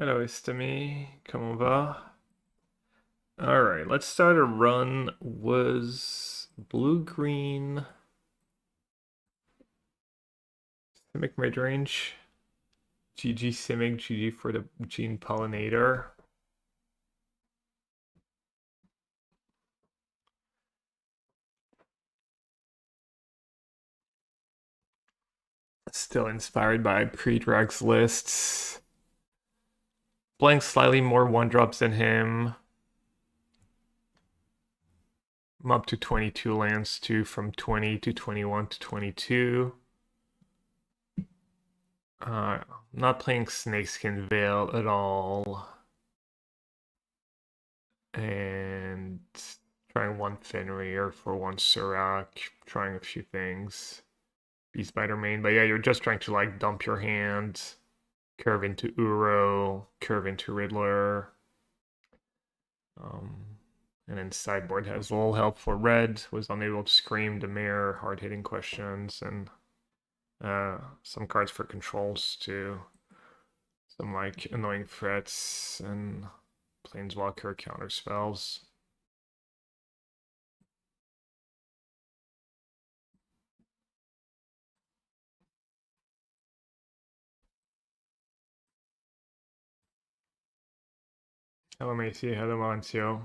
Hello, Istami. Comment va? Alright, let's start a run. Was blue-green Simic mid-range? GG Simic, GG for the Gene Pollinator. Still inspired by pre-Drax lists. Playing slightly more one-drops than him. I'm up to 22 lands too, from 20 to 21 to 22. Not playing Snakeskin Veil at all. And trying one Fenrir for one Surak, trying a few things. Be Spider main, but yeah, you're just trying to like dump your hand, curve into Uro, curve into Riddler. And then sideboard has a little help for red, was unable to scream the mirror, hard hitting questions, and some cards for controls too. Some like annoying threats and planeswalker counter spells. Hello Macy, hello Mancio.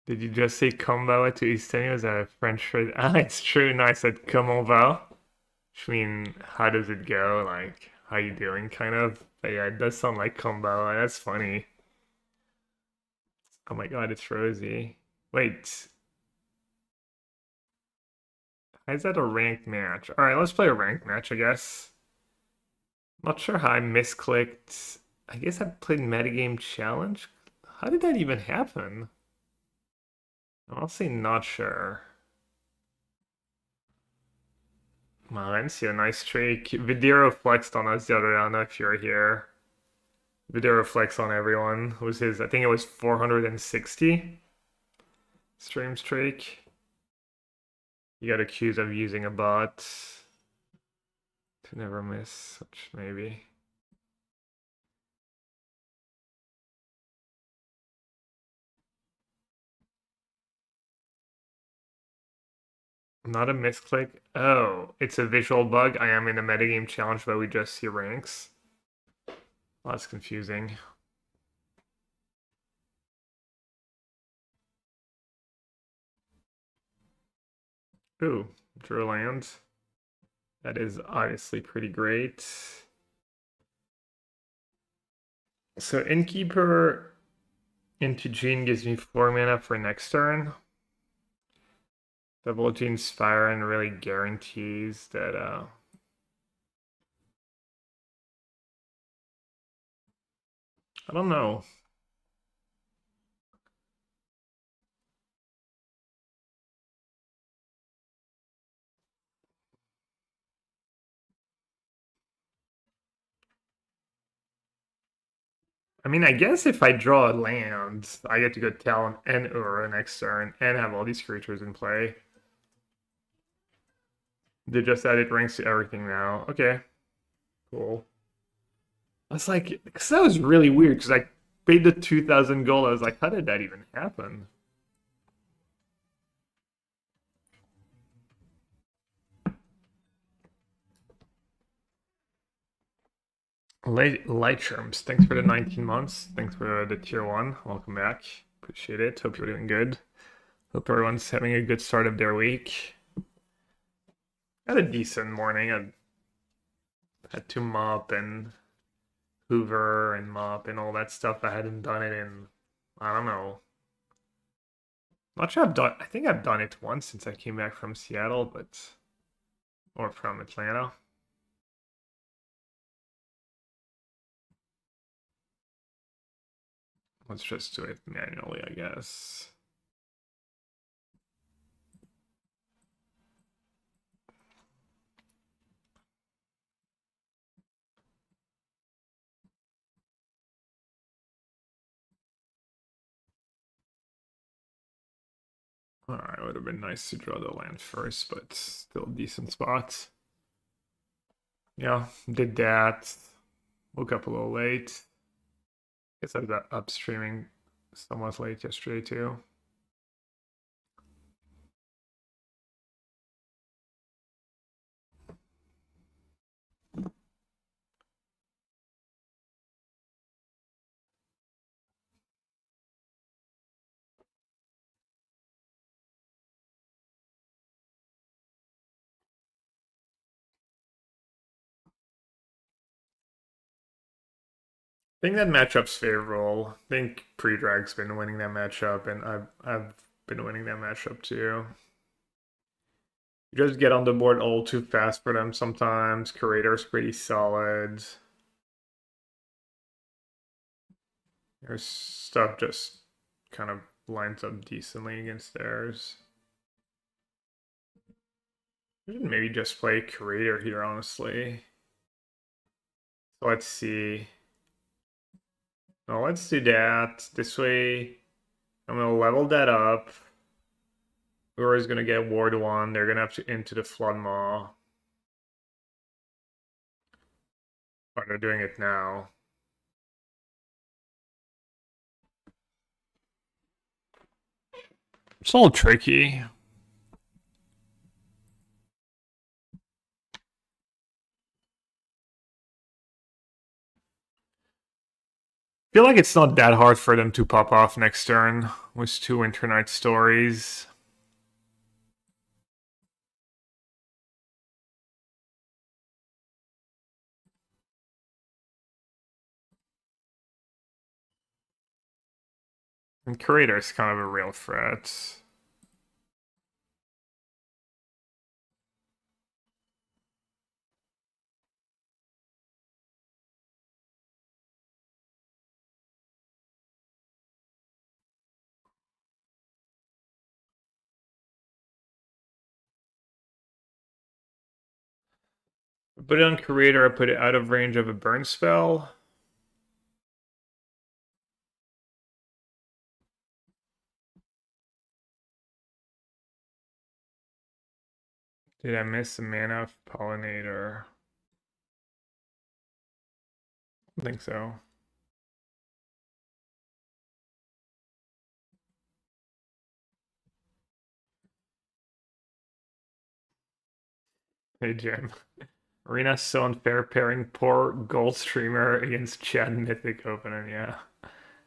Did you just say combo to Eastern? Was that a French phrase? Ah, it's true. No, I said comment va. Which mean, how does it go? Like, how you doing, kind of. But yeah, it does sound like combo. That's funny. Oh my god, it's Rosie. Wait, how is that a ranked match? Alright, let's play a ranked match, I guess. Not sure how I misclicked. I guess I played Metagame Challenge? How did that even happen? I'm honestly not sure. Valencia, nice streak. Videro flexed on us the other round if you're here. Videro flex on everyone. It was his, I think it was 460 stream streak. You got accused of using a bot to never miss, which maybe. Not a misclick. Oh, it's a visual bug. I am in a metagame challenge, but we just see ranks. Well, that's confusing. Ooh, drew land. That is obviously pretty great. So Innkeeper into Gene gives me 4 mana for next turn. Double Gene Spire and really guarantees that I don't know. I mean, I guess if I draw a land, I get to go Talon and Ura next turn and have all these creatures in play. They just added ranks to everything now. Okay, cool. I was like, because that was really weird, because I paid the 2,000 gold. I was like, how did that even happen? Light Sherms, thanks for the 19 months. Thanks for the tier 1. Welcome back. Appreciate it. Hope you're doing good. Hope everyone's having a good start of their week. Had a decent morning. I had to mop and hoover and mop and all that stuff. I hadn't done it in, I don't know. Not sure I've done, I think I've done it once since I came back from Seattle, but, or from Atlanta. Let's just do it manually, I guess. Alright, would have been nice to draw the land first, but still decent spots. Yeah, did that. Woke up a little late. Guess I was up streaming somewhat late yesterday too. I think that matchup's favorable. I think Pre-Drag's been winning that matchup, and I've been winning that matchup too. You just get on the board all too fast for them sometimes. Curator's pretty solid. Their stuff just kind of lines up decently against theirs. Maybe just play Curator here, honestly. So let's see. No, let's do that. This way, I'm gonna level that up. Ura's gonna get Ward 1. They're gonna have to into the Flood Maw. Oh, they're doing it now. It's a little tricky. I feel like it's not that hard for them to pop off next turn with 2 Winter Stories. And Curator's kind of a real threat. Put it on Curator, I put it out of range of a burn spell. Did I miss a mana of Pollinator? I think so. Hey Jim. Arena's so unfair pairing poor gold streamer against Chad Mythic opener, yeah.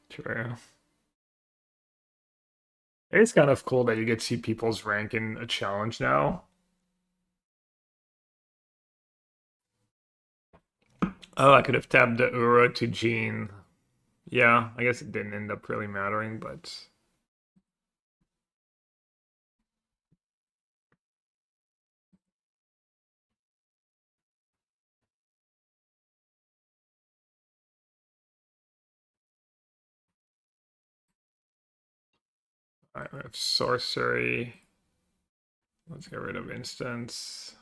True. It's kind of cool that you get to see people's rank in a challenge now. Oh, I could have tabbed the Uro to Jean. Yeah, I guess it didn't end up really mattering, but... I have sorcery. Let's get rid of instance.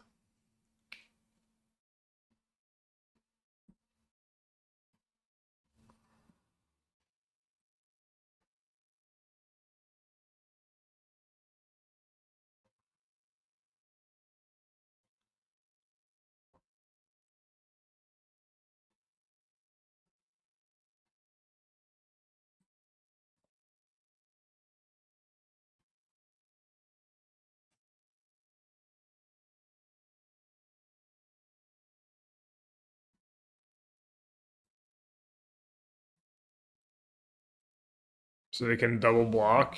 So they can double block.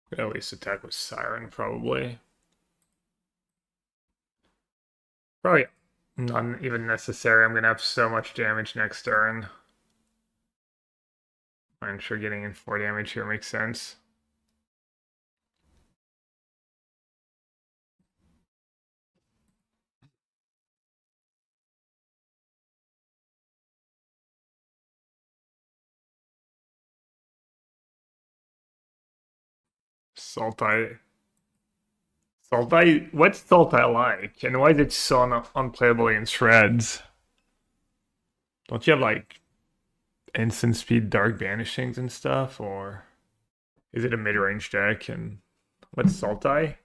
Could at least attack with Siren, probably. Probably not even necessary. I'm gonna have so much damage next turn. I'm sure getting in 4 damage here makes sense. Sultai. Sultai? What's Sultai like? And why is it so unplayable in shreds? Don't you have like instant speed dark banishings and stuff? Or is it a mid-range deck? And what's Sultai?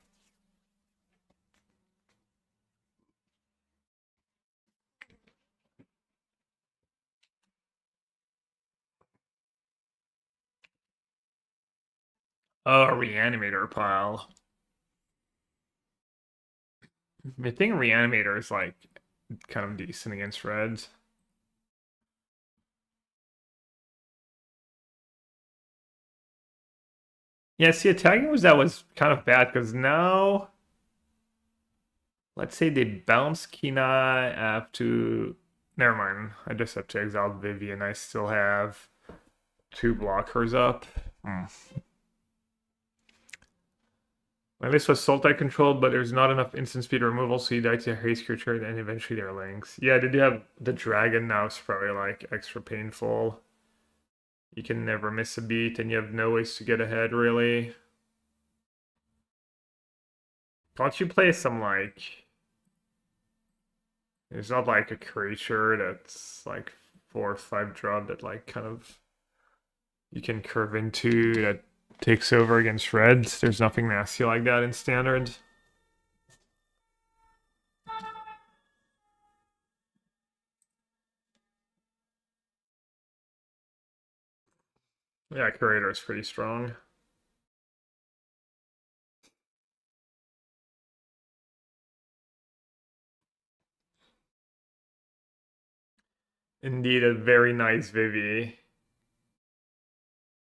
Oh, a Reanimator pile. I think Reanimator is like kind of decent against reds. Yeah, see, attacking was that was kind of bad because now, let's say they bounce Kina, I have to. Never mind. I just have to exile Vivian. I still have two blockers up. Hmm. My list was Sultai controlled, but there's not enough instant speed removal, so you die to a haste creature, and eventually they're links. Yeah, did you have the dragon now? It's probably like extra painful. You can never miss a beat, and you have no ways to get ahead, really. Can't you play some like... There's not like a creature that's like 4 or 5 drop that like kind of you can curve into that takes over against reds. There's nothing nasty like that in standard. Yeah, Curator is pretty strong. Indeed, a very nice Vivi.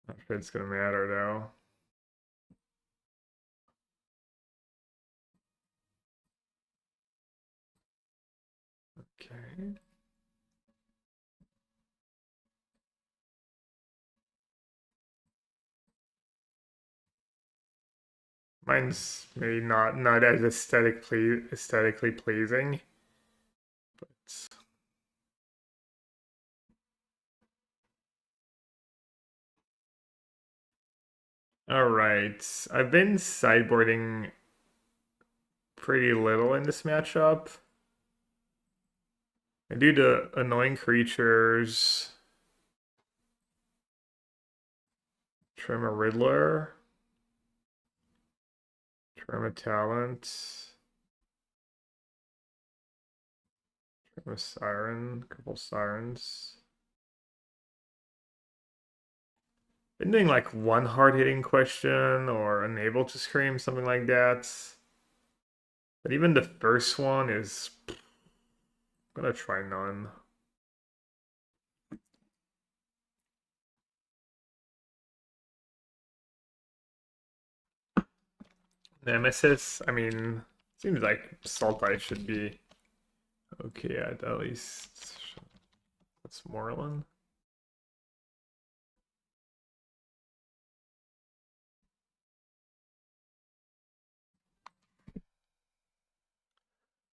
Not sure it's gonna matter though. Okay. Mine's maybe not as aesthetically pleasing, but all right. I've been sideboarding pretty little in this matchup. I do the annoying creatures. Trim a Riddler. Trim a Talent. Trim a Siren. Couple Sirens. Been doing like one hard-hitting question or unable to scream, something like that. But even the first one is... I'm gonna try none. Nemesis, I mean, seems like Sultai should be okay at least. That's Moreland.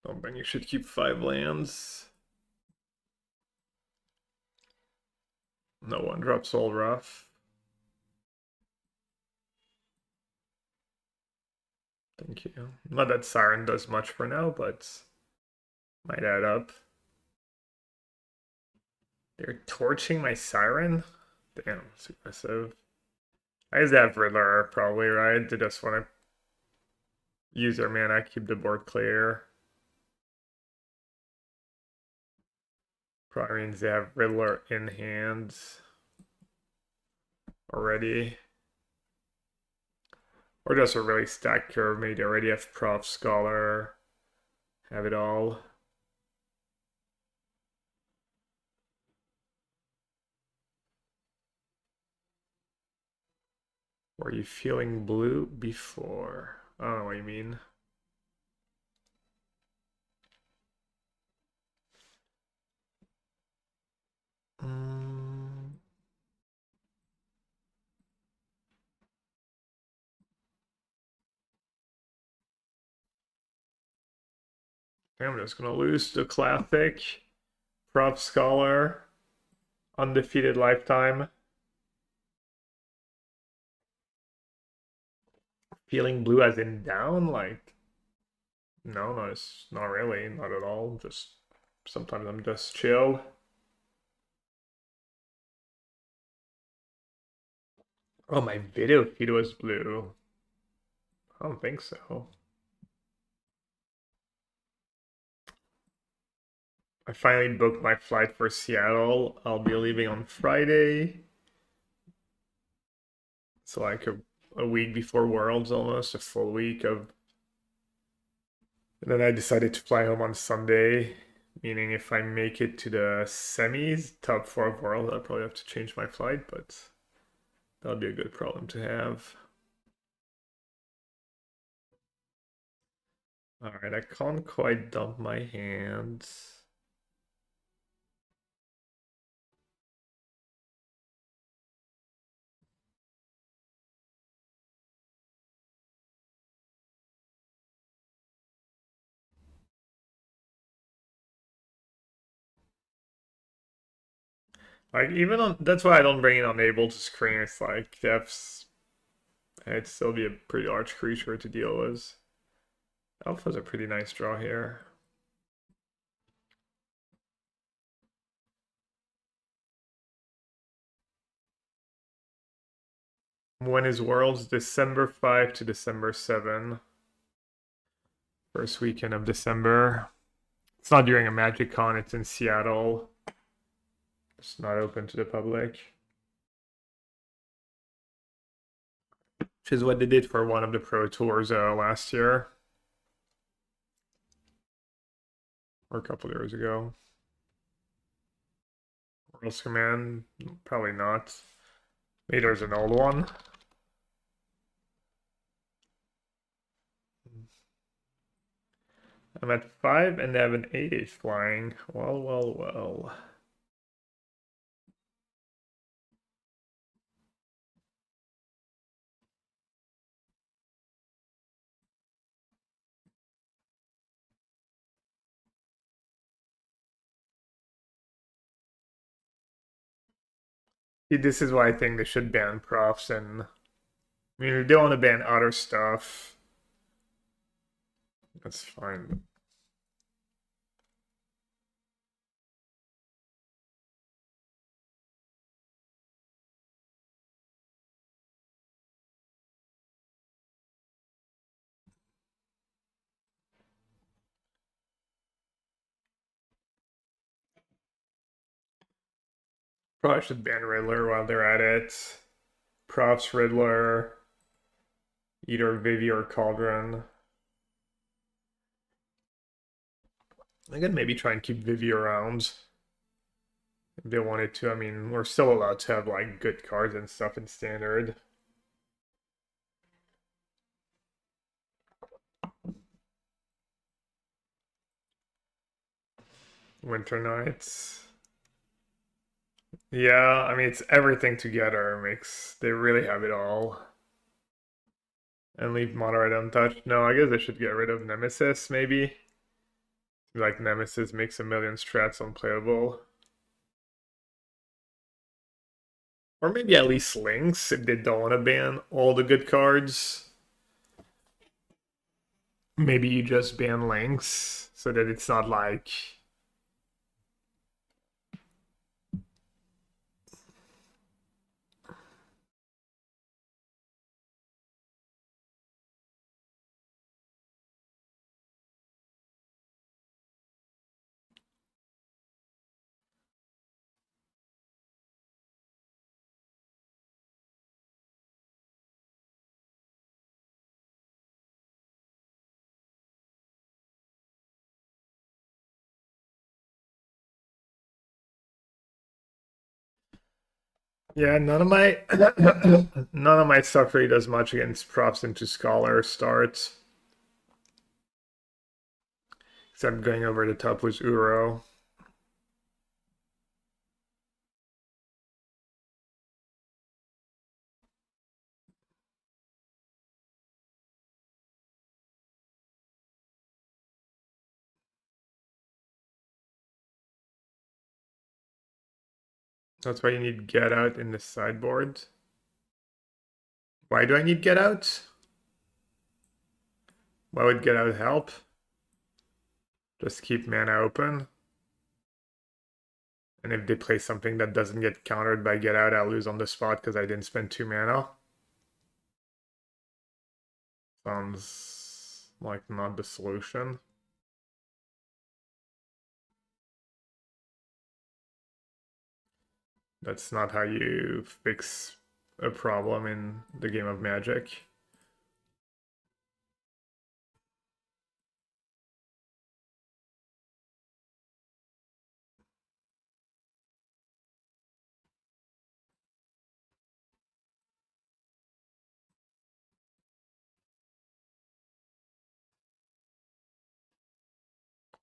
Oh, man, you should keep 5 lands. No one drops all rough. Thank you. Not that Siren does much for now, but might add up. They're torching my Siren? Damn, it's aggressive. I guess they have Riddler, probably, right? They just want to use their mana, keep the board clear. Probably means they have Riddler in hand already. Or just a really stacked curve. Maybe they already have Prof, Scholar, have it all. Were you feeling blue before? I don't know what you mean. I'm just gonna lose the classic Prof Scholar, undefeated lifetime. Feeling blue as in down? Like, no, it's not really, not at all. Just sometimes I'm just chill. Oh, my video feed was blue. I don't think so. I finally booked my flight for Seattle. I'll be leaving on Friday. So I could a week before Worlds, almost a full week of. And then I decided to fly home on Sunday, meaning if I make it to the semis, top 4 of Worlds, I'll probably have to change my flight, but that'll be a good problem to have. Alright, I can't quite dump my hands. Like, even on, that's why I don't bring it on able to screen. It's like, Death's, it'd still be a pretty large creature to deal with. Alpha's a pretty nice draw here. When is Worlds? December 5 to December 7. First weekend of December. It's not during a Magic Con, it's in Seattle. It's not open to the public. Which is what they did for one of the Pro Tours last year. Or a couple years ago. Worlds Command? Probably not. Maybe there's an old one. I'm at 5 and they have an 8 flying. Well, well, well. See, this is why I think they should ban props, and I mean, if they want to ban other stuff, that's fine. Probably should ban Riddler while they're at it. Props Riddler, either Vivi or Cauldron. I could maybe try and keep Vivi around if they wanted to. I mean, we're still allowed to have like good cards and stuff in standard. Winter Nights. Yeah, I mean, it's everything together makes they really have it all. And leave Moderate untouched. No, I guess I should get rid of Nemesis, maybe. Like, Nemesis makes a million strats unplayable. Or maybe at least Lynx, if they don't want to ban all the good cards. Maybe you just ban Lynx, so that it's not like... Yeah, none of my none of my stuff really does much against props into Scholar starts. Except going over the top with Uro. That's why you need Get Out in the sideboard. Why do I need Get Out? Why would Get Out help? Just keep mana open. And if they play something that doesn't get countered by Get Out, I'll lose on the spot because I didn't spend 2 mana. Sounds like not the solution. That's not how you fix a problem in the game of Magic.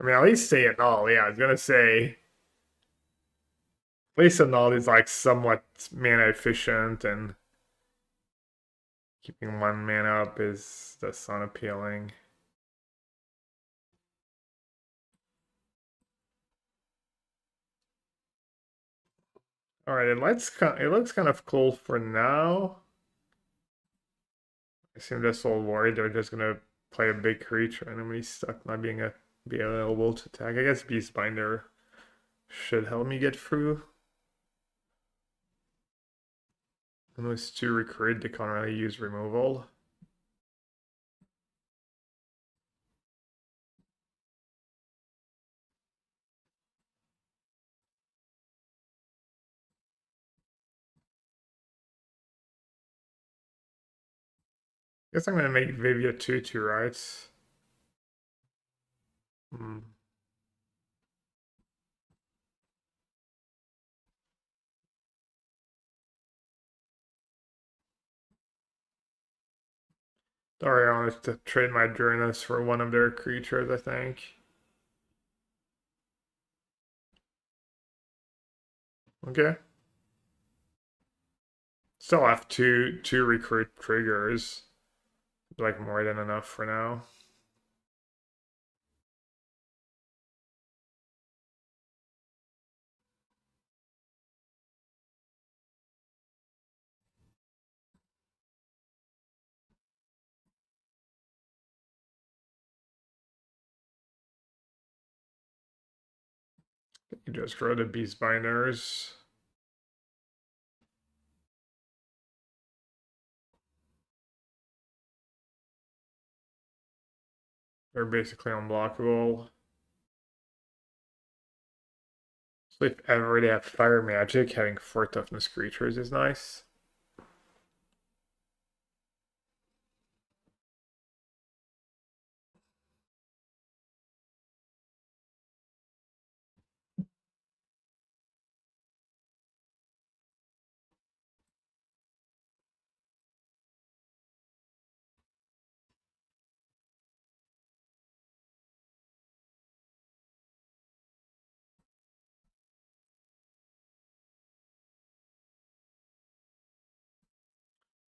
I mean, at least say it all. Yeah, I was gonna say at least Null is like somewhat mana efficient, and keeping one mana up is that's unappealing. All right, it looks kind of cool for now. I seem just all worried they're just gonna play a big creature and I'm gonna be stuck not being available to attack. I guess Beastbinder should help me get through. And those two recruit, they can't really use removal. Guess I'm gonna make Vivia 2/2, right? Hmm. Darion is to trade my Durnus for one of their creatures, I think. Okay. Still have two recruit triggers. Like more than enough for now. You just wrote a Beast Binders. They're basically unblockable. So if ever they have fire magic, having 4 toughness creatures is nice.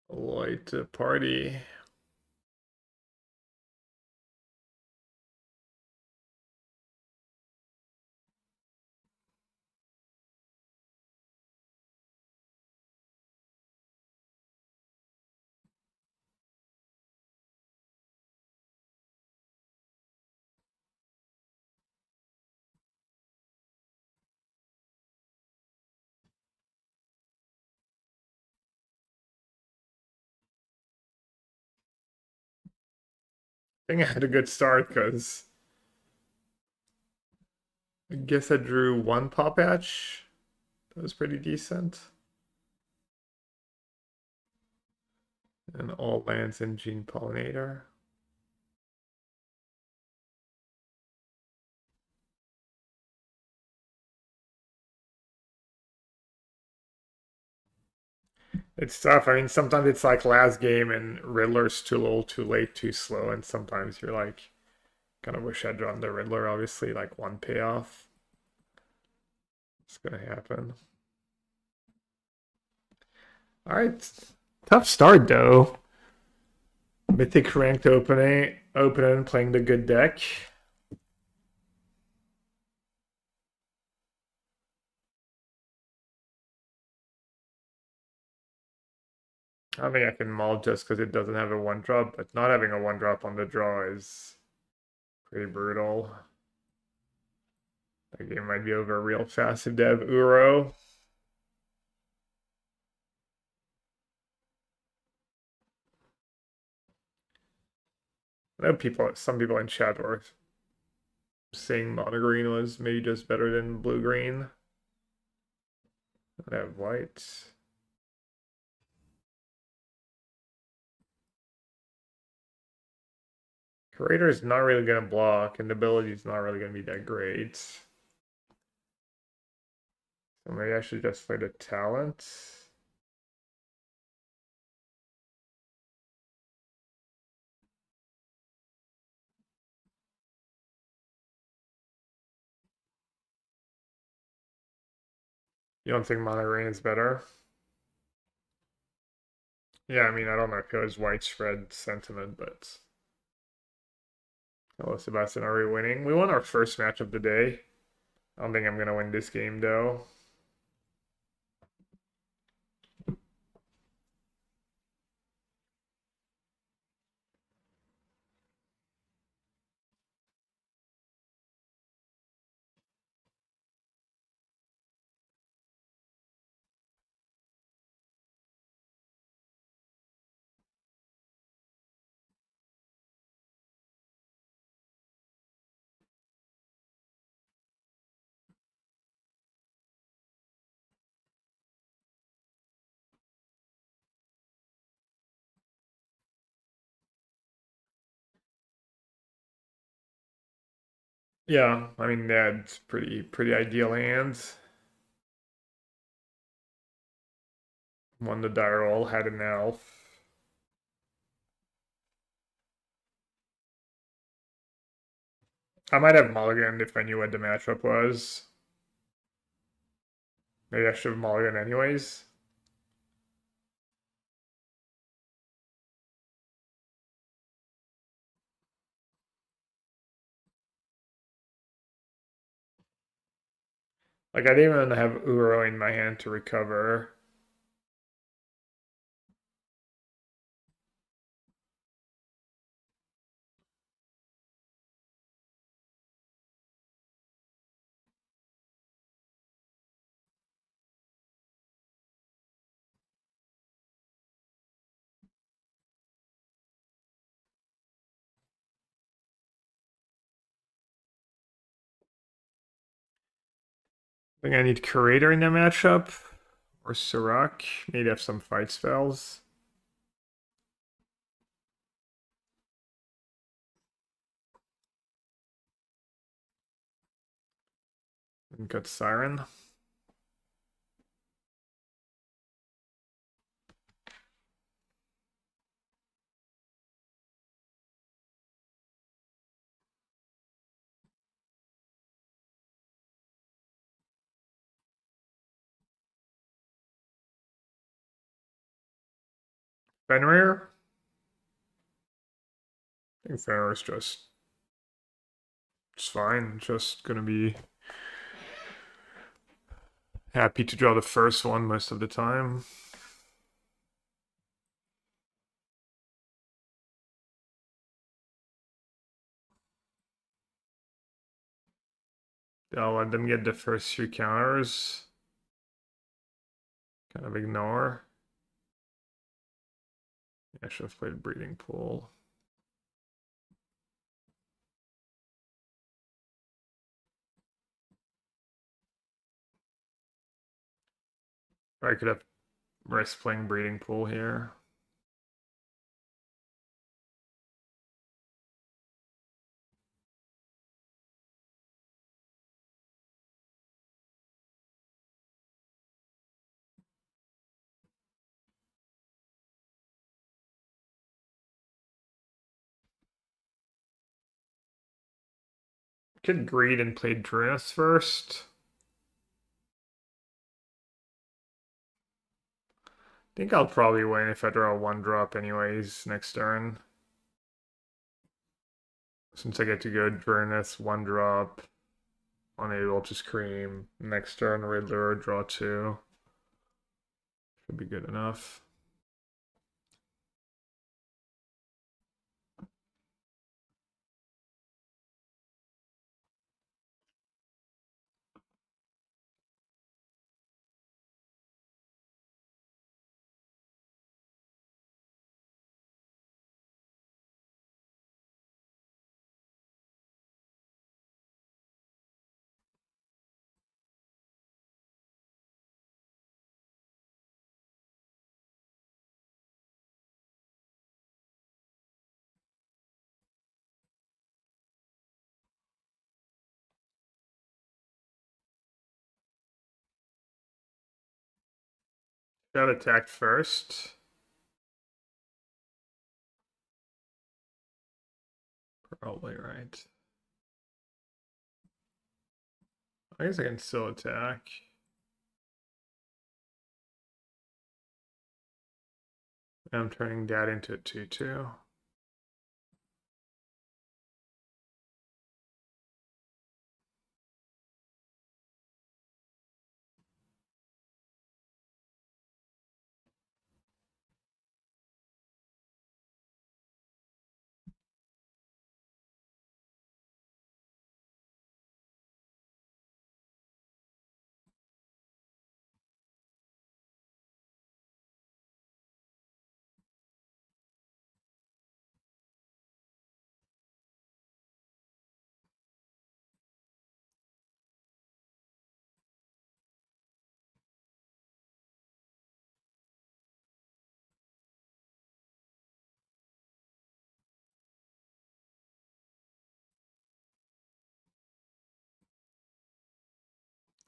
Light party. I think I had a good start because I guess I drew 1 Pop Patch. That was pretty decent. And all lands in Gene Pollinator. It's tough. I mean, sometimes it's like last game and Riddler's too little, too late, too slow, and sometimes you're like, kind of wish I'd drawn the Riddler. Obviously, like 1 payoff. It's gonna happen. All right, tough start though. Mythic ranked opening, playing the good deck. I don't think I can maul just because it doesn't have a 1-drop, but not having a 1-drop on the draw is pretty brutal. That game might be over real fast if they have Uro. I know some people in chat were saying mono green was maybe just better than blue green. I have white. Curator is not really going to block, and the ability is not really going to be that great. So maybe I should just play the talent. You don't think Mana Rain is better? Yeah, I mean, I don't know if it was widespread sentiment, but hello, Sebastian, are we winning? We won our first match of the day. I don't think I'm gonna win this game though. Yeah, I mean, that's pretty ideal hands. Won the die roll, had an elf. I might have mulliganed if I knew what the matchup was. Maybe I should have mulliganed anyways. Like, I didn't even have Uro in my hand to recover. I think I need Curator in the matchup. Or Sirach. Maybe have some fight spells. And got Siren. Fenrir? I think Fenrir is just it's fine. Just gonna be happy to draw the first one most of the time. I'll let them get the first few counters. Kind of ignore. I should have played Breeding Pool. Or I could have risked playing Breeding Pool here. Could greed and play Dress first. I think I'll probably win if I draw a 1-drop anyways next turn. Since I get to go Durnus, 1-drop, unable to scream. Next turn, Riddler, draw 2. Should be good enough. Got attacked first. Probably right. I guess I can still attack. I'm turning that into a 2/2.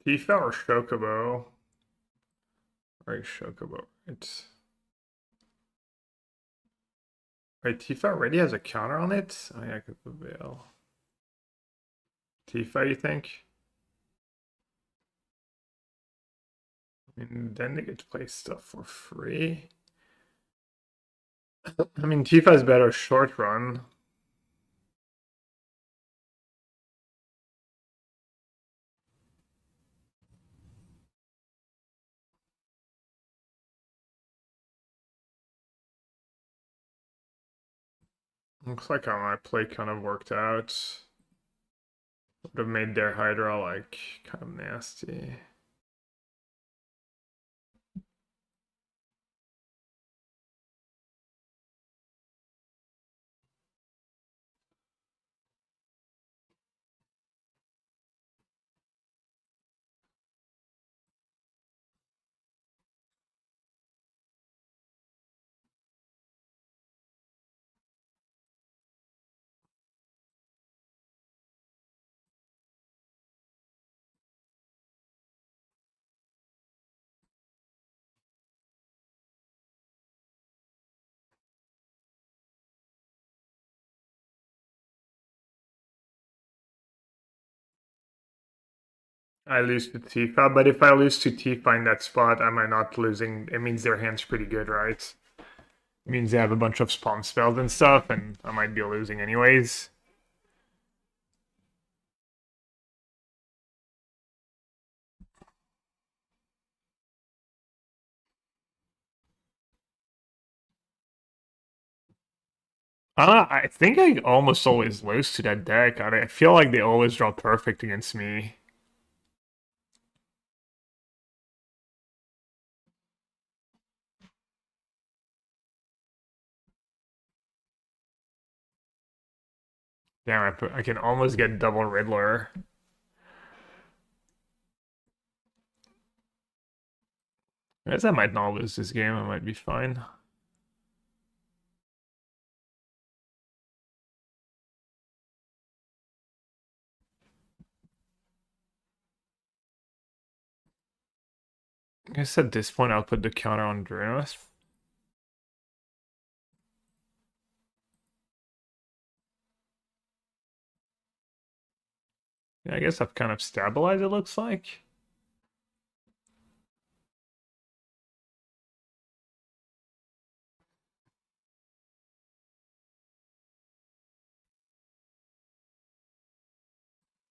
Tifa or Shokobo? Right, Shokobo. Wait, Tifa already has a counter on it? Oh yeah, I could prevail. Tifa, you think? I mean, then they get to play stuff for free. I mean, Tifa's better short run. Looks like how my play kind of worked out. Would have made their Hydra like kind of nasty. I lose to Tifa, but if I lose to Tifa in that spot, am I not losing? It means their hand's pretty good, right? It means they have a bunch of spawn spells and stuff, and I might be losing anyways. I think I almost always lose to that deck. I feel like they always draw perfect against me. Damn, I can almost get double Riddler. I guess I might not lose this game. I might be fine. I guess at this point I'll put the counter on Dreamless. Yeah, I guess I've kind of stabilized, it looks like.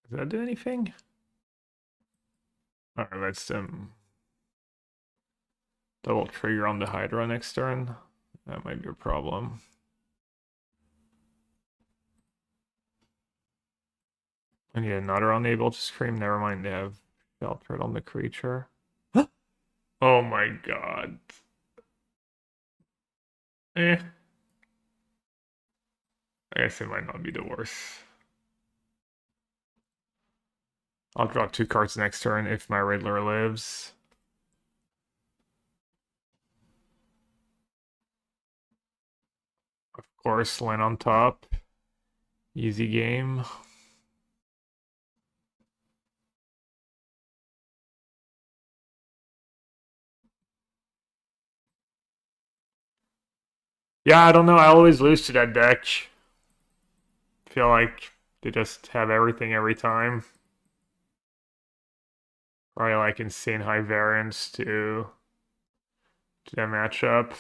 Does that do anything? Alright, let's double trigger on the Hydra next turn. That might be a problem. I need another unable to scream. Never mind, they have sheltered on the creature. Oh my god. Eh. I guess it might not be the worst. I'll draw 2 cards next turn if my Riddler lives. Of course, land on top. Easy game. Yeah, I don't know. I always lose to that deck. Feel like they just have everything every time. Probably like insane high variance to that matchup.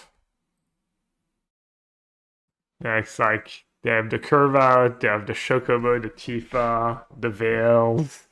Yeah, it's like they have the curve out, they have the Chocobo, the Tifa, the Veils.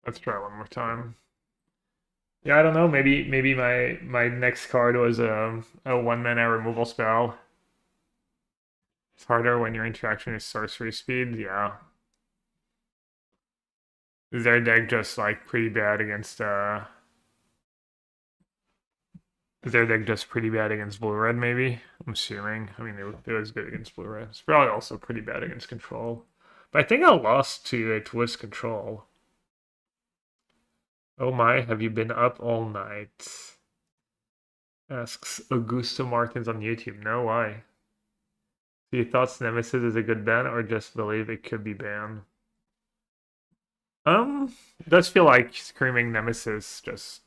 Let's try one more time. Yeah, I don't know. Maybe my next card was a 1 mana removal spell. It's harder when your interaction is sorcery speed. Yeah. Is their deck just like pretty bad against is their deck just pretty bad against blue red maybe? I'm assuming. I mean it was good against blue red. It's probably also pretty bad against control. But I think I lost to it was control. Oh my, have you been up all night? Asks Augusto Martins on YouTube. No, why? Do you thought Nemesis is a good ban or just believe it could be banned? It does feel like Screaming Nemesis just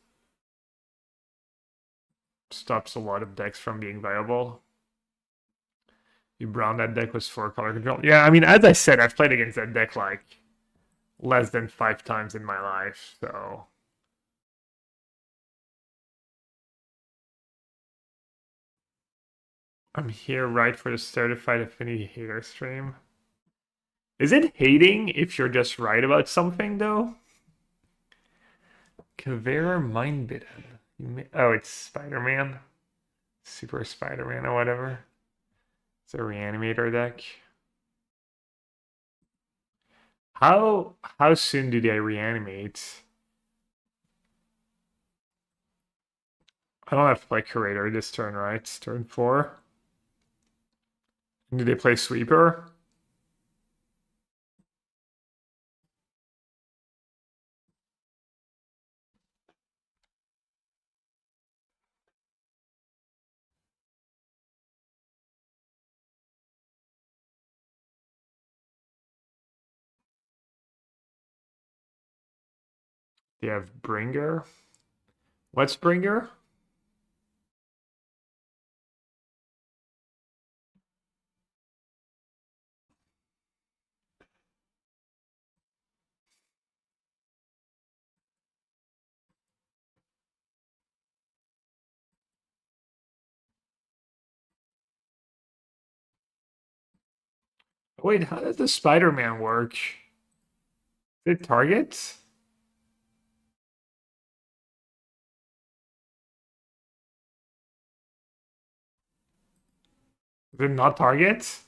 stops a lot of decks from being viable. You brown that deck was for color control. Yeah, I mean, as I said, I've played against that deck like less than 5 times in my life, so. I'm here right for the certified affinity hater stream. Is it hating if you're just right about something, though? Kavera Mindbitten. Oh, it's Spider-Man. Super Spider-Man or whatever. It's a Reanimator deck. How soon do they reanimate? I don't have to play Curator this turn, right? It's turn 4. Do they play Sweeper? They have Bringer. What's Bringer? Wait, how does the Spider-Man work? Is it targets? Is it not targets?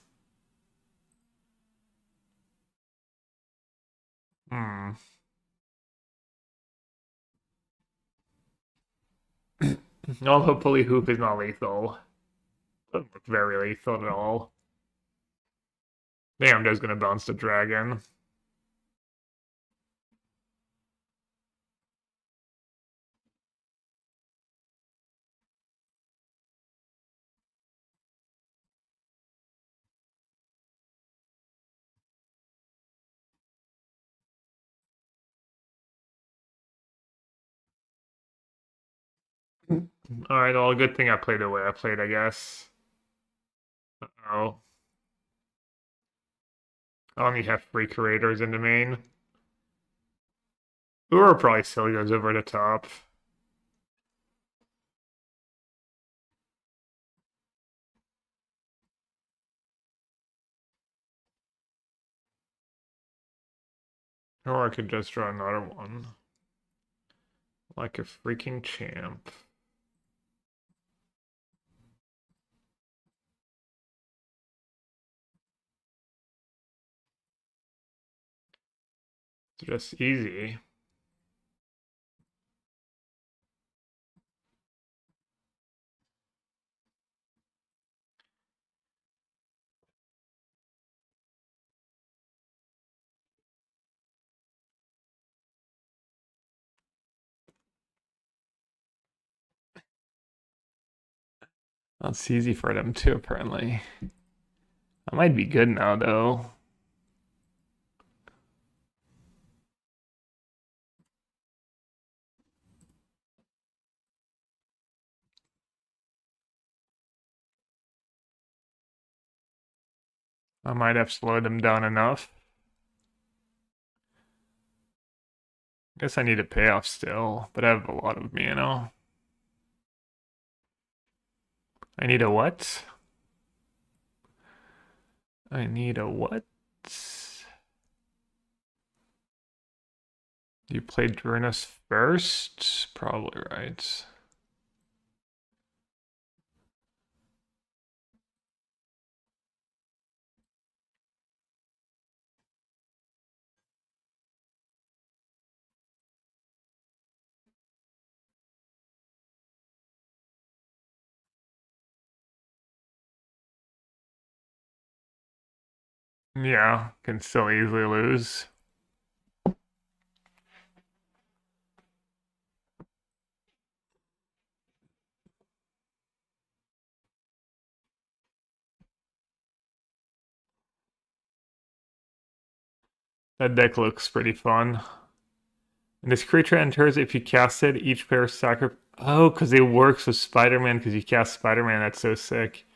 Hmm. Well, hopefully Hoop is not lethal. Doesn't look very lethal at all. Damn, just gonna bounce the dragon. Alright, well, good thing I played the way I played, I guess. Uh-oh. I only have 3 creators in the main. Or probably still goes over the top. Or I could just draw another one. Like a freaking champ. It's just easy. That's easy for them too, apparently. I might be good now, though. I might have slowed them down enough. Guess I need a payoff still, but I have a lot of mana. I need a what? I need a what? You played Durnus first? Probably right. Yeah, can still easily lose. That deck looks pretty fun. And this creature enters if you cast it, each player sacrifice. Oh, because it works with Spider-Man because you cast Spider-Man. That's so sick.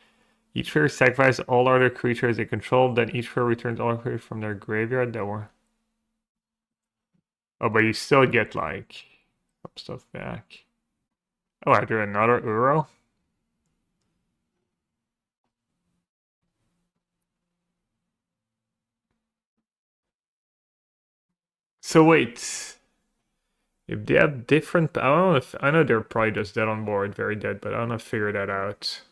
Each player sacrifices all other creatures they control, then each player returns all creatures from their graveyard that were. Oh, but you still get like some stuff back. Oh, I drew another Uro. So wait, if they have different, I don't know if I know they're probably just dead on board, very dead, but I don't know if figure that out.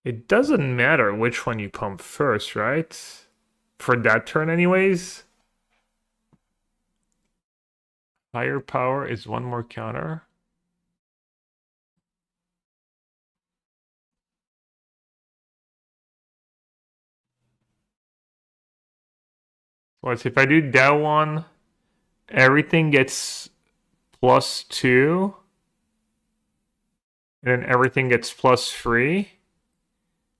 It doesn't matter which one you pump first, right? For that turn, anyways. Higher power is one more counter. What's if I do that one, everything gets +2, and then everything gets +3.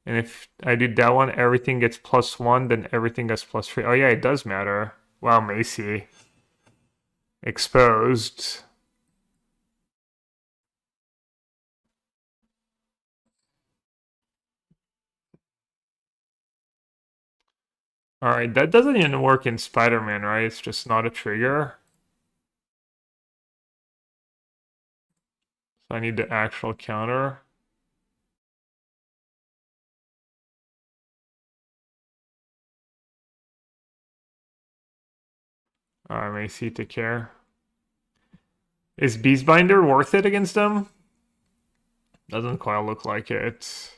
And if I do that one, everything gets +1, then everything gets +3. Oh yeah, it does matter. Wow, Macy. Exposed. Alright, that doesn't even work in Spider-Man, right? It's just not a trigger. So I need the actual counter. Alright, Macy, take care. Is Beastbinder worth it against them? Doesn't quite look like it.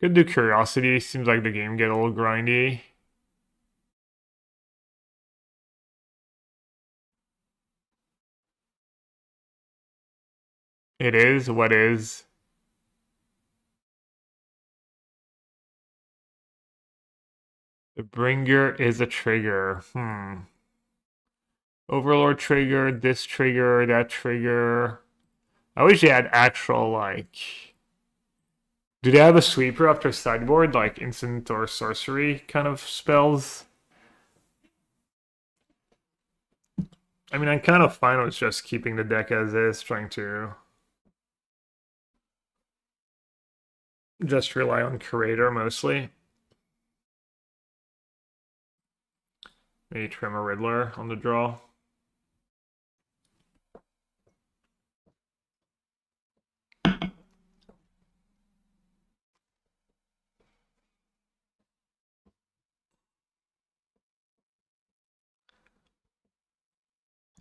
Could do Curiosity. Seems like the game get a little grindy. It is what is. The Bringer is a trigger. Overlord trigger, this trigger, that trigger. I wish they had actual, like... Do they have a sweeper after sideboard, like instant or sorcery kind of spells? I mean, I'm kind of fine with just keeping the deck as is, trying to just rely on Curator mostly. Maybe trim a Riddler on the draw.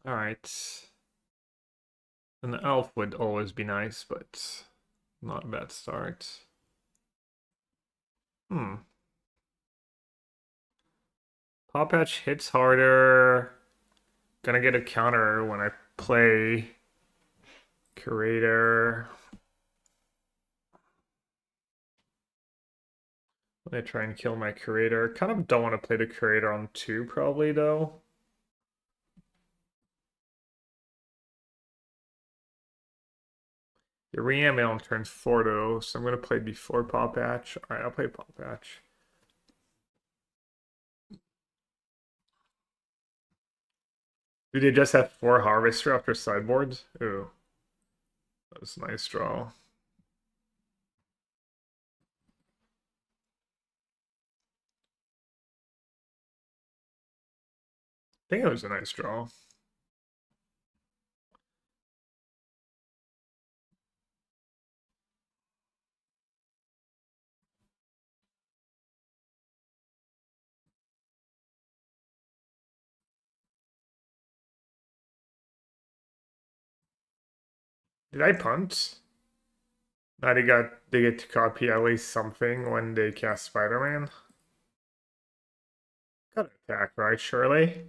Alright. An elf would always be nice, but not a bad start. Pop Patch hits harder. Gonna get a counter when I play Curator. I try and kill my curator. Kind of don't want to play the curator on 2 probably though. The Reanimator on turn 4 though, so I'm gonna play before Paw Patch. Alright, I'll play Paw Patch. Do they just have 4 Harvester after sideboard? Ooh. That was a nice draw. I think it was a nice draw. Did I punt? Now they get to copy at least something when they cast Spider-Man. Got to attack, right? Surely.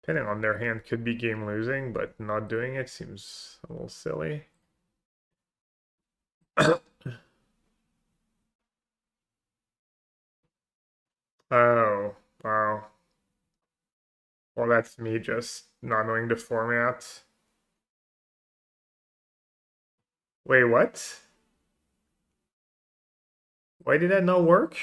Depending on their hand, could be game losing, but not doing it seems a little silly. Oh, wow. Well, that's me just not knowing the format. Wait, what? Why did that not work?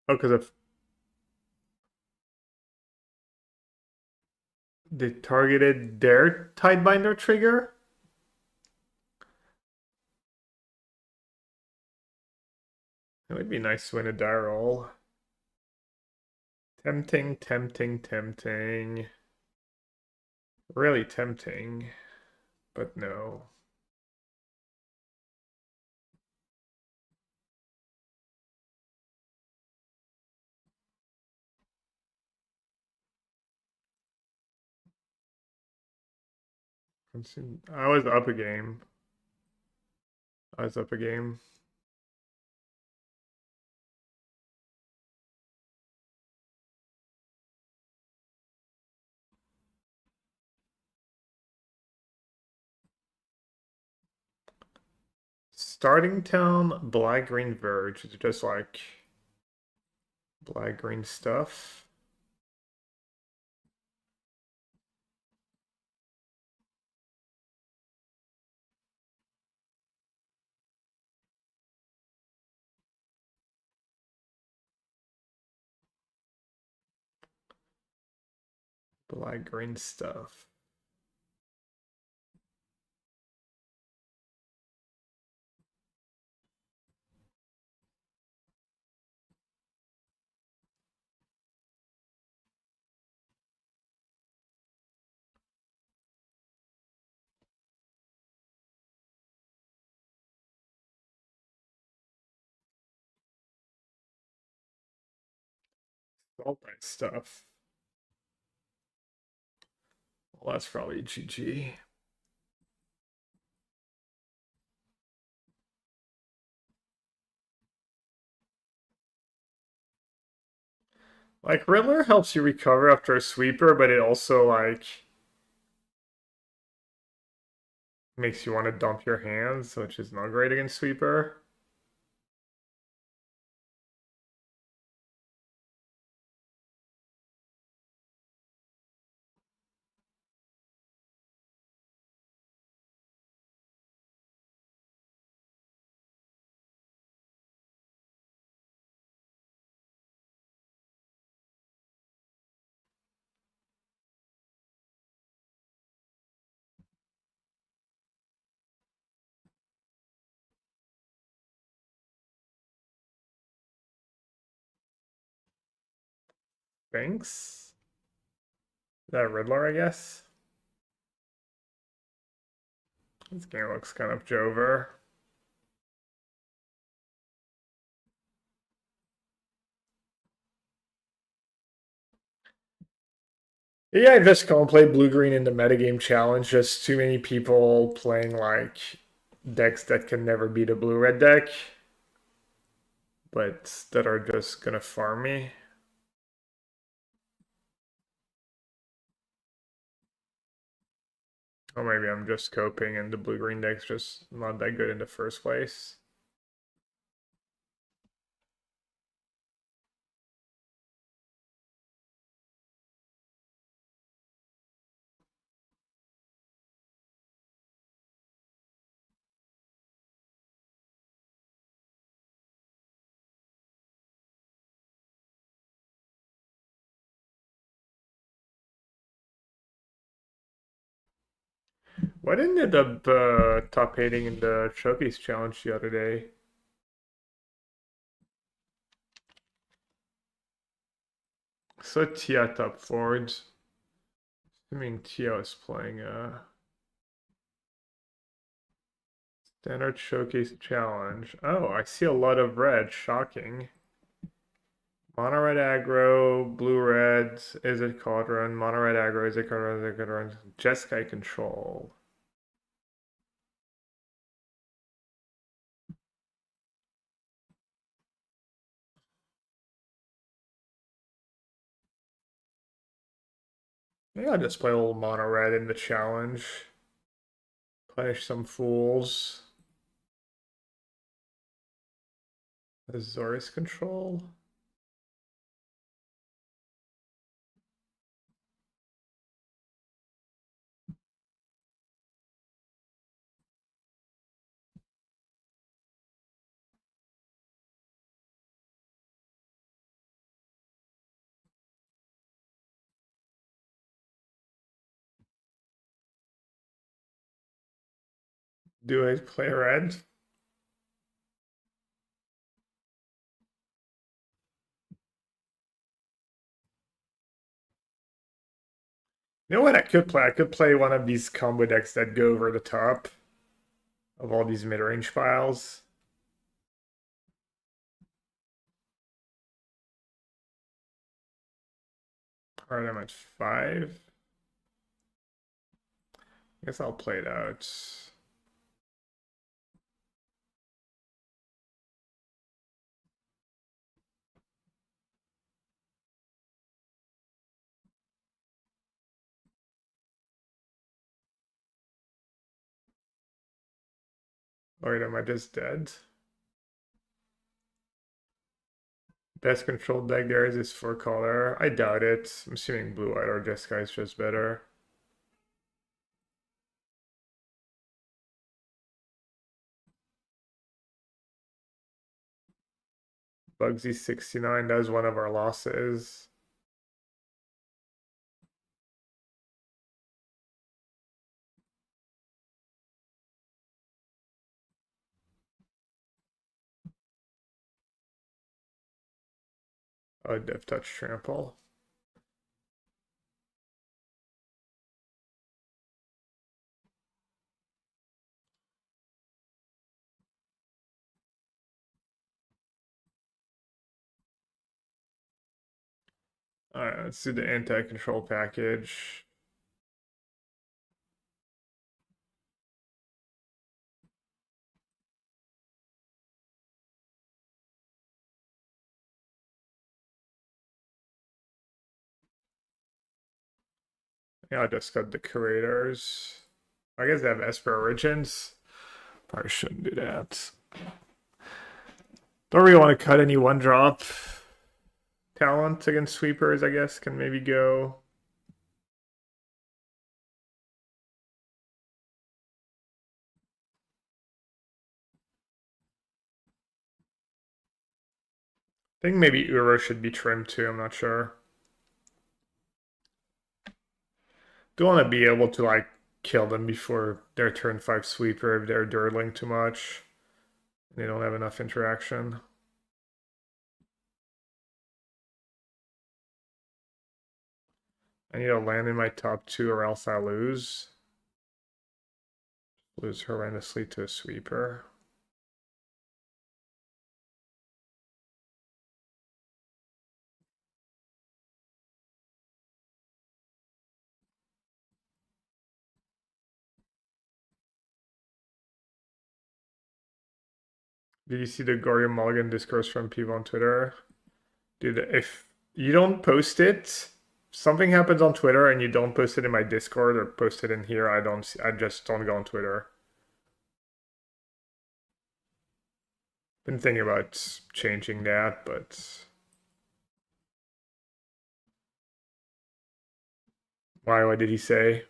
Oh, because of they targeted their Tidebinder trigger? It would be nice to win a die roll. Tempting, tempting, tempting. Really tempting, but no. I was up a game. I was up a game. Starting town, black green verge. It's just like black green stuff. Black green stuff. All that stuff. Well, that's probably GG. Like Riddler helps you recover after a sweeper, but it also like makes you want to dump your hands, which is not great against sweeper. Thanks. That Riddler, I guess. This game looks kind of Jover. Yeah, I just can't play blue-green in the metagame challenge. Just too many people playing like decks that can never beat a blue-red deck, but that are just gonna farm me. Or maybe I'm just coping and the blue-green deck's just not that good in the first place. Why didn't it end up top 8ing in the showcase challenge the other day? So Tia top forward. Assuming Tia is playing standard showcase challenge. Oh, I see a lot of red. Shocking. Mono red aggro, blue red, is it cauldron? Mono red aggro, is it cauldron? Is it cauldron? Jeskai control. Maybe I'll just play a little mono red in the challenge. Punish some fools. Azorius control. Do I play red? You know what I could play? I could play one of these combo decks that go over the top of all these mid-range files. Alright, I'm at 5. I guess I'll play it out. Wait, am I just dead? Best controlled deck there is this 4-color. I doubt it. I'm assuming blue-white or Jeskai is just better. Bugsy69, that was one of our losses. Oh, Death Touch Trample. Alright, let's do the anti-control package. Yeah, I just got the curators. I guess they have Esper Origins. Probably shouldn't do that. Don't really want to cut any one drop. Talent against sweepers, I guess, can maybe go. I think maybe Uro should be trimmed too, I'm not sure. Do want to be able to like kill them before their turn 5 sweeper if they're dirtling too much. They don't have enough interaction. I need to land in my top 2 or else I lose. Lose horrendously to a sweeper. Did you see the Gory Mulligan discourse from people on Twitter? Dude, if you don't post it, something happens on Twitter and you don't post it in my Discord or post it in here, I just don't go on Twitter. Been thinking about changing that, but why? What did he say?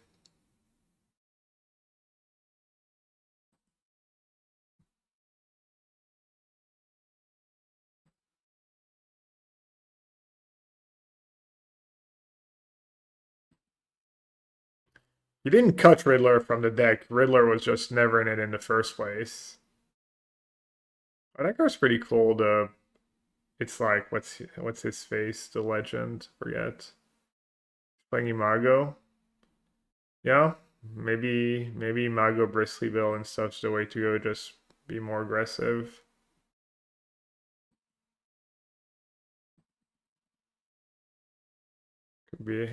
He didn't cut Riddler from the deck. Riddler was just never in it in the first place. Oh, that card's pretty cool. It's like what's his face? The legend. Forget. Playing Imago. Yeah, maybe Imago Bristlybill and stuff's the way to go. Just be more aggressive. Could be.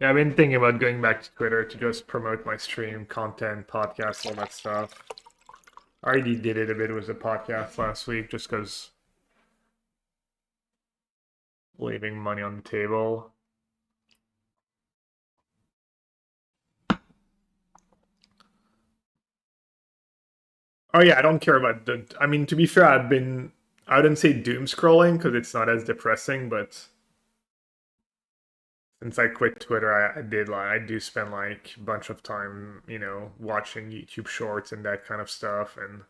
Yeah, I've been thinking about going back to Twitter to just promote my stream, content, podcast, all that stuff. I already did it a bit with the podcast last week just because leaving money on the table. Oh yeah, I don't care about the. I mean, to be fair, I wouldn't say doom scrolling because it's not as depressing, but since I quit Twitter, I did like I do spend like a bunch of time, watching YouTube shorts and that kind of stuff, and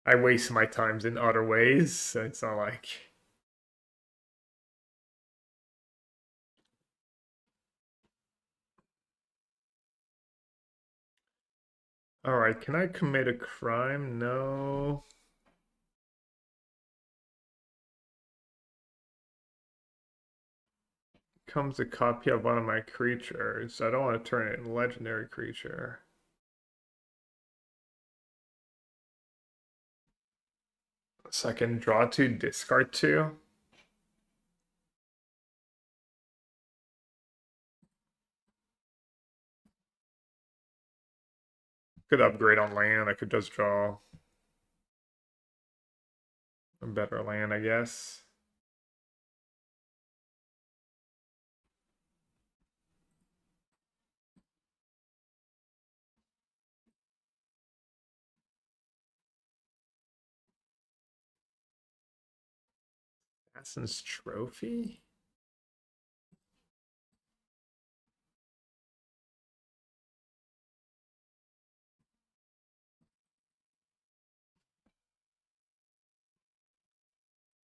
I waste my times in other ways. So it's not like. All right, can I commit a crime? No. Comes a copy of one of my creatures. I don't want to turn it into a legendary creature. So I can draw two, discard two. Could upgrade on land. I could just draw a better land, I guess. Assassin's Trophy?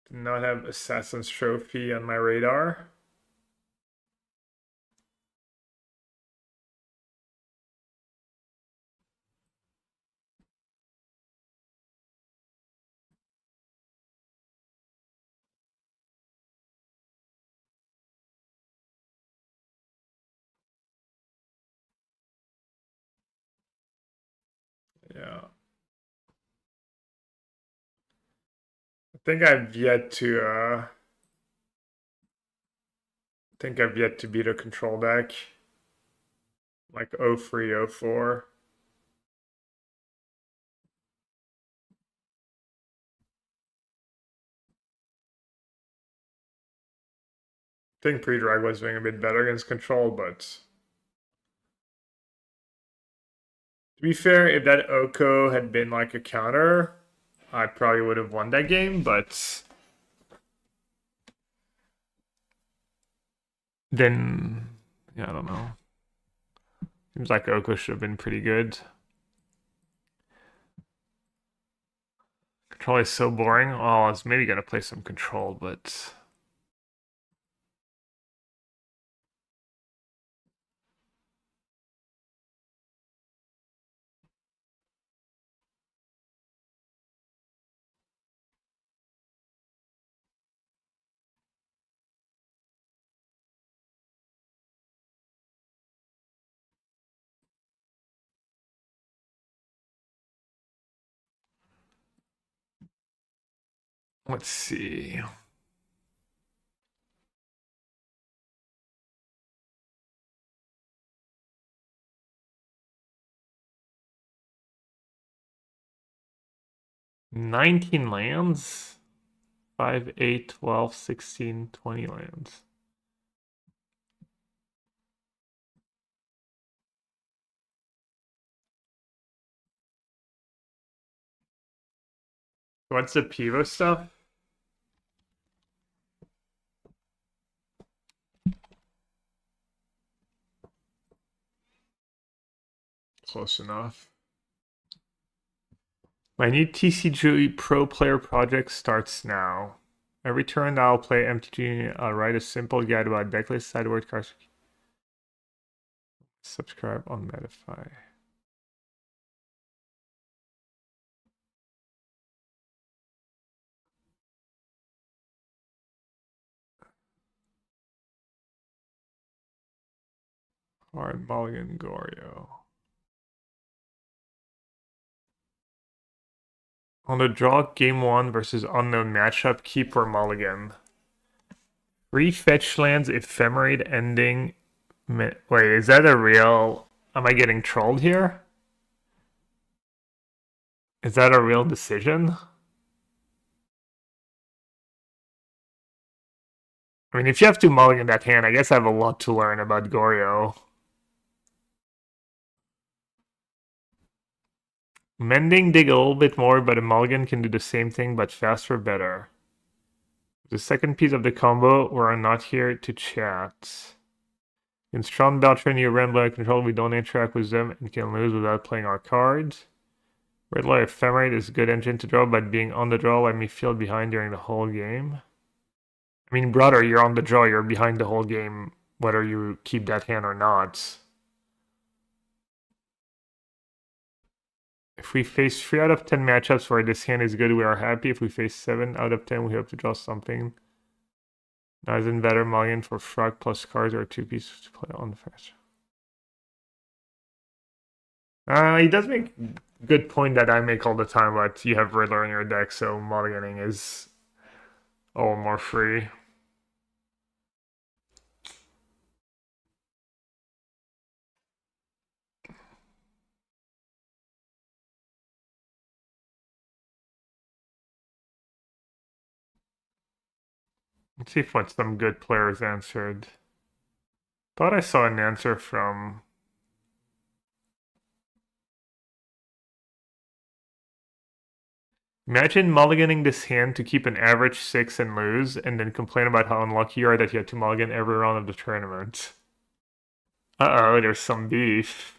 Did not have Assassin's Trophy on my radar. Yeah. I think I've yet to beat a control deck. Like 03, 04. I think pre-drag was doing a bit better against control, but to be fair, if that Oko had been like a counter, I probably would have won that game, but then, yeah, I don't know. Seems like Oko should have been pretty good. Control is so boring. Oh, I was maybe gonna play some control, but Let's see. $19 lands. 5, 8, 12, 16, 20 lands. What's the Pivo stuff? Close enough. My new TCG Pro Player project starts now. Every turn I'll play MTG, I'll write a simple guide about decklist, sideboard cards. Subscribe on Metafy. Hard Mulligan Goryo. On the draw, game 1 versus unknown matchup, keep or mulligan. 3 fetch lands, ephemerate ending. Wait, is that a real... Am I getting trolled here? Is that a real decision? I mean, if you have to mulligan that hand, I guess I have a lot to learn about Goryo. Mending dig a little bit more, but a mulligan can do the same thing, but faster, better. The second piece of the combo, we're not here to chat. In Strong Beltran, you run by control, we don't interact with them and can lose without playing our cards. Red Light Ephemerate is a good engine to draw, but being on the draw let me feel behind during the whole game. I mean, brother, you're on the draw, you're behind the whole game, whether you keep that hand or not. If we face 3 out of 10 matchups where this hand is good, we are happy. If we face 7 out of 10, we hope to draw something. Nice and better mulligan for frog plus cards or 2 pieces to play on the first. He does make a good point that I make all the time, but you have Riddler in your deck, so mulliganing is a little more free. Let's see what some good players answered. Thought I saw an answer from... Imagine mulliganing this hand to keep an average 6 and lose, and then complain about how unlucky you are that you had to mulligan every round of the tournament. Uh-oh, there's some beef.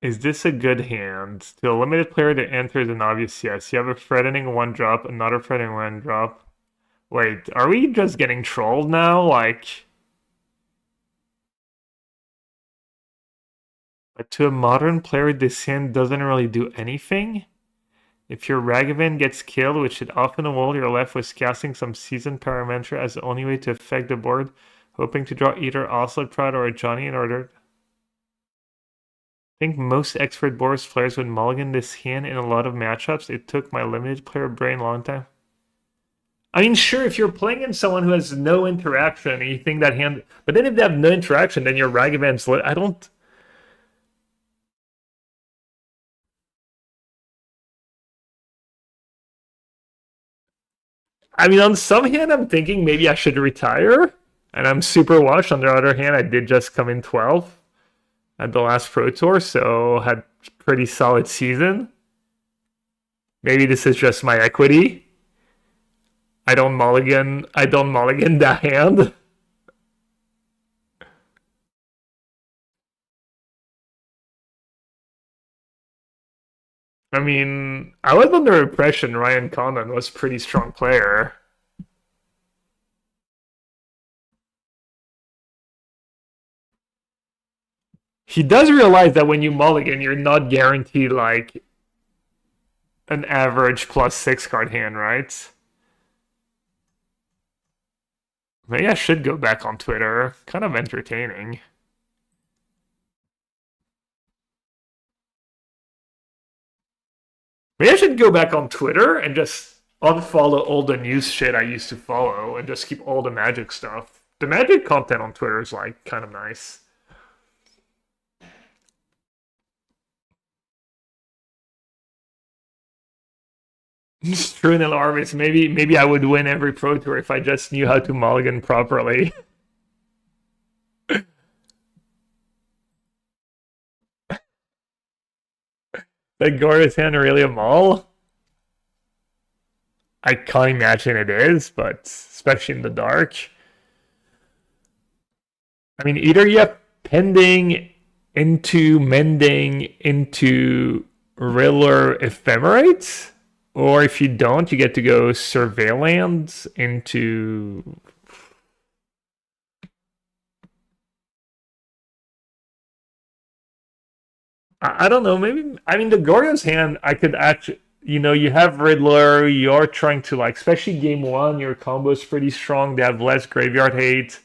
Is this a good hand? To a limited player, the answer is an obvious yes. You have a threatening 1-drop, another threatening 1-drop. Wait, are we just getting trolled now? Like... But to a modern player, this hand doesn't really do anything. If your Ragavan gets killed, which it often will, you're left with casting some Seasoned Parameter as the only way to affect the board, hoping to draw either Oslo Pride or a Johnny in order... I think most expert Boris players would mulligan this hand in a lot of matchups. It took my limited player brain a long time. I mean, sure, if you're playing in someone who has no interaction and you think that hand... But then if they have no interaction, then your Ragavan's... I don't... I mean, on some hand, I'm thinking maybe I should retire. And I'm super washed. On the other hand, I did just come in 12th at the last Pro Tour, so had pretty solid season. Maybe this is just my equity. I don't mulligan that hand. I mean, I was under the impression Ryan Conlon was a pretty strong player. He does realize that when you mulligan, you're not guaranteed like an average +6 card hand, right? Maybe I should go back on Twitter. Kind of entertaining. Maybe I should go back on Twitter and just unfollow all the news shit I used to follow and just keep all the Magic stuff. The Magic content on Twitter is like kind of nice. Strunel Arvis, maybe I would win every Pro Tour if I just knew how to mulligan properly. Like Gora's hand really a mull? I can't imagine it is, but especially in the dark. I mean, either you have pending into mending into Riddler Ephemerate, or if you don't, you get to go Surveillance into. I don't know, maybe. I mean, the Goryo's hand, I could actually. You have Riddler, you're trying to, like, especially game one, your combo's pretty strong, they have less graveyard hate.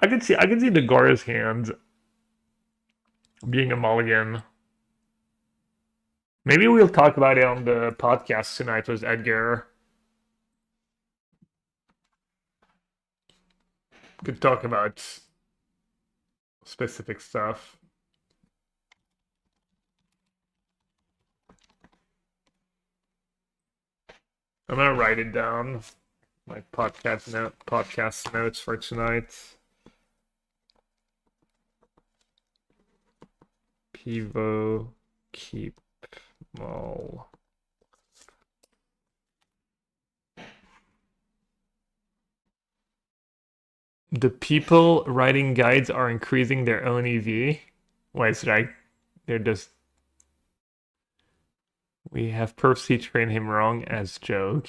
I could see the Goryo's hand being a mulligan. Maybe we'll talk about it on the podcast tonight with Edgar. Could talk about specific stuff. I'm gonna write it down. My podcast notes for tonight. Pivo keep mull. The people writing guides are increasing their own EV. Why is that? They're just. We have purposely trained him wrong as joke.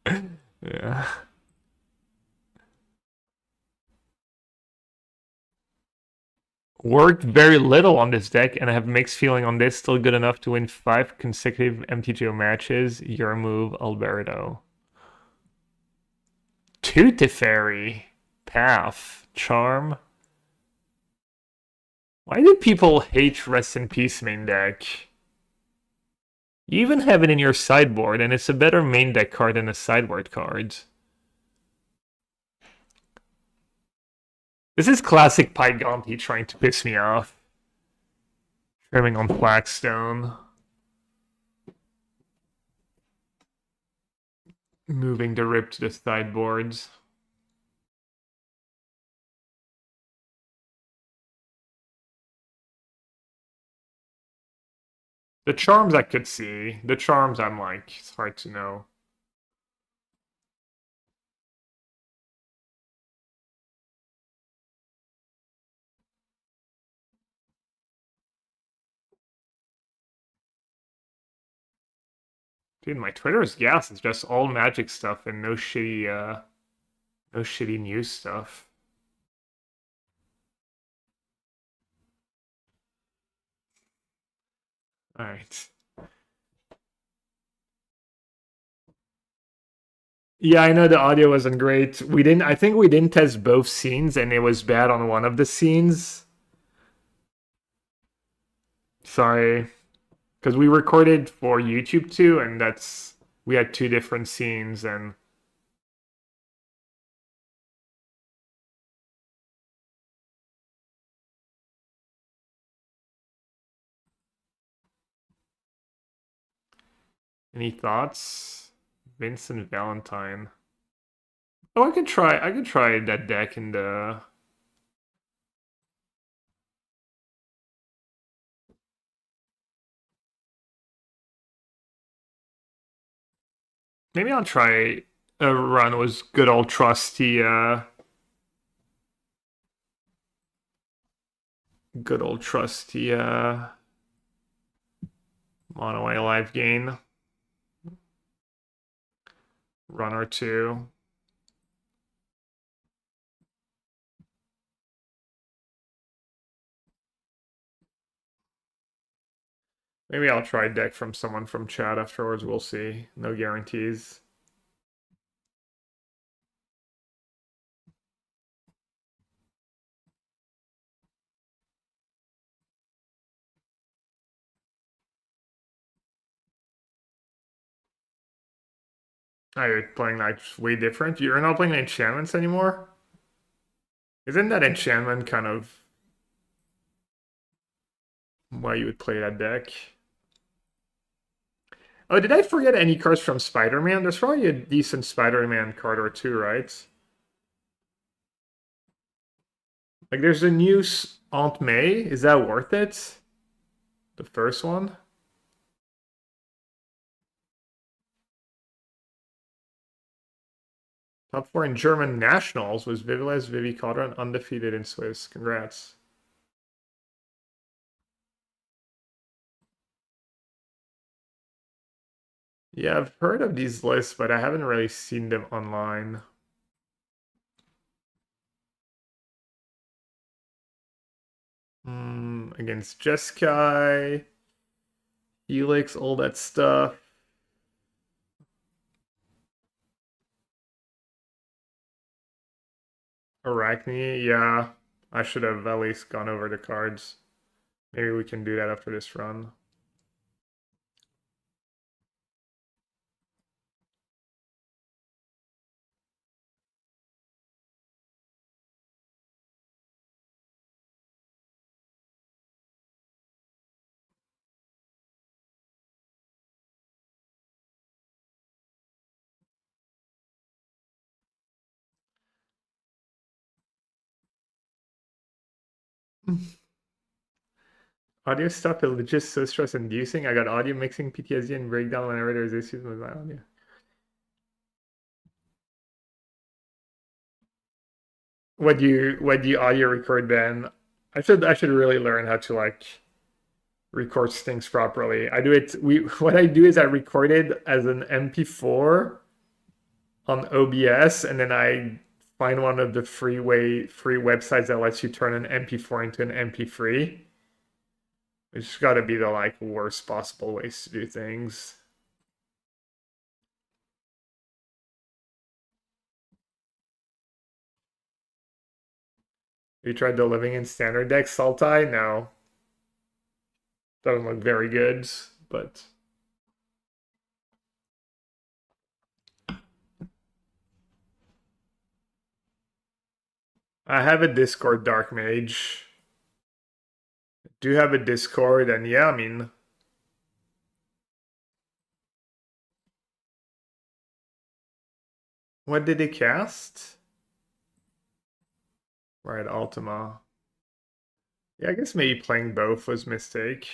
Yeah. Worked very little on this deck, and I have mixed feeling on this. Still good enough to win 5 consecutive MTGO matches. Your move, Alberto. 2 Teferi. Path. Charm. Why do people hate Rest in Peace main deck? You even have it in your sideboard, and it's a better main deck card than a sideboard card. This is classic Pygonti trying to piss me off. Trimming on Blackstone. Moving the rip to the sideboards. The charms I could see. The charms I'm like, it's hard to know. Dude, my Twitter is gas. It's just all Magic stuff and no shitty news stuff. All right. Yeah, I know the audio wasn't great. I think we didn't test both scenes and it was bad on one of the scenes. Sorry. Because we recorded for YouTube too, and we had 2 different scenes and any thoughts? Vincent Valentine. Oh, I could try that deck in the. Maybe I'll try a run with good old trusty mono A live gain. Run or 2. Maybe I'll try deck from someone from chat afterwards. We'll see. No guarantees. Oh, you're playing like way different. You're not playing enchantments anymore? Isn't that enchantment kind of why you would play that deck? Oh, did I forget any cards from Spider-Man? There's probably a decent Spider-Man card or two, right? Like, there's a new Aunt May. Is that worth it? The first one? Top four in German nationals was Viviles, Vivi Calderon, undefeated in Swiss. Congrats. Yeah, I've heard of these lists, but I haven't really seen them online. Against Jeskai, Helix, all that stuff. Arachne, yeah. I should have at least gone over the cards. Maybe we can do that after this run. Audio stuff is just so stress inducing. I got audio mixing, PTSD, and breakdown whenever there's issues with my audio. What do you audio record, Ben? I should really learn how to like record things properly. I do it what I do is I record it as an MP4 on OBS, and then I find one of the free websites that lets you turn an MP4 into an MP3. It's got to be the like worst possible ways to do things. You tried the living in standard deck Sultai? No. Doesn't look very good, but I have a Discord Dark Mage. Do have a Discord, and yeah, I mean, what did he cast? Right, Ultima. Yeah, I guess maybe playing both was mistake.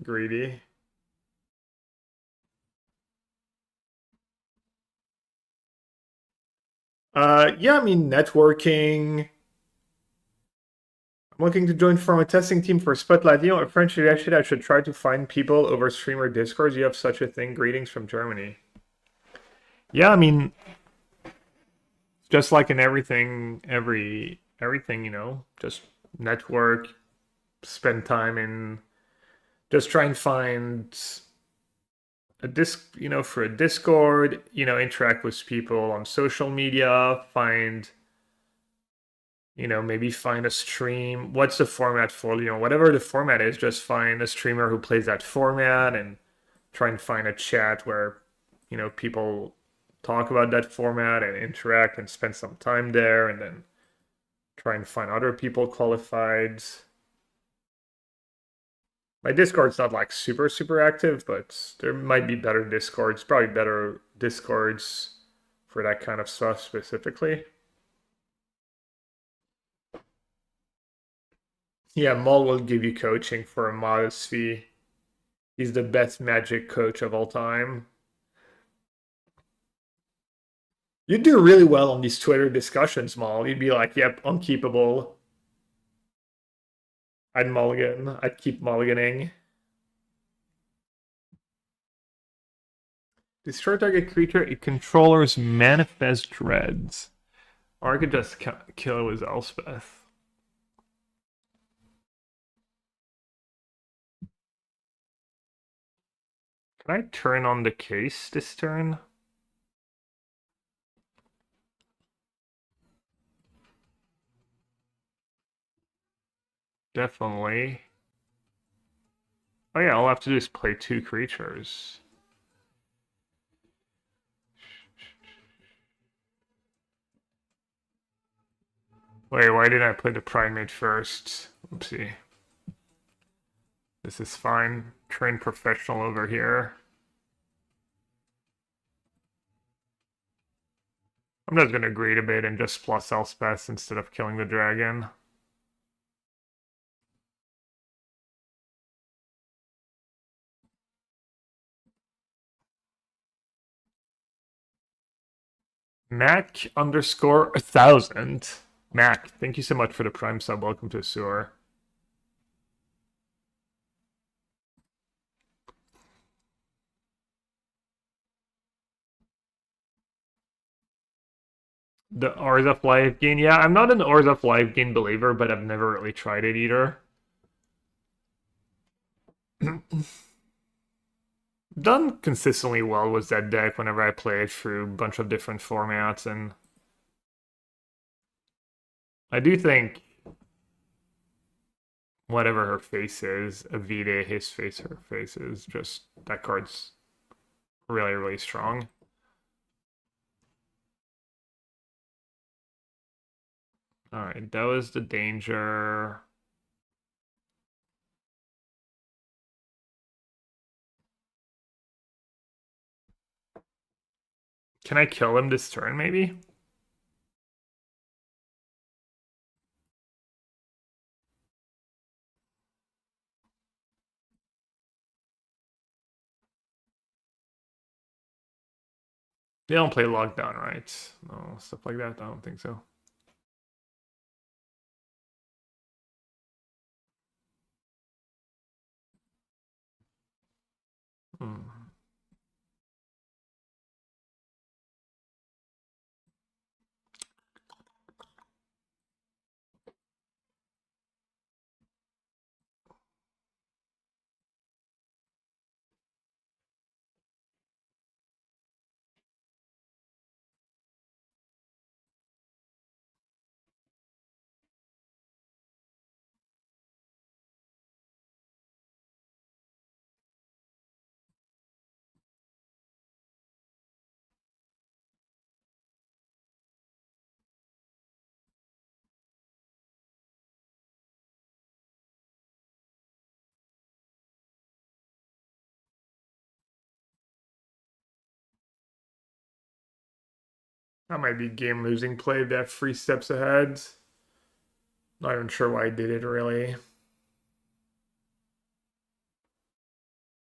Greedy. Yeah, I mean, networking. I'm looking to join from a testing team for Spotlight. You know, a French reaction. I should try to find people over streamer Discords. You have such a thing. Greetings from Germany. Yeah, I mean, just like in everything, just network, spend time in, just try and find a for a Discord, interact with people on social media, find, maybe find a stream. What's the format for, whatever the format is, just find a streamer who plays that format and try and find a chat where, people talk about that format and interact and spend some time there, and then try and find other people qualified. My Discord's not like super, super active, but there might be better Discords, probably better Discords for that kind of stuff specifically. Yeah, Maul will give you coaching for a modest fee. He's the best magic coach of all time. You'd do really well on these Twitter discussions, Maul. You'd be like, yep, unkeepable. I'd mulligan. I'd keep mulliganing. Destroy target creature, a controller's manifest dreads. Or I could just kill it with Elspeth. Can I turn on the case this turn? Definitely. Oh yeah, all I have to do is play 2 creatures. Wait, why didn't I play the Primate first? Oopsie. This is fine. Trained professional over here. I'm just gonna greed a bit and just plus Elspeth instead of killing the dragon. Mac underscore 1000. Mac, thank you so much for the Prime sub. Welcome to Sewer. The Ors of Life Gain. Yeah, I'm not an Ors of Life Gain believer, but I've never really tried it either. Done consistently well with that deck whenever I play it through a bunch of different formats, and I do think whatever her face is, Avide, his face, her face is just that card's really, really strong. Alright, that was the danger. Can I kill him this turn, maybe? They don't play lockdown, right? No, stuff like that, I don't think so. Hmm. That might be game losing play. They have 3 steps ahead. Not even sure why I did it really.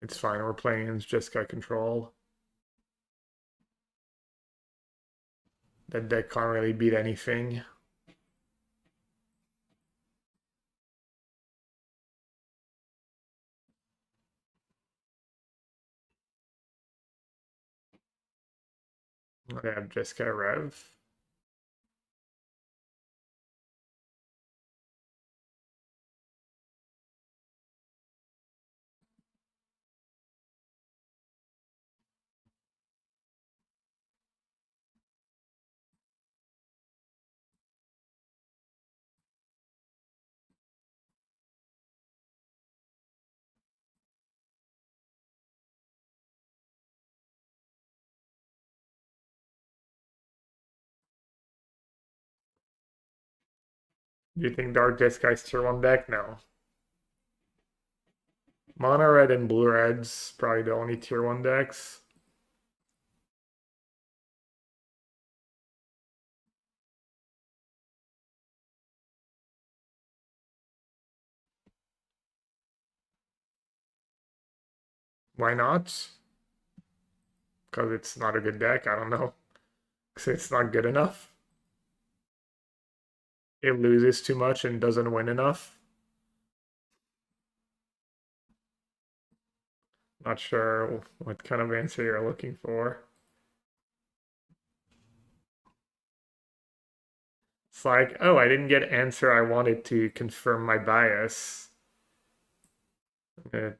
It's fine, we're playing against Jeskai control. That deck can't really beat anything. I have Jeskai Rev. Do you think Dark Jeskai's tier 1 deck? No. Mono Red and Blue Red's probably the only tier 1 decks. Why not? Because it's not a good deck? I don't know. Because it's not good enough. It loses too much and doesn't win enough. Not sure what kind of answer you're looking for. It's like, oh, I didn't get answer I wanted to confirm my bias. I'm gonna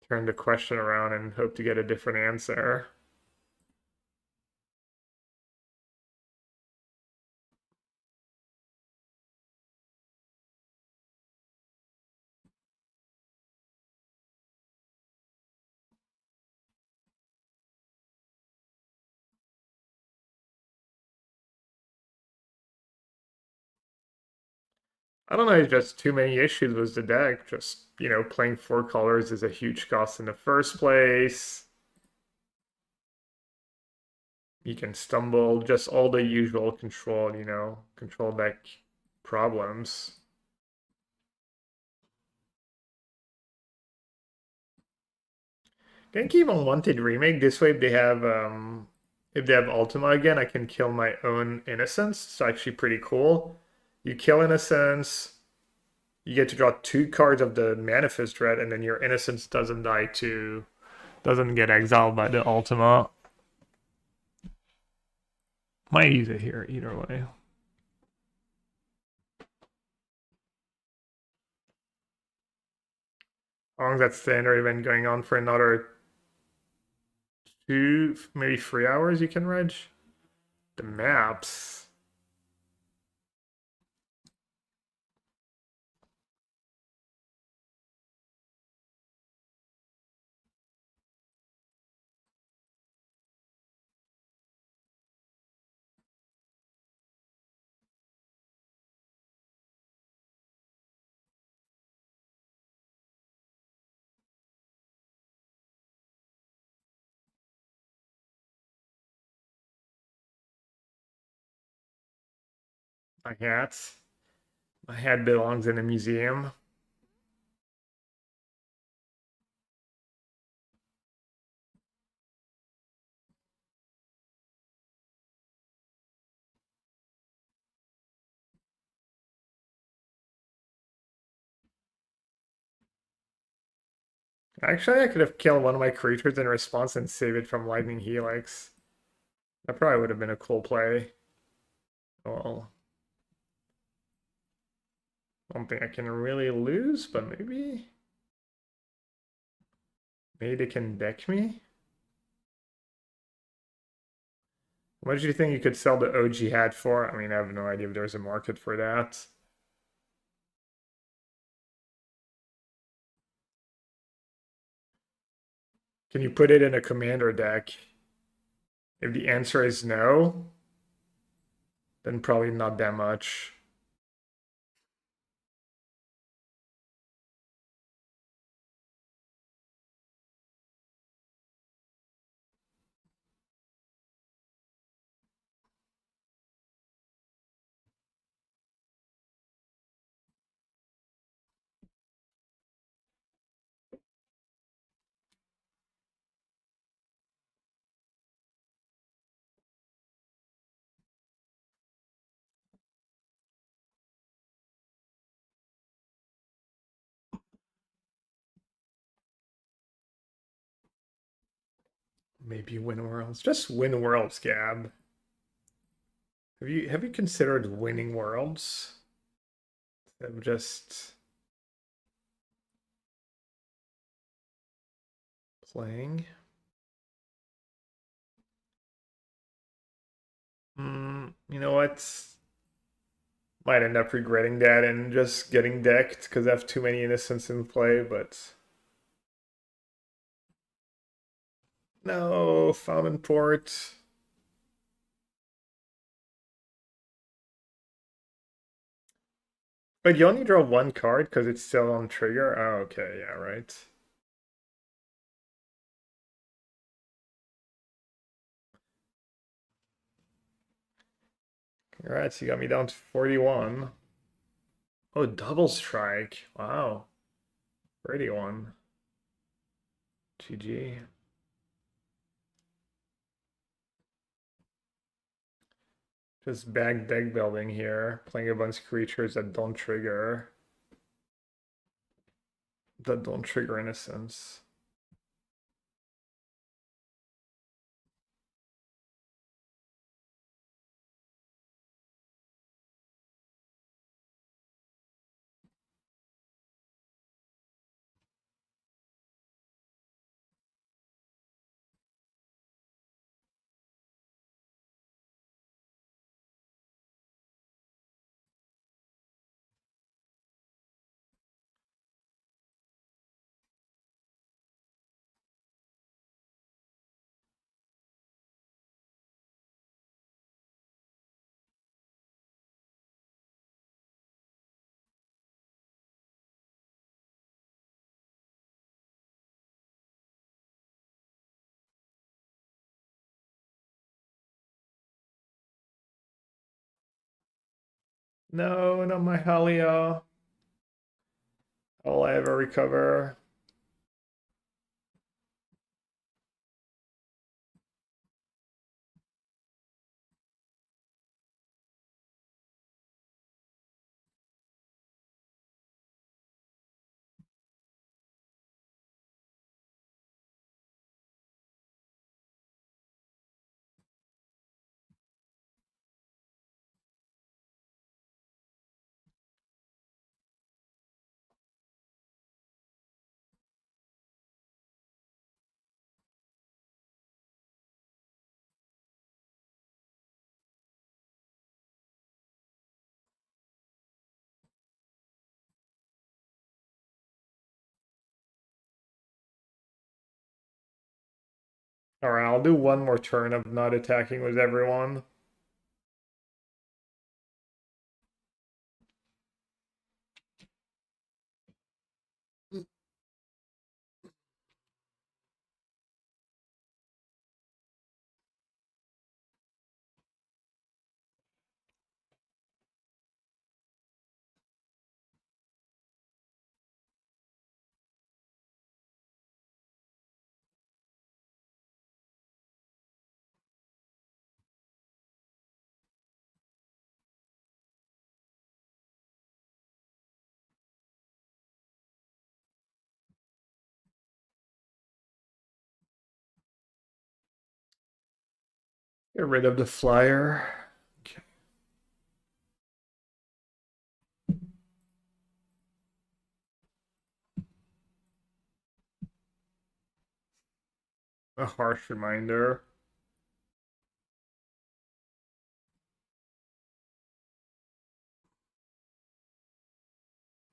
turn the question around and hope to get a different answer. I don't know, it's just too many issues with the deck. Just, playing 4 colors is a huge cost in the first place. You can stumble, just all the usual control deck problems. Think even wanted remake this way if they have Ultima again, I can kill my own Innocence. It's actually pretty cool. You kill Innocence, you get to draw 2 cards of the Manifest Red, and then your Innocence doesn't die too, doesn't get exiled by the Ultima. Might use it here either way. How long is that standard event going on for another 2, maybe 3 hours you can reg? The maps. My hat. My hat belongs in a museum. Actually, I could have killed one of my creatures in response and save it from Lightning Helix. That probably would have been a cool play. Well, I don't think I can really lose, but maybe they can deck me. What did you think you could sell the OG hat for? I mean, I have no idea if there's a market for that. Can you put it in a commander deck? If the answer is no, then probably not that much. Maybe win worlds. Just win worlds, Gab. Have you considered winning worlds? Instead of just playing. You know what? Might end up regretting that and just getting decked because I have too many innocents in play, but no, Fountain Port. But you only draw 1 card because it's still on trigger? Oh, okay, yeah, right. Alright, so you got me down to 41. Oh, double strike. Wow. 31. GG. Just bag deck building here. Playing a bunch of creatures that don't trigger. That don't trigger innocence. No, not my Halia. Will I ever recover? Alright, I'll do one more turn of not attacking with everyone. Get rid of the flyer. Okay. A harsh reminder.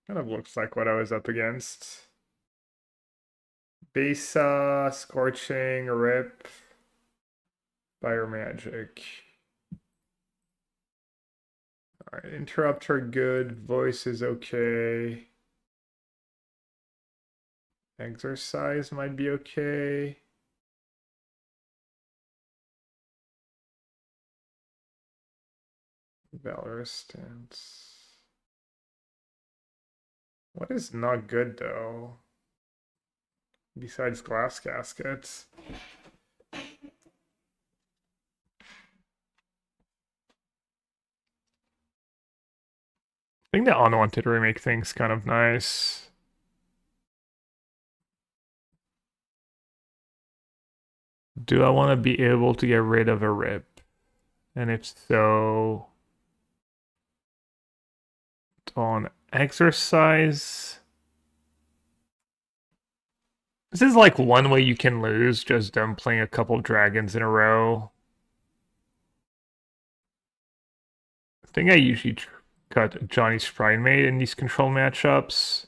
Kind of looks like what I was up against. Besa, Scorching, Rip, Fire Magic. Alright, Interrupter good, Voice is okay. Exercise might be okay. Valorous Stance. What is not good though? Besides glass caskets. I think the unwanted remake thing's kind of nice. Do I want to be able to get rid of a rip? And if so, on exercise. This is like one way you can lose, just playing a couple dragons in a row. I think I usually cut Johnny's Sprite in these control matchups.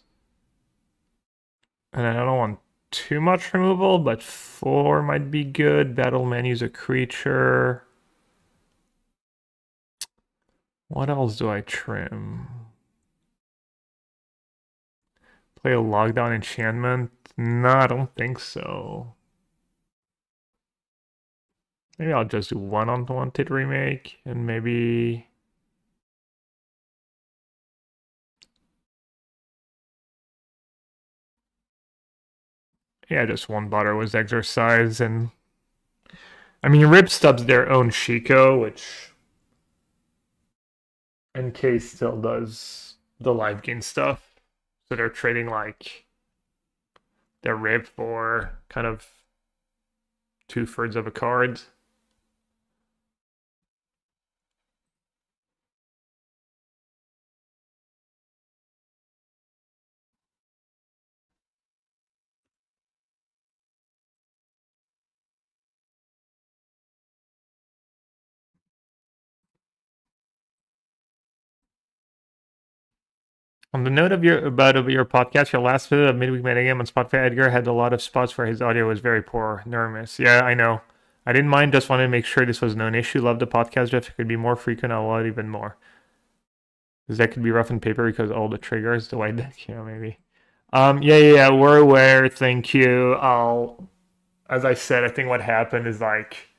And I don't want too much removal, but 4 might be good. Battle menu's a creature. What else do I trim? Play a lockdown enchantment? No, I don't think so. Maybe I'll just do one unwanted remake and maybe... Yeah, just one butter was exercise and... I mean, Rip stubs their own Shiko, which... NK still does the live gain stuff. So they're trading like their Rip for kind of 2/3 of a card. On the note of your podcast, your last visit of Midweek Metagame on Spotify, Edgar had a lot of spots where his audio was very poor. Nervous. Yeah, I know. I didn't mind, just wanted to make sure this was no issue. Love the podcast. If it could be more frequent, I'll love it even more. Because that could be rough on paper because all the triggers, the white deck, maybe. Yeah, we're aware. Thank you. As I said, I think what happened is like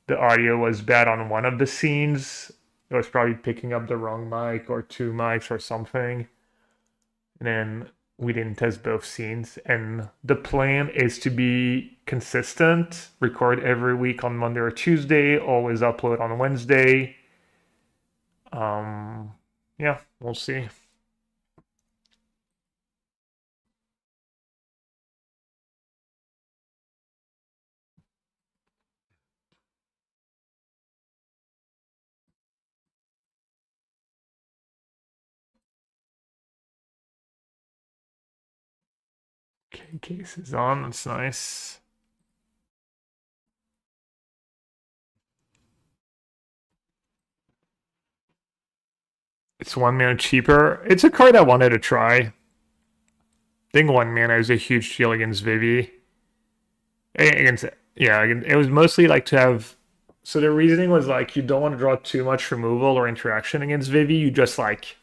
the audio was bad on one of the scenes It was probably picking up the wrong mic or two mics or something. And then we didn't test both scenes. And the plan is to be consistent, record every week on Monday or Tuesday, always upload on Wednesday. Yeah, we'll see. Okay, case is on. That's nice. It's 1 mana cheaper. It's a card I wanted to try. I think 1 mana is a huge deal against Vivi. Against yeah, it was mostly like to have. So the reasoning was like you don't want to draw too much removal or interaction against Vivi. You just like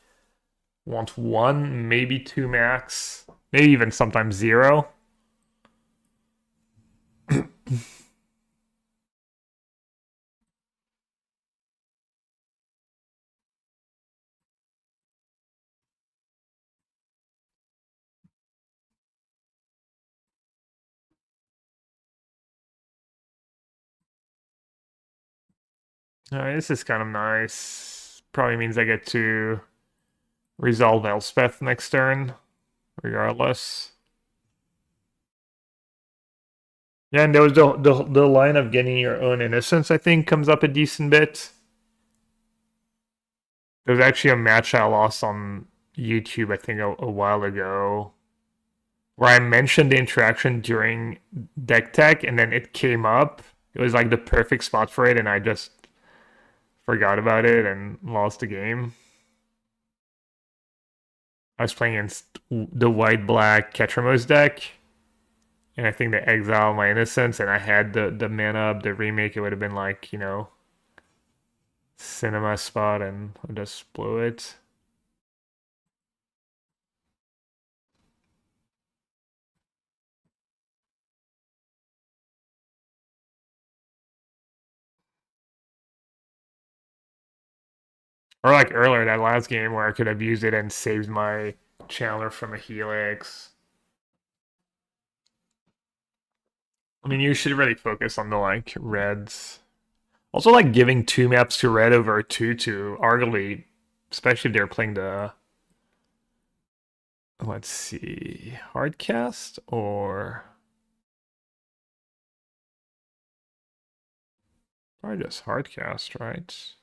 want one, maybe two max, maybe even sometimes zero. Alright, this is kind of nice. Probably means I get to resolve Elspeth next turn, regardless. Yeah, and there was the line of getting your own innocence, I think, comes up a decent bit. There was actually a match I lost on YouTube, I think, a while ago, where I mentioned the interaction during deck tech, and then it came up. It was like the perfect spot for it, and I just forgot about it and lost the game. I was playing against the white-black Ketramos deck, and I think they exiled my innocence, and I had the mana up, the remake. It would have been like, you know, cinema spot, and I just blew it. Or like earlier that last game where I could have used it and saved my Chandler from a Helix. I mean, you should really focus on the like reds. Also, like giving two maps to red over two to arguably, especially if they're playing the. Let's see, hardcast or probably just hardcast, right?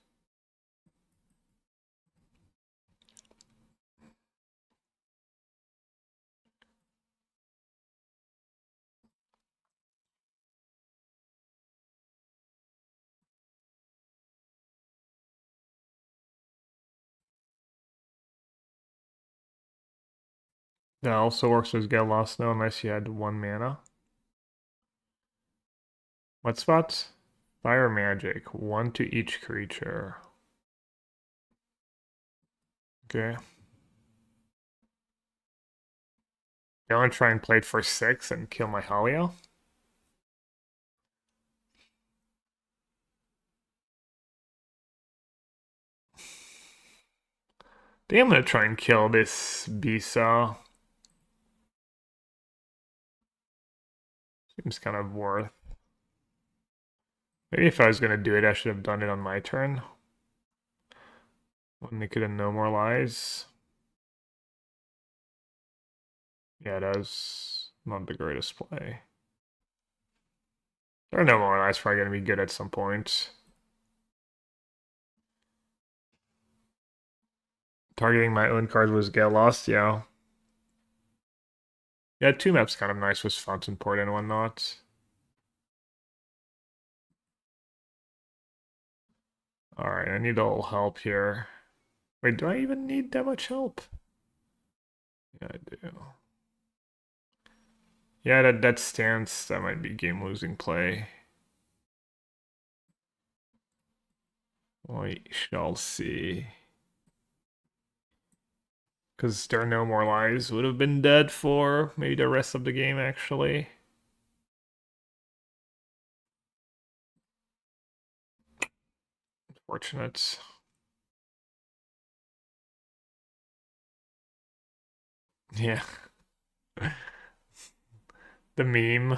That also works with Get Lost No unless you had 1 mana. What spots? Fire magic, 1 to each creature. Okay. I'm gonna try and play it for 6 and kill my Halio. I think I'm gonna try and kill this Bisa. Seems kind of worth. Maybe if I was gonna do it, I should have done it on my turn. When they could have no more lies. Yeah, that was not the greatest play. There are no more lies, probably gonna be good at some point. Targeting my own card was Get Lost, yeah. Yeah, 2 maps kind of nice with Fountain Port and whatnot. Alright, I need a little help here. Wait, do I even need that much help? Yeah, I do. Yeah, that stance, that might be game-losing play. We shall see. Because there are no more lies. Would have been dead for maybe the rest of the game, actually. Unfortunate. Yeah. The meme.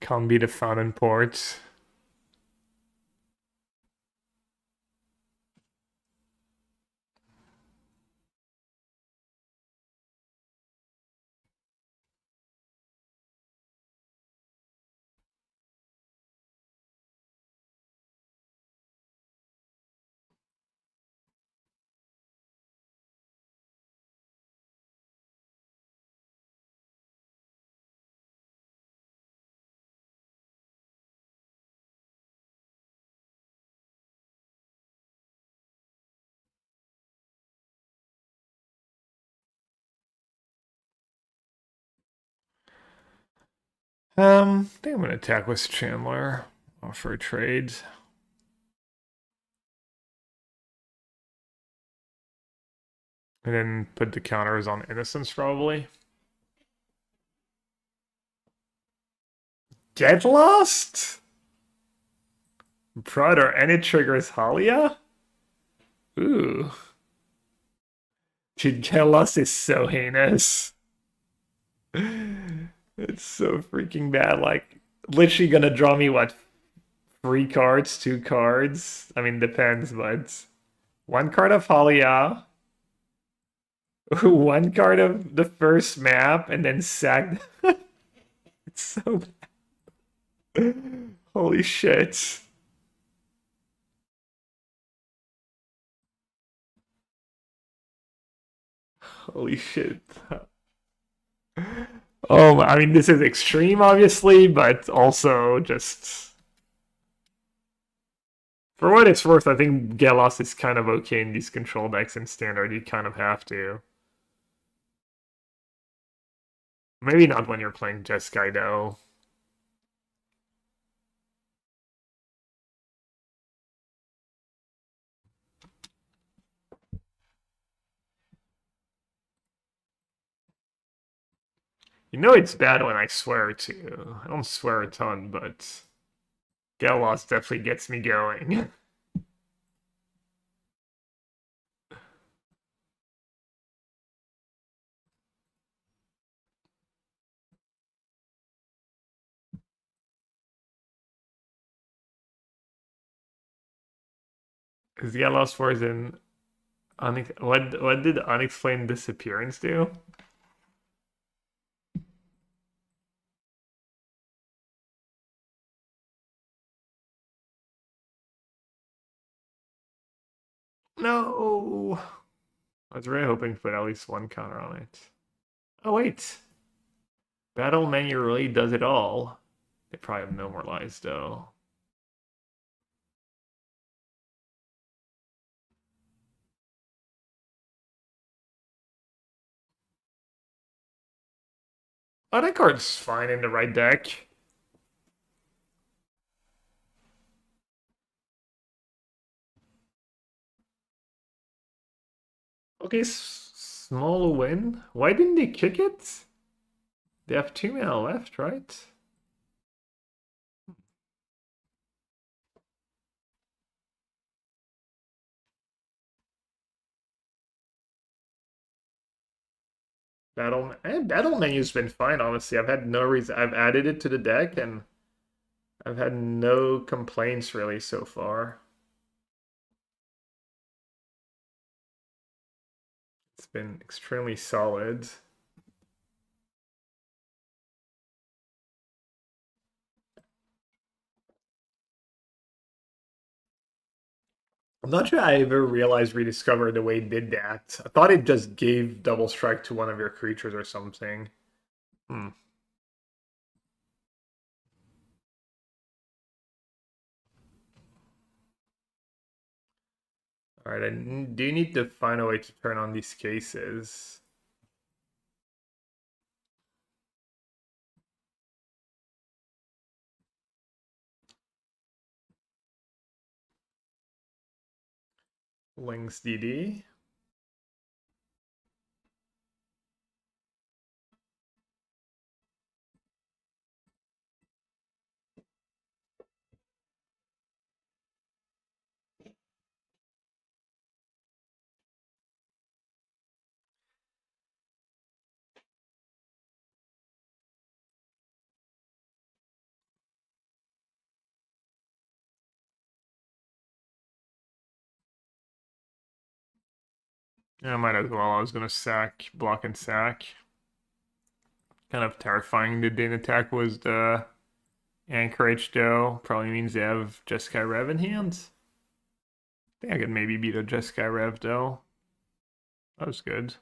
Come be the fountain port. I think I'm gonna attack with Chandler. Offer a trade. And then put the counters on Innocence, probably. Get Lost? Brother, and it triggers Halia? Ooh. Dude, Get Lost is so heinous. It's so freaking bad. Like, literally gonna draw me, what, 3 cards, 2 cards? I mean, depends, but 1 card of Halia, 1 card of the first map, and then sack. It's so bad. Holy shit. Holy shit. Oh, I mean, this is extreme, obviously, but also just for what it's worth, I think Gelos is kind of okay in these control decks in standard. You kind of have to. Maybe not when you're playing Jeskai, though. You know it's bad when I swear too. I don't swear a ton, but Gelos definitely gets me going. Is Gelos for in what did unexplained disappearance do? No. I was really hoping to put at least 1 counter on it. Oh wait. Battle menu really does it all. They probably have no more lies though. Oh, that card's fine in the right deck. Okay, small win. Why didn't they kick it? They have 2 mana left, right? Battle menu's been fine, honestly. I've had no reason. I've added it to the deck, and I've had no complaints really so far. It's been extremely solid. I'm not sure I ever realized Rediscover the way it did that. I thought it just gave double strike to one of your creatures or something. Hmm. Alright, I do need to find a way to turn on these cases. Lynx DD. Yeah, I might as well. I was gonna sack, block and sack. Kind of terrifying. The Dane attack was the Anchorage though. Probably means they have Jeskai Rev in hand. I think I could maybe beat a Jeskai Rev though. That was good.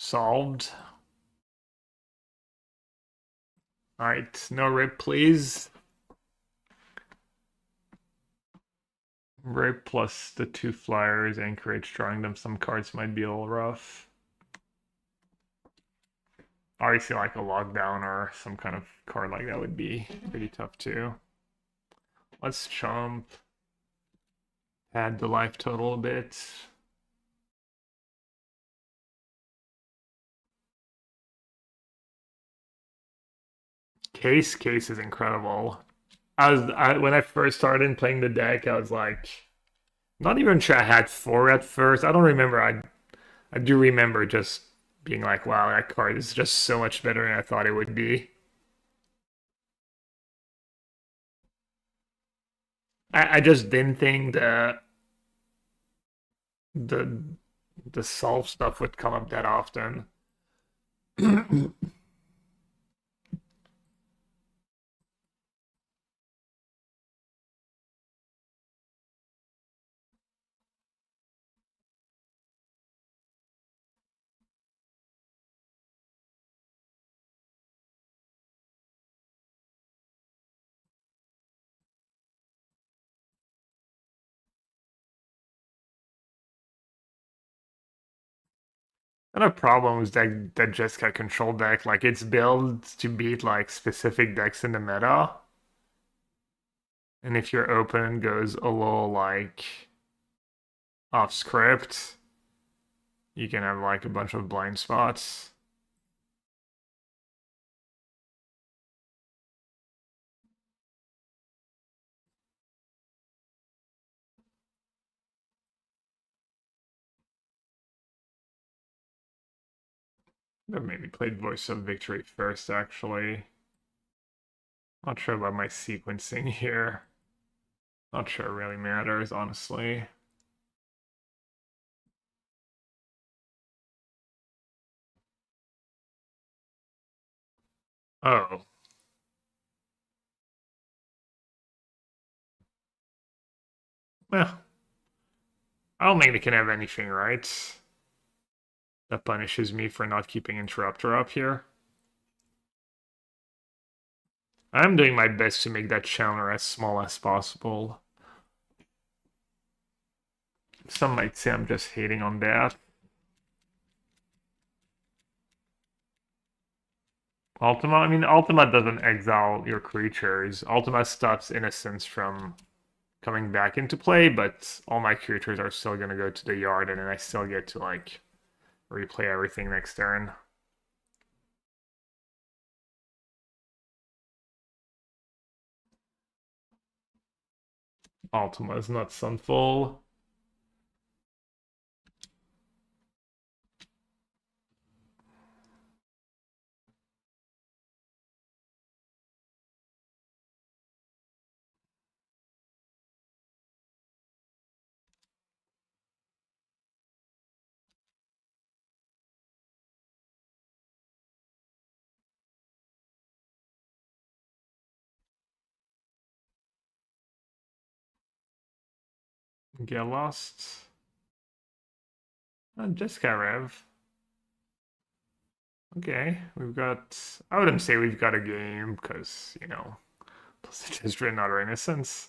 Solved. Alright, no rip, please. Rip plus the 2 flyers, Anchorage, drawing them some cards might be a little rough. Obviously, like a lockdown or some kind of card like that would be pretty tough too. Let's chomp. Add the life total a bit. Case is incredible. When I first started playing the deck, I was like, not even sure I had 4 at first. I don't remember. I do remember just being like, wow, that card is just so much better than I thought it would be. I just didn't think the the solve stuff would come up that often. And a problem is that Jeskai control deck, like it's built to beat like specific decks in the meta. And if your opponent goes a little like off script, you can have like a bunch of blind spots. I've maybe played Voice of Victory first, actually. Not sure about my sequencing here. Not sure it really matters, honestly. Oh. Well, I don't think they can have anything, right? That punishes me for not keeping Interrupter up here. I'm doing my best to make that counter as small as possible. Some might say I'm just hating on that. Ultima, I mean, Ultima doesn't exile your creatures. Ultima stops Innocence from coming back into play, but all my creatures are still going to go to the yard, and then I still get to, like, replay everything next turn. Ultima is not Sunful. Get lost. Jeskai. Okay, we've got... I wouldn't say we've got a game, because, you know, plus it's just another Innocence.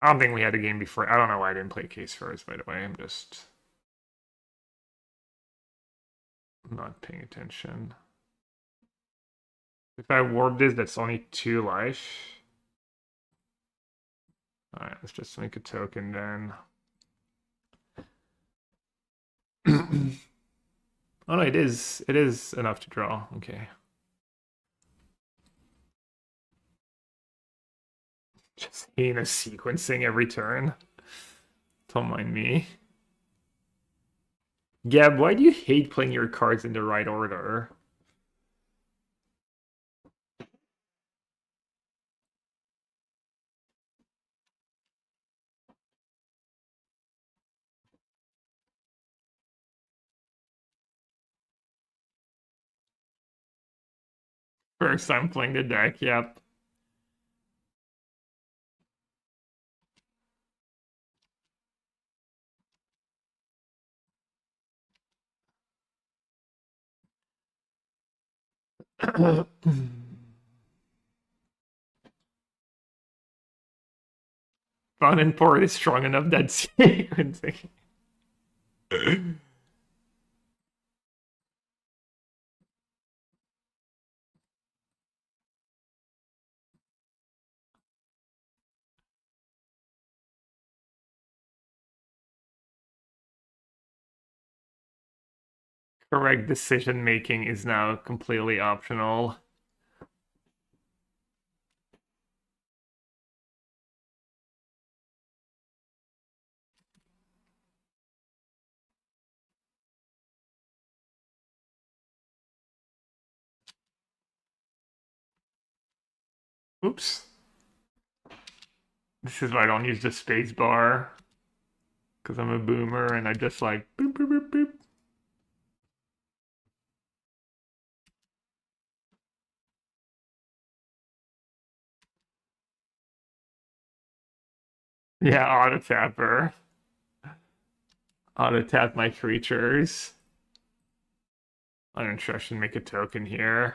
I don't think we had a game before. I don't know why I didn't play Case first, by the way. I'm just not paying attention. If I warp this, that's only 2 life. Alright, let's just make a token then. Oh no, it is enough to draw. Okay. Just heinous sequencing every turn. Don't mind me. Gab, why do you hate playing your cards in the right order? First time playing the deck, yep. Fun and port is strong enough that sequencing. Correct decision making is now completely optional. Oops. This is why I don't use the space bar. Because I'm a boomer and I just like boop boop boop boop. Yeah, auto tapper. Auto tap my creatures. I'm not sure I should make a token here.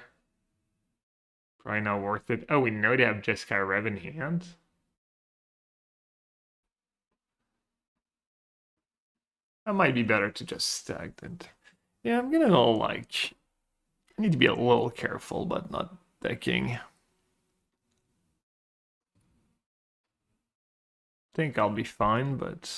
Probably not worth it. Oh, we know they have Jeskai Rev in hand. That might be better to just stack than. Yeah, I'm gonna go like. I need to be a little careful, but not decking. Think I'll be fine, but.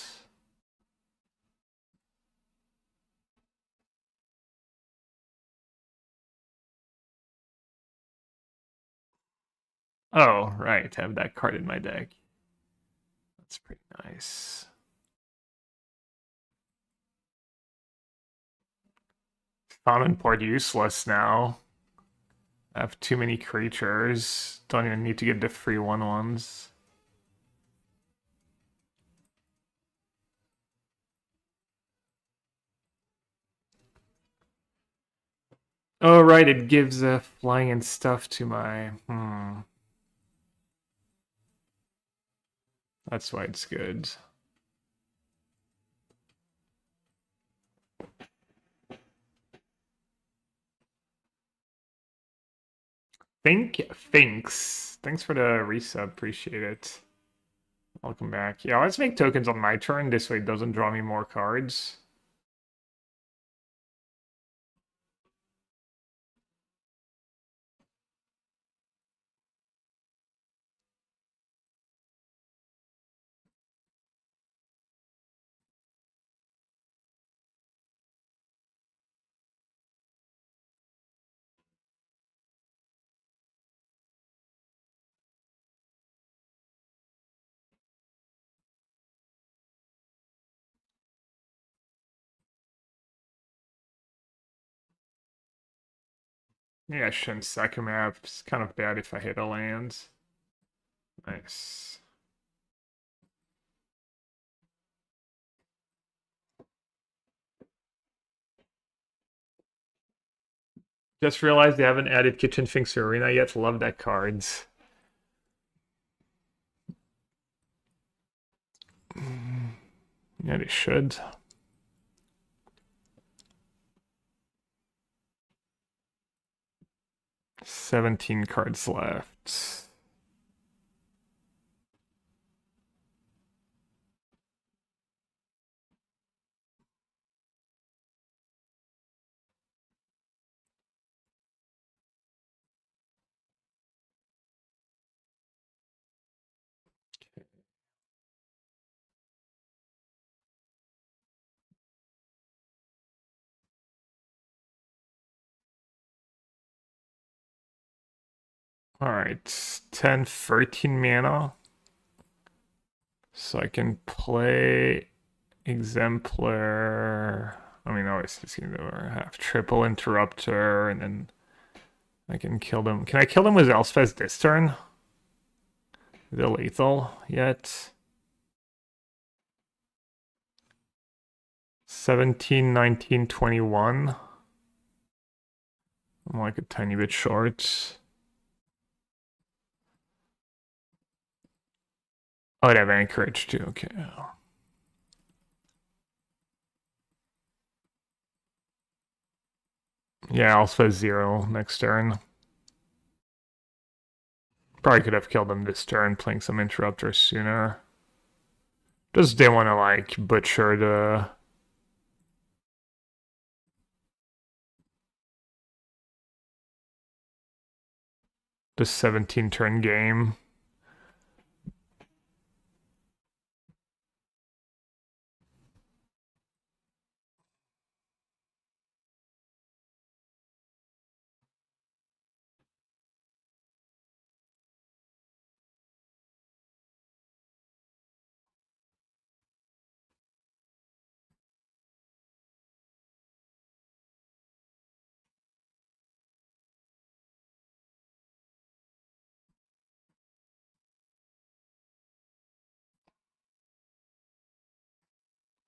Oh, right, have that card in my deck. That's pretty nice. Fountain Port useless now. I have too many creatures. Don't even need to get the free 1/1s. Oh, right, it gives flying and stuff to my... That's why it's good. Thanks. Thanks for the resub. Appreciate it. Welcome back. Yeah, let's make tokens on my turn. This way it doesn't draw me more cards. Yeah, I shouldn't sack a map. It's kind of bad if I hit a land. Nice. Just realized they haven't added Kitchen Finks Arena yet. Love that cards. Yeah, they should. $17 cards left. Alright, 10, 13 mana. So I can play Exemplar. I mean, I was just gonna have triple interrupter, and then I can kill them. Can I kill them with Elspeth this turn? Is it lethal yet? 17, 19, 21. I'm like a tiny bit short. Oh, I'd have anchorage too. Okay. Yeah, Elspeth 0 next turn. Probably could have killed him this turn, playing some interrupters sooner. Just didn't want to like butcher the 17 turn game.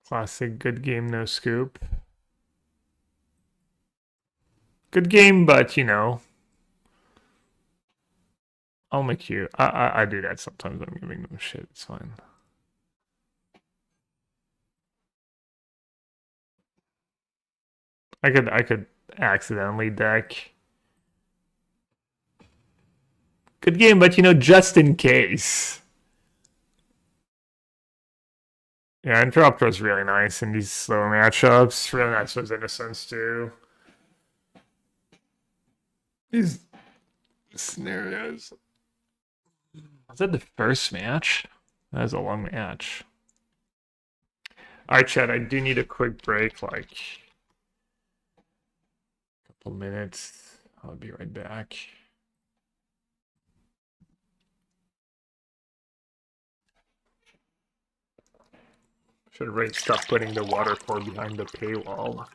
Classic good game, no scoop. Good game, but you know, I'll make you. I do that sometimes. I'm giving them shit. It's fine. I could accidentally deck. Good game, but you know, just in case. Yeah, Interrupter is really nice in these slower matchups. Really nice with Innocence too. These scenarios. Was that the first match? That was a long match. Alright, Chad, I do need a quick break, like a couple minutes. I'll be right back. Should really stop putting the water pour behind the paywall.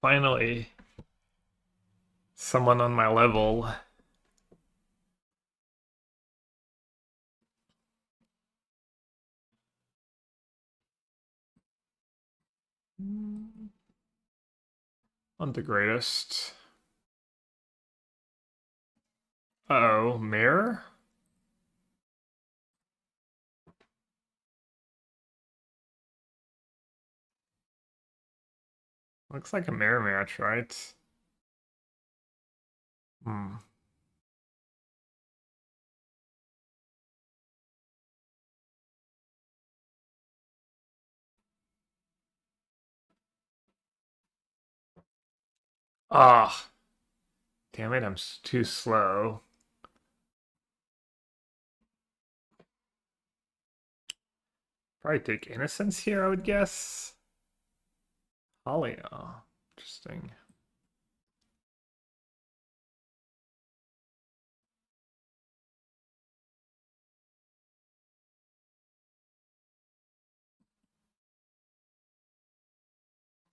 Finally, someone on my level. Not the greatest. Uh-oh, mirror? Looks like a mirror match, right? Hmm. Ah, damn it, I'm too slow. Probably take innocence here, I would guess. Halia. Interesting.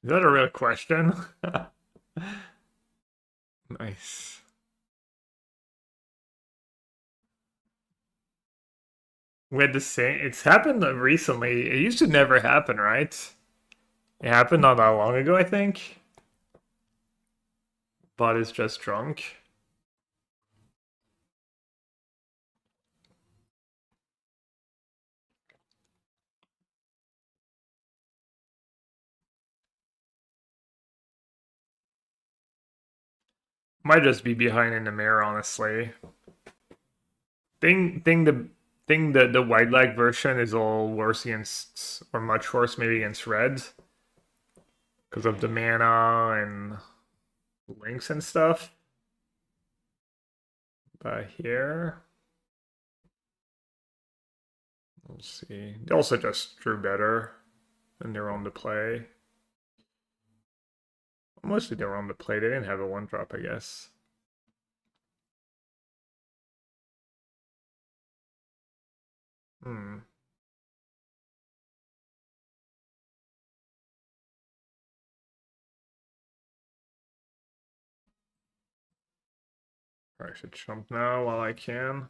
Is that a real question? Nice. We had the same. It's happened recently. It used to never happen, right? It happened not that long ago, I think. Bot is just drunk. Might just be behind in the mirror, honestly. The white lag version is all worse against, or much worse maybe against red, because of the mana and links and stuff. But here, we'll see. They also just drew better than their own to play. Mostly their own to play. They didn't have a one drop, I guess. Hmm. I should jump now while I can.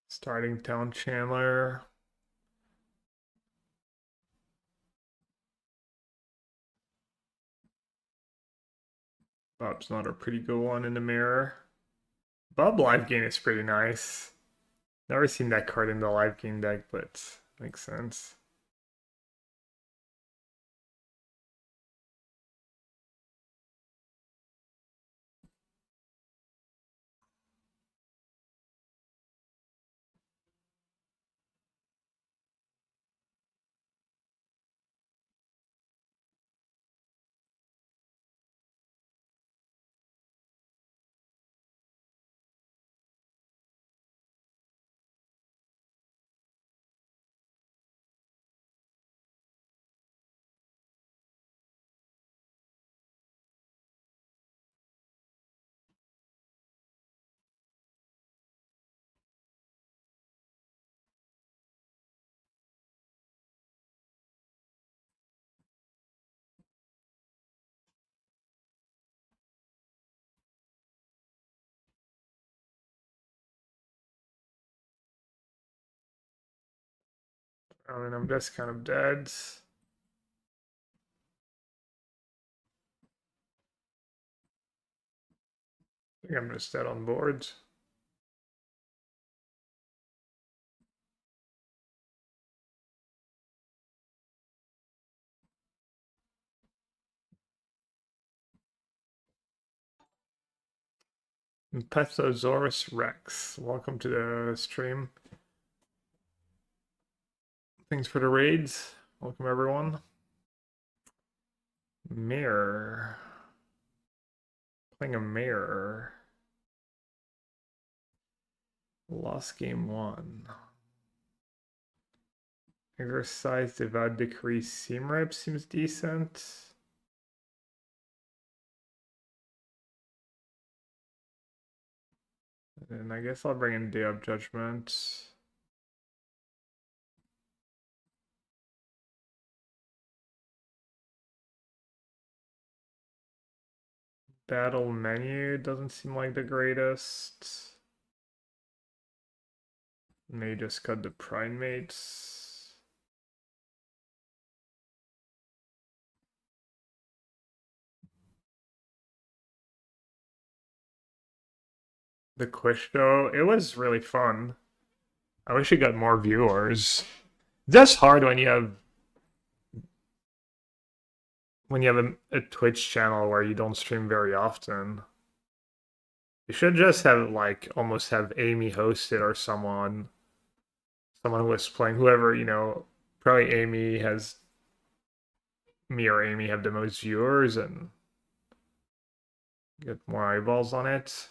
Starting town Chandler. Bob's not a pretty good one in the mirror. Bob live gain is pretty nice. Never seen that card in the live game deck, but makes sense. I mean, I'm just kind of dead. I think I'm just dead on board. Pethosaurus Rex, welcome to the stream. Thanks for the raids. Welcome everyone. Mirror. Playing a mirror. Lost game 1. Exercise, Devout Decree, Seam Rip seems decent. And I guess I'll bring in Day of Judgment. Battle menu doesn't seem like the greatest. May just cut the primates. The quiz show, it was really fun. I wish it got more viewers. That's hard when you have a Twitch channel where you don't stream very often. You should just have like almost have Amy host it or someone who was playing, whoever, probably Amy has, me or Amy have the most viewers and get more eyeballs on it.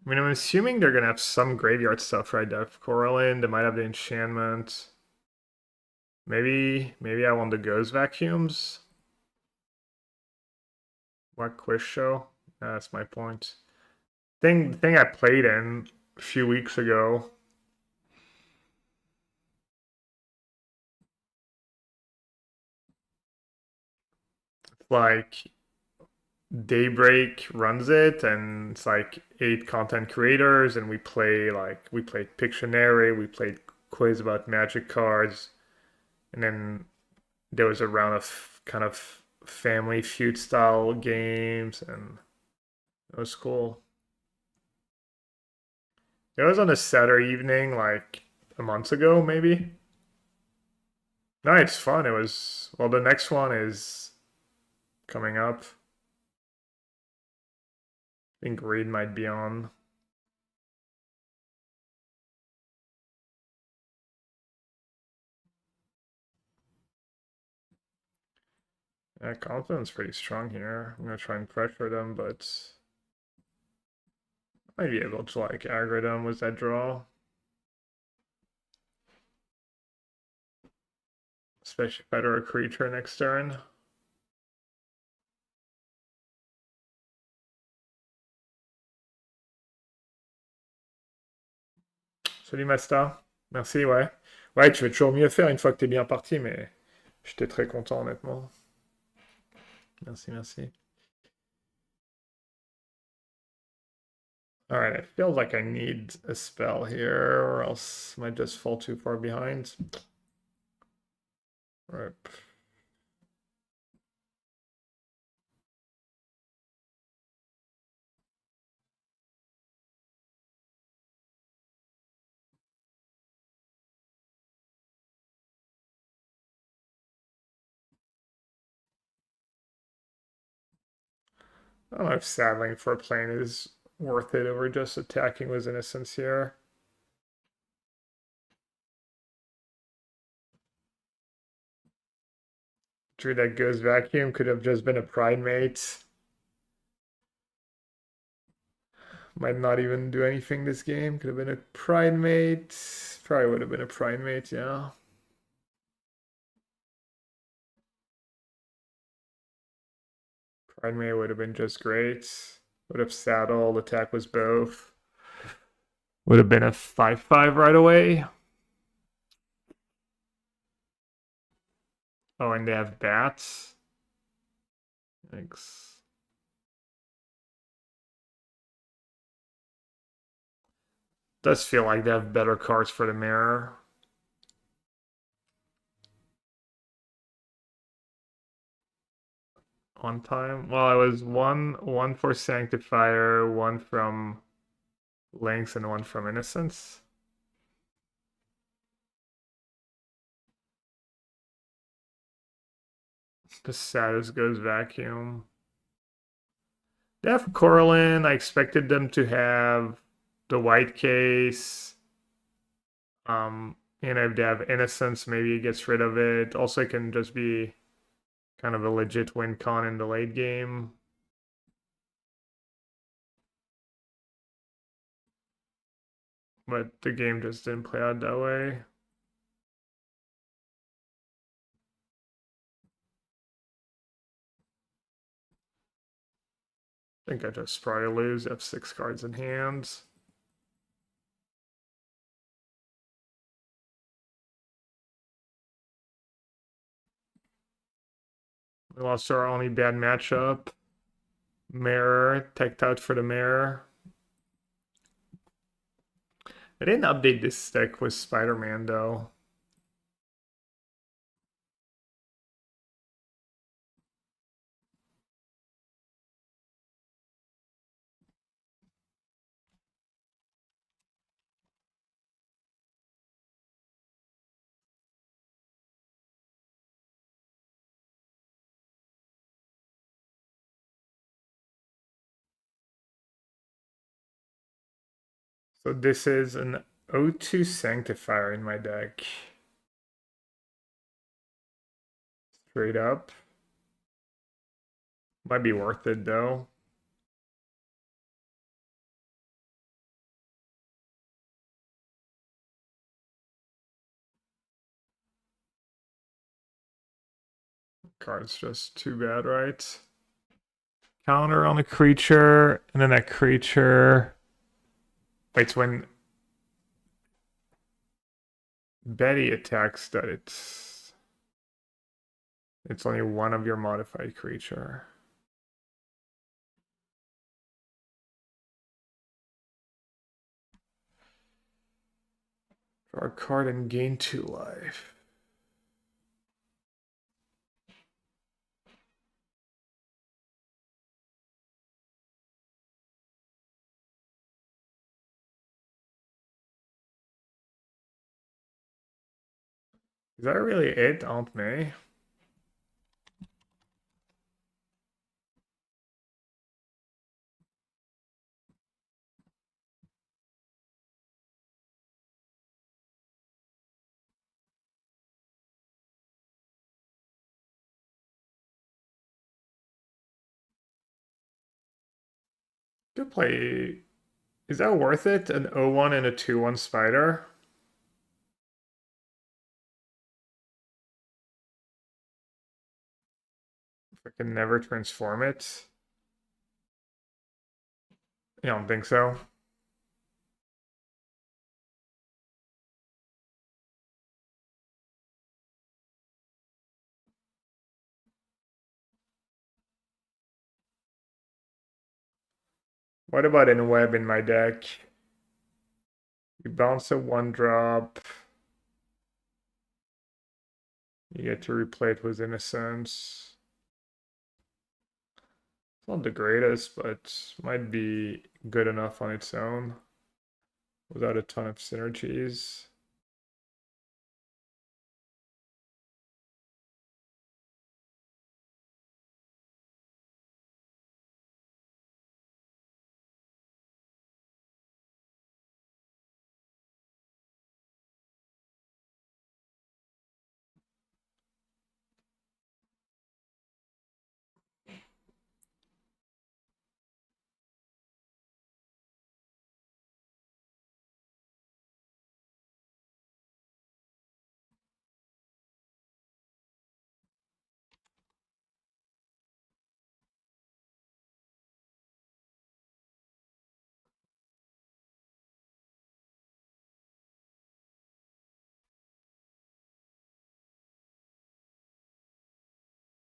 I mean, I'm assuming they're gonna have some graveyard stuff, right? They have Coralline, they might have the enchantment. Maybe I want the ghost vacuums. What quiz show? That's my point. The thing I played in a few weeks ago. Like Daybreak runs it, and it's like 8 content creators, and we played Pictionary, we played quiz about magic cards, and then there was a round of kind of family feud style games, and it was cool. It was on a Saturday evening, like a month ago, maybe. No, it's fun. It was, well, the next one is coming up. I think Reed might be on. Yeah, confidence pretty strong here. I'm gonna try and pressure them, but I might be able to like aggro them with that draw. Especially if I draw a creature next turn. Salut Masta. Merci, ouais. Ouais, tu veux toujours mieux faire une fois que t'es bien parti, mais j'étais très content, honnêtement. Merci, merci. Alright, I feel like I need a spell here, or else I might just fall too far behind. Right. I don't know if saddling for a plane is worth it over just attacking with Innocence here. Drew that goes vacuum could have just been a Primate. Might not even do anything this game. Could have been a Primate. Probably would have been a Primate, yeah. Primate would have been just great. Would have saddled, attack was both. Would have been a 5/5 right away. Oh, and they have bats. Thanks. Does feel like they have better cards for the mirror. On time. Well, I was one for Sanctifier, one from Lynx, and one from Innocence. The saddest goes vacuum. They have Coralline. I expected them to have the white case. And if they have Innocence, maybe it gets rid of it. Also, it can just be kind of a legit win con in the late game. But the game just didn't play out that way. I think I just probably lose. I have 6 cards in hand. We lost our only bad matchup. Mirror, teched out for the mirror. I didn't update this deck with Spider-Man though. So this is an O2 Sanctifier in my deck. Straight up. Might be worth it though. Card's just too bad, right? Counter on a creature, and then that creature. Wait, when Betty attacks that it's only one of your modified creature. Draw a card and gain 2 life. Is that really it, Aunt May? To play. Is that worth it? An 0-1 and a 2-1 spider? If I can never transform it? I don't think so. What about in web in my deck? You bounce a 1-drop. You get to replay it with Innocence. It's not the greatest, but might be good enough on its own without a ton of synergies.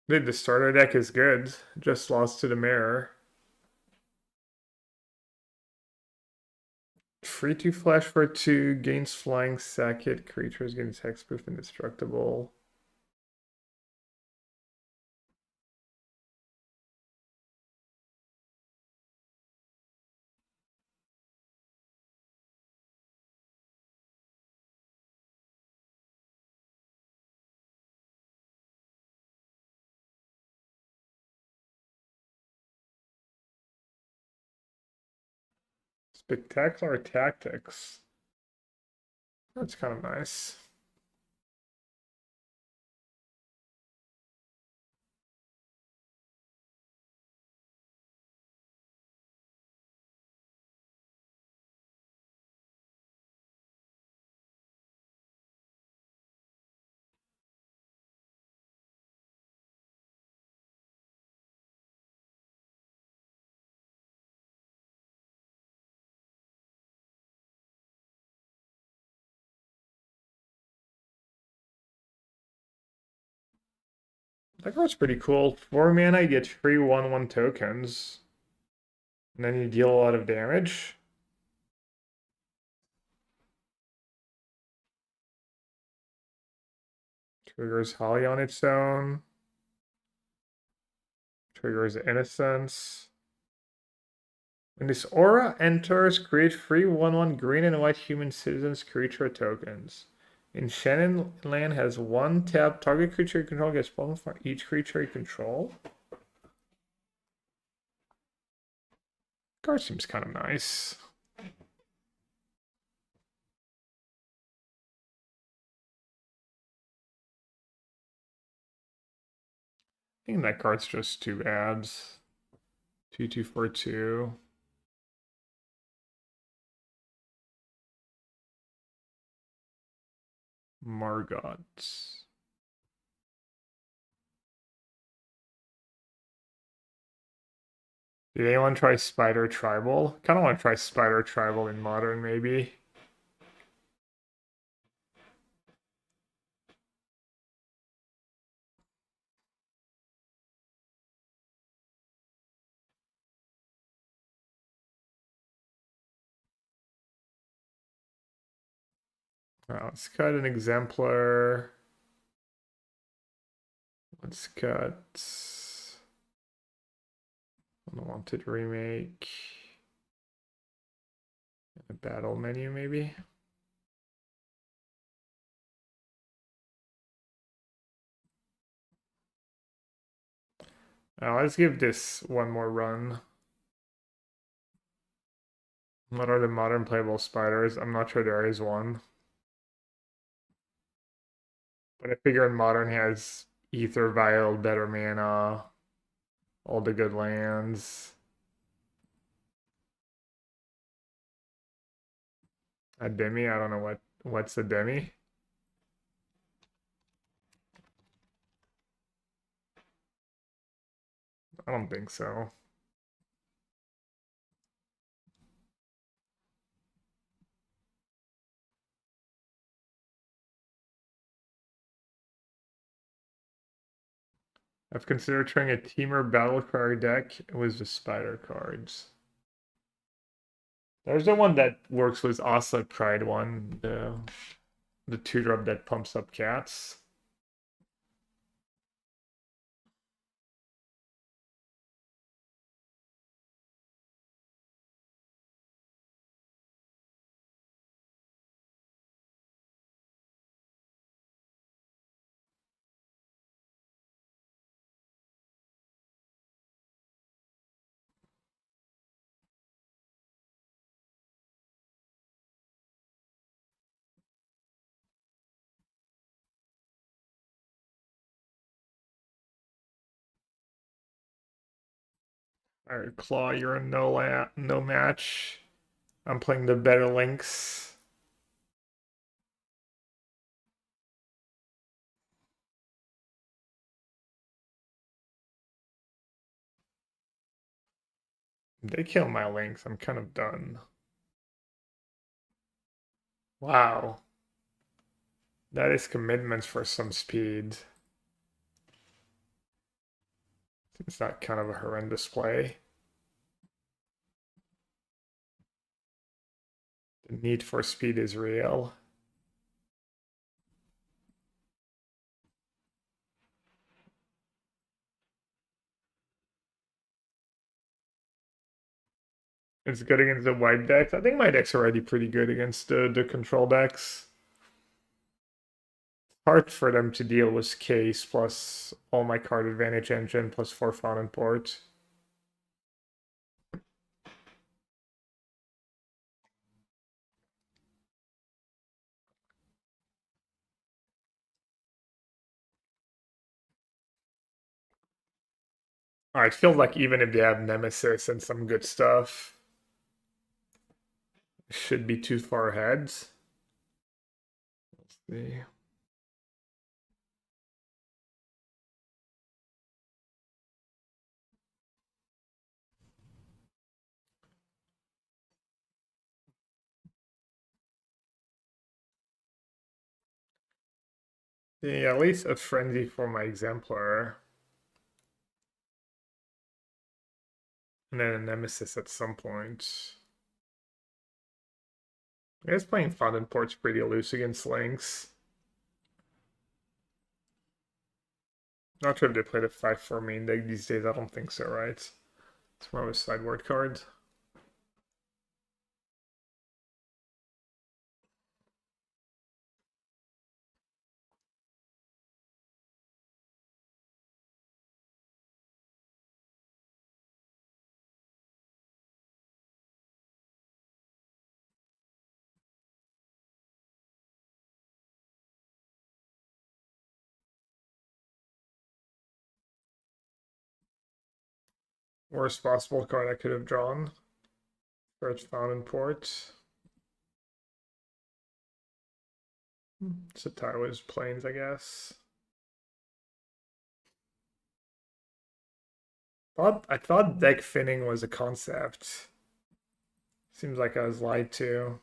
Dude, the starter deck is good. Just lost to the mirror. Free to flash for 2, gains flying, sack it, creatures gains hexproof, indestructible. Spectacular tactics. That's kind of nice. That card's pretty cool. 4 mana, you get free 1/1 tokens. And then you deal a lot of damage. Triggers Holly on its own. Triggers Innocence. When this aura enters, create free 1/1 green and white human citizens creature tokens. Enchanted land has 1 tap. Target creature you control gets one for each creature you control. Card seems kind of nice. I think that card's just 2 ads. 2/2/4/2. Margot. Did anyone try Spider Tribal? Kind of want to try Spider Tribal in Modern, maybe. Let's cut an Exemplar. Let's cut Unwanted Remake. A battle menu, maybe. Let's give this one more run. What are the modern playable spiders? I'm not sure there is one. But I figure modern has Ether Vial, better mana, all the good lands. A demi? I don't know what's a demi. I don't think so. I've considered trying a Teamer Battle Cry deck with the Spider cards. There's the one that works with Asa Pride one, the 2-drop that pumps up cats. Alright, Claw, you're a no match. I'm playing the better links. They kill my links. I'm kind of done. Wow. That is commitment for some speed. It's not kind of a horrendous play. The need for speed is real. It's good against the white decks. I think my deck's already pretty good against the control decks. Hard for them to deal with Case plus all my card advantage engine plus 4 Fountain Port. Alright, feels like even if they have Nemesis and some good stuff, should be too far ahead. Let's see. Yeah, at least a frenzy for my exemplar. And then a Nemesis at some point. I guess playing Fountain Port's pretty loose against Lynx. Not sure if they play the 5-4 main deck these days. I don't think so, right? It's more of a sideboard card. Worst possible card I could have drawn. First Fountain Port. Satawa's Plains, I guess. I thought deck finning was a concept. Seems like I was lied to.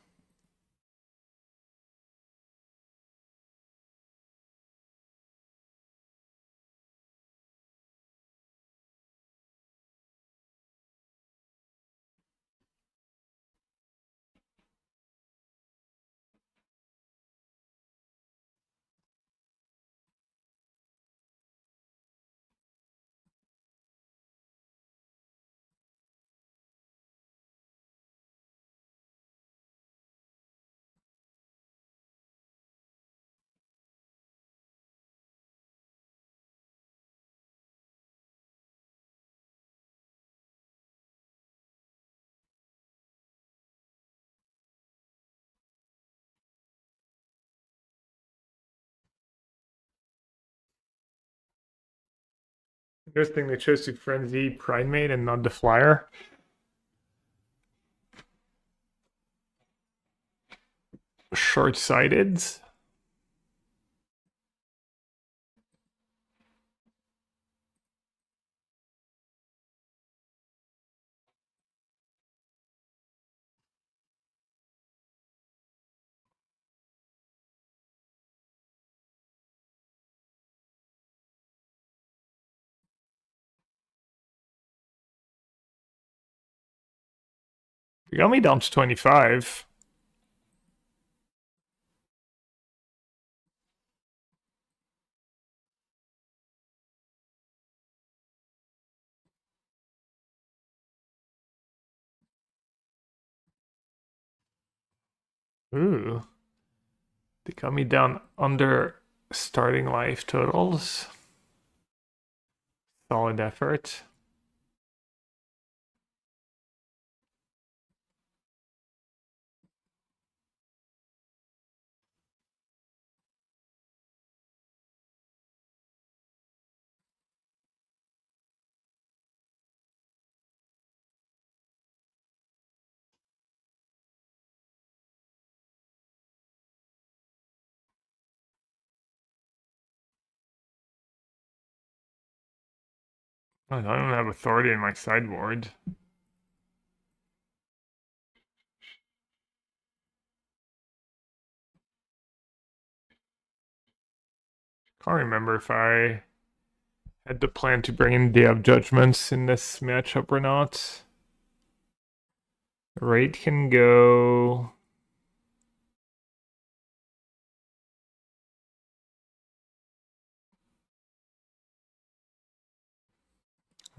Interesting they chose to Frenzy Primate and not the Flyer. Short-sighted. You got me down to 25. Ooh. They got me down under starting life totals. Solid effort. I don't have authority in my sideboard. Can't remember if I had the plan to bring in Day of Judgments in this matchup or not. Rate can go.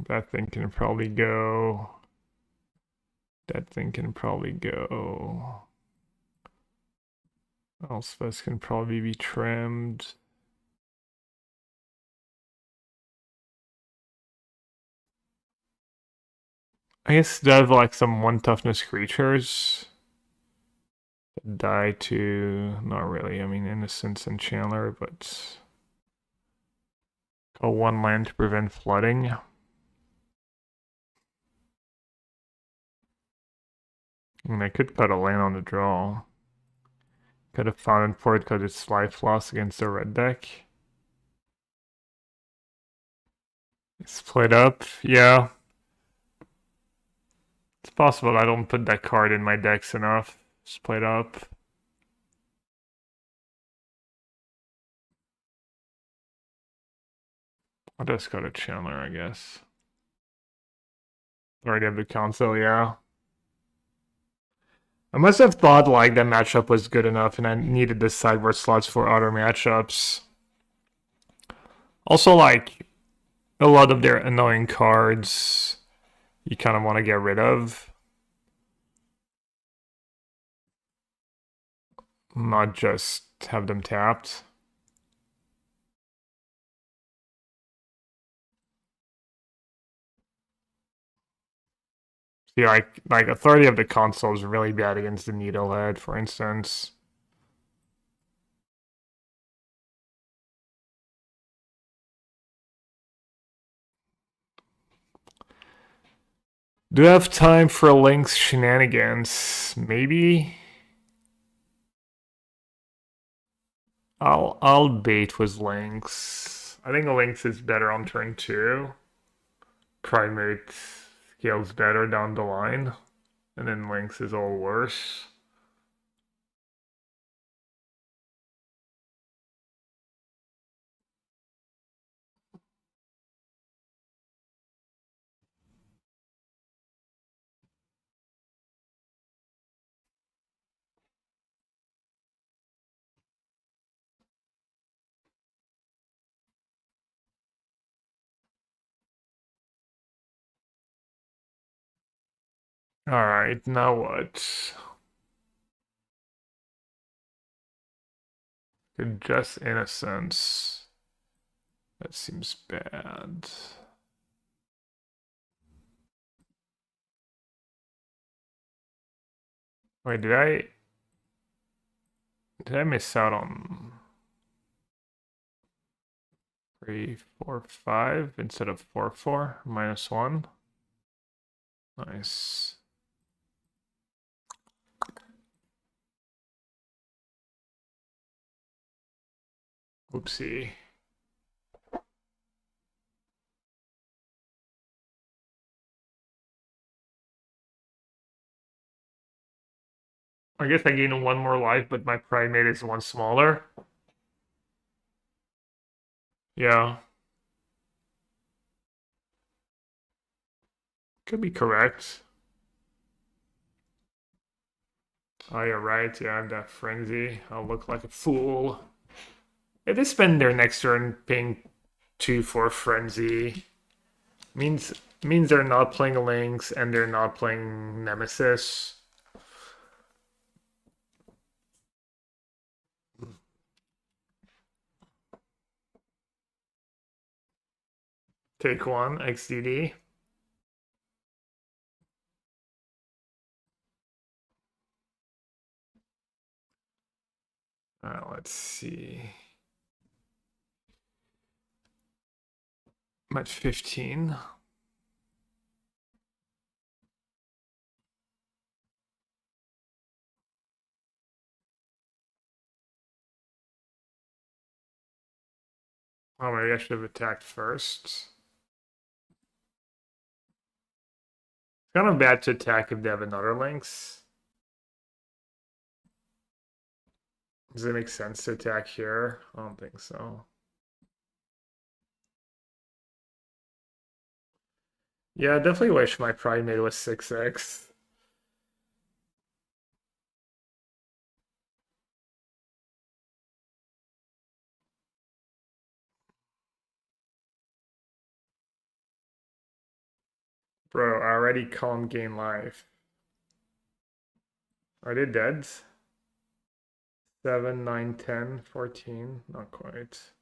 That thing can probably go. That thing can probably go. Elspeth can probably be trimmed. I guess they have like some 1 toughness creatures that die to, not really, I mean Innocence and Chandler, but call 1 land to prevent flooding. And I could cut a land on the draw. Could have Fountain Port because it's life loss against the red deck. Split up, yeah. It's possible I don't put that card in my decks enough. Split up. I'll just go to Chandler, I guess. Already have the console, yeah. I must have thought like that matchup was good enough and I needed the sideboard slots for other matchups. Also, like, a lot of their annoying cards you kind of want to get rid of. Not just have them tapped. See, like Authority of the Console is really bad against the Needlehead, for instance. Do I have time for Link's shenanigans? Maybe. I'll bait with Lynx. I think Lynx is better on turn 2. Primate scales better down the line. And then Lynx is all worse. Alright, now what? Just Innocence. That seems bad. Wait, did I miss out on 3, 4, 5 instead of 4, 4? -1? Nice. Oopsie. I guess I gain 1 more life, but my primate is 1 smaller. Yeah. Could be correct. Oh, you're right. Yeah, I have that frenzy. I'll look like a fool. If they spend their next turn paying 2 for frenzy, means they're not playing Lynx and they're not playing Nemesis. Take 1, XDD. Let's see. I'm at 15. Oh, maybe I should have attacked first. It's kind of bad to attack if they have another Lynx. Does it make sense to attack here? I don't think so. Yeah, I definitely wish my primate was 6x. Bro, I already can't gain life. Are they dead? 7, 9, 10, 14? Not quite.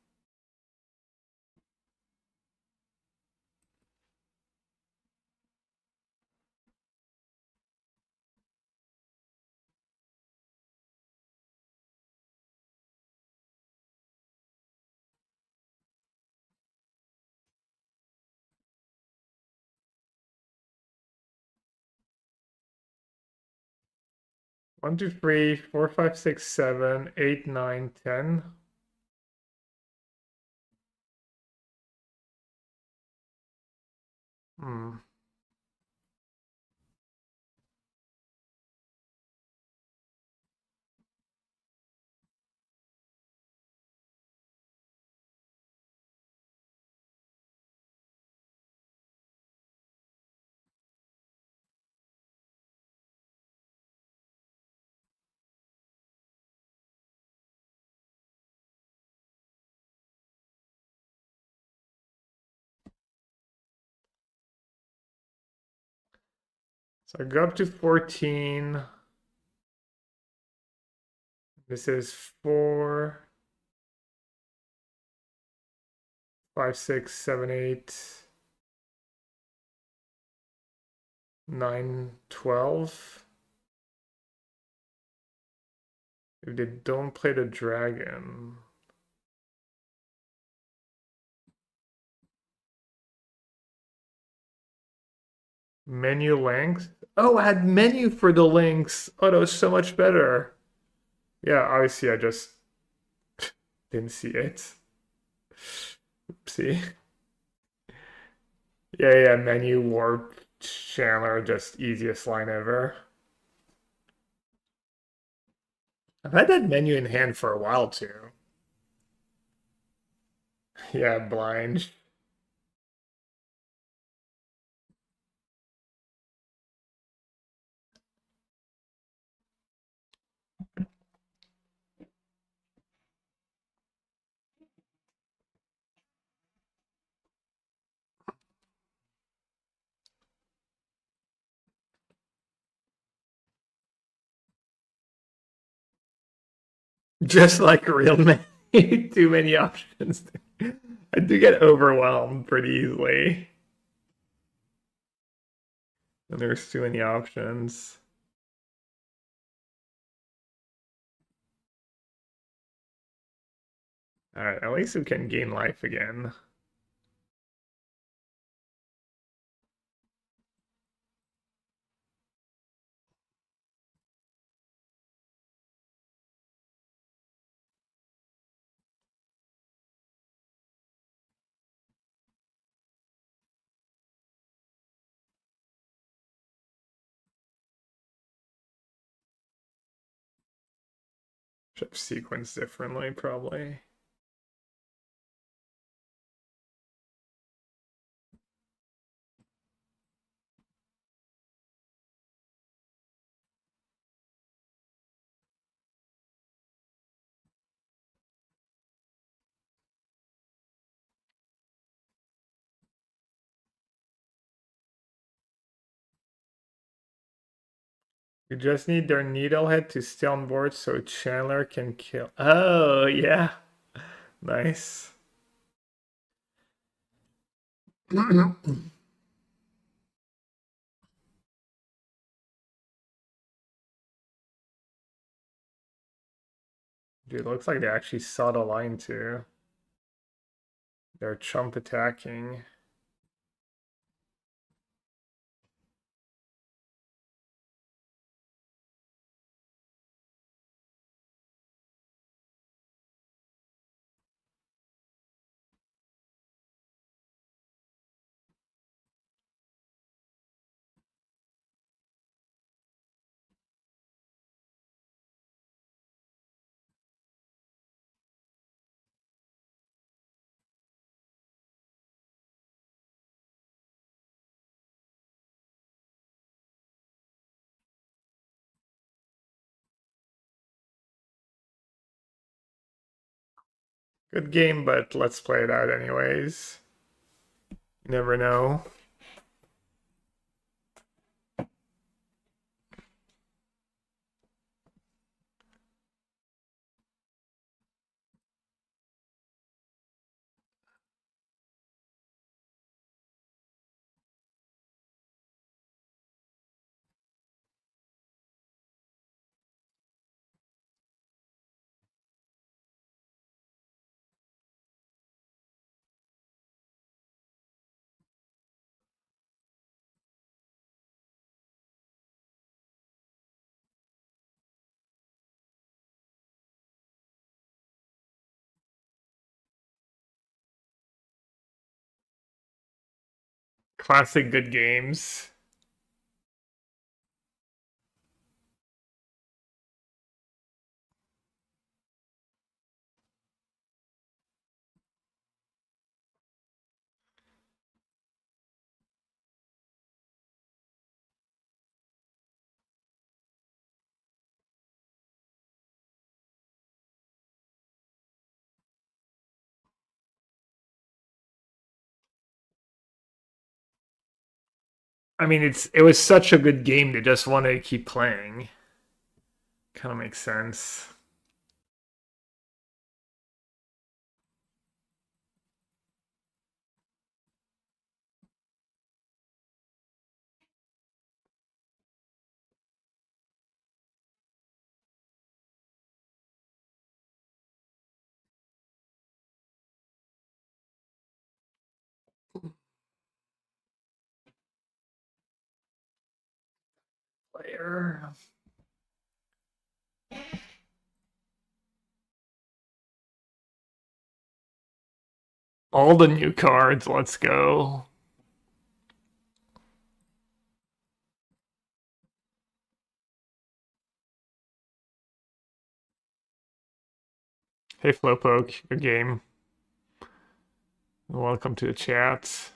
One, 2, 3, 4, 5, 6, 7, 8, 9, 10. Hmm. So I go up to 14. This is 4, 5, 6, 7, 8, 9, 12. If they don't play the dragon. Menu length. Oh, I had menu for the links. Oh, that was so much better. Yeah, obviously I just didn't see it. See? Yeah, menu warp Chandler, just easiest line ever. I've had that menu in hand for a while too. Yeah, blind. Just like real menu, too many options. I do get overwhelmed pretty easily. And there's too many options. Alright, at least we can gain life again. Should have sequenced differently, probably. You just need their needlehead to stay on board so Chandler can kill. Oh, yeah. Nice. Dude, looks like they actually saw the line too. They're chump attacking. Good game, but let's play it out anyways. You never know. Classic good games. I mean, it was such a good game to just want to keep playing. Kind of makes sense. Player. All the new cards, let's go. Hey Flowpoke, good game. Welcome to the chat.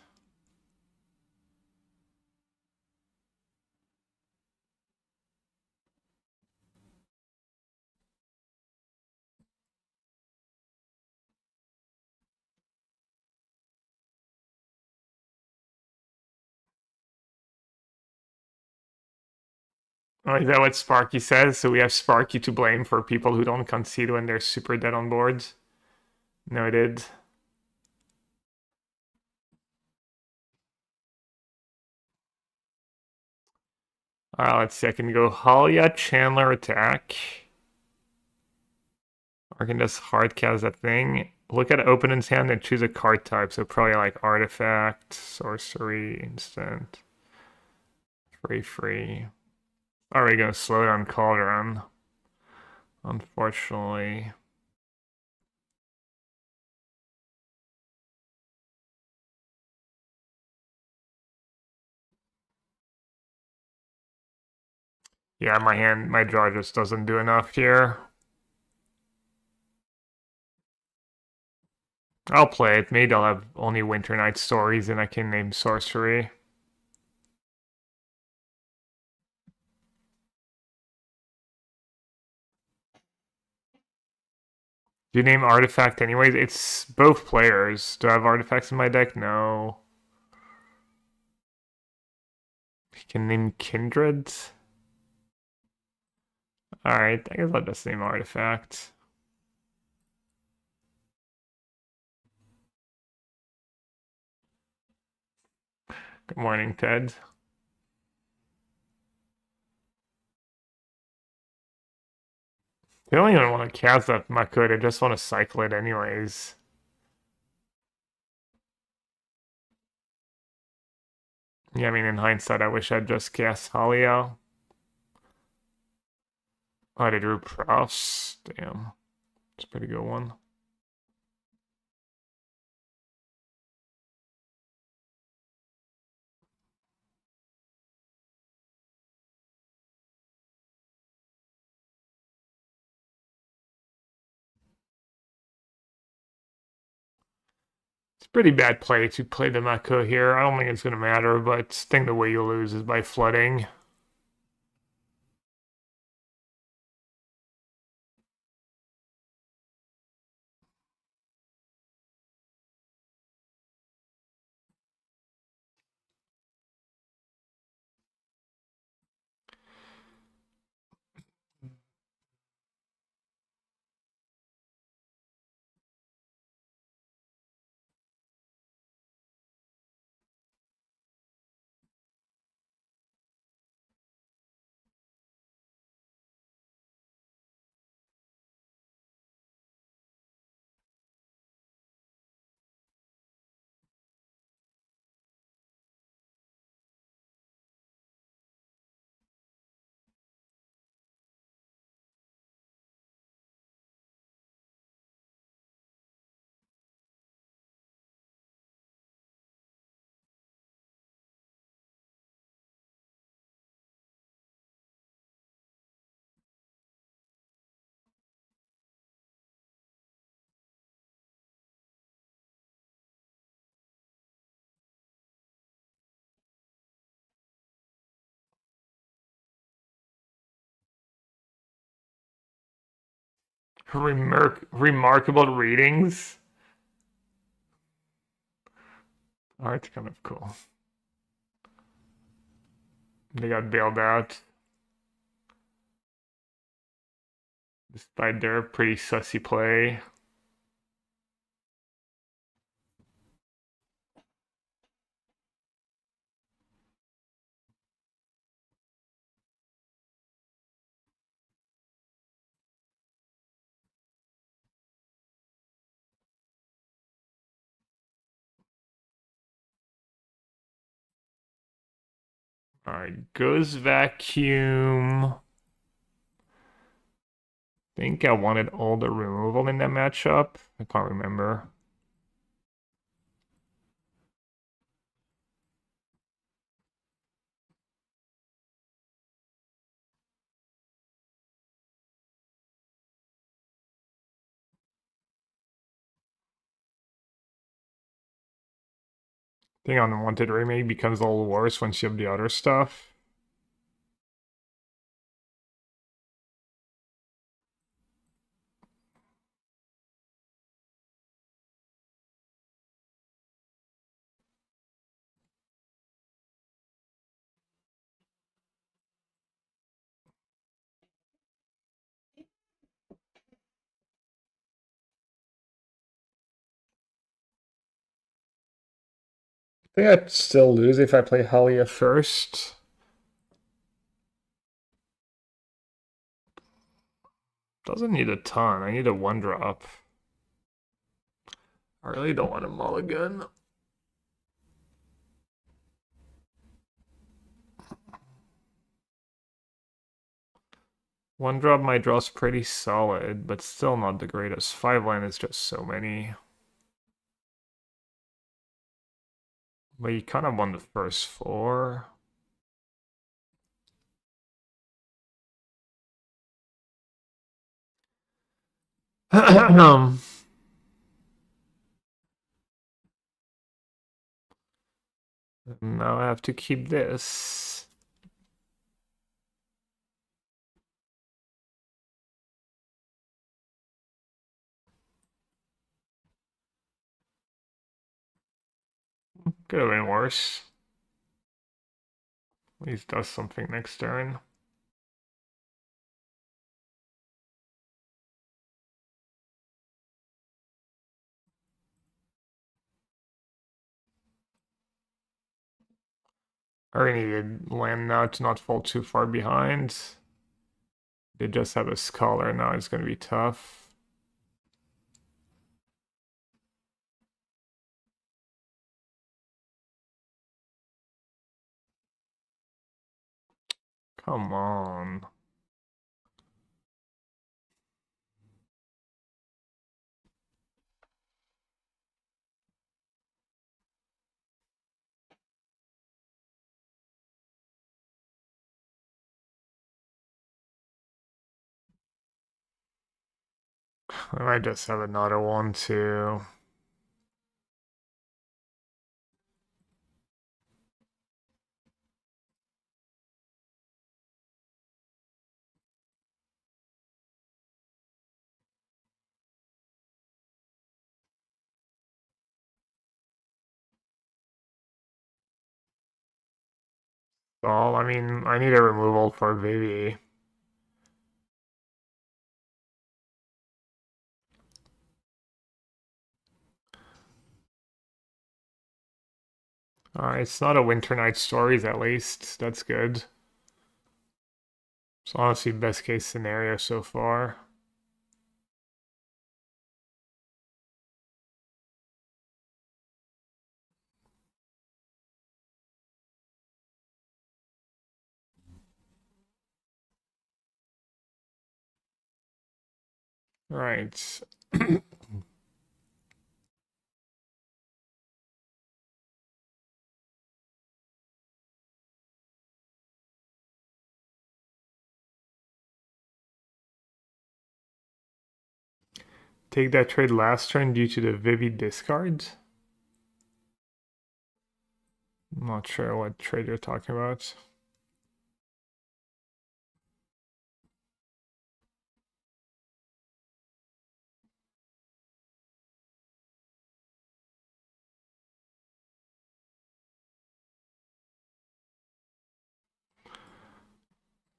Oh, is that what Sparky says? So we have Sparky to blame for people who don't concede when they're super dead on boards? Noted. Alright, let's see. I can go Halia, Chandler, attack. Or I can just hardcast that thing. Look at opponent's hand and choose a card type. So probably like artifact, sorcery, instant. Free. Already gonna slow down Cauldron. Unfortunately. Yeah, my draw just doesn't do enough here. I'll play it. Maybe I'll have only Winter Night Stories and I can name sorcery. Do you name artifact anyways? It's both players. Do I have artifacts in my deck? No. You can name Kindred. Alright, I guess I'll just name artifact. Good morning, Ted. They don't even want to cast that Mako, they just want to cycle it anyways. Yeah, I mean, in hindsight, I wish I'd just cast Halia. Oh, they drew Profs. Damn. It's a pretty good one. It's pretty bad play to play the Mako here. I don't think it's going to matter, but I think the way you lose is by flooding. Remarkable readings. Art's kind of cool. They got bailed out. Despite their pretty sussy play. Alright, goes vacuum. I think I wanted all the removal in that matchup. I can't remember. I think Unwanted Remake becomes a little worse once you have the other stuff. I think I'd still lose if I play Halia first. Doesn't need a ton. I need a 1-drop. I really don't want a mulligan. One drop my draw's pretty solid, but still not the greatest. 5-line is just so many. But you kind of won the first 4. Now I have to keep this. Could have been worse. At least does something next turn. I really needed land now to not fall too far behind. They just have a Scholar now, it's going to be tough. Come on. I might just have another one too. Well, I mean, I need a removal for Vivi. It's not a Winter Night Stories at least. That's good. It's honestly best case scenario so far. Right. Take that trade last turn due to the Vivi discard. I'm not sure what trade you're talking about.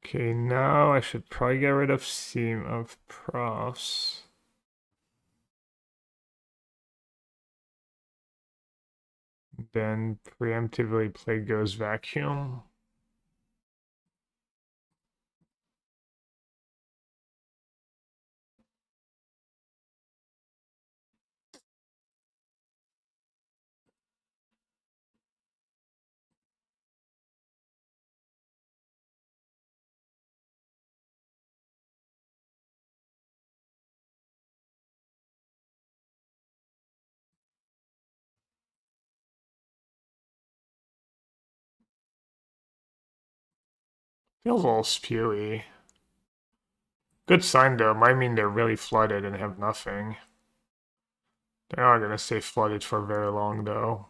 Okay, now I should probably get rid of Seam of Profs. Then preemptively play Goes Vacuum. Feels a little spewy. Good sign though, might mean they're really flooded and have nothing. They're not gonna stay flooded for very long though.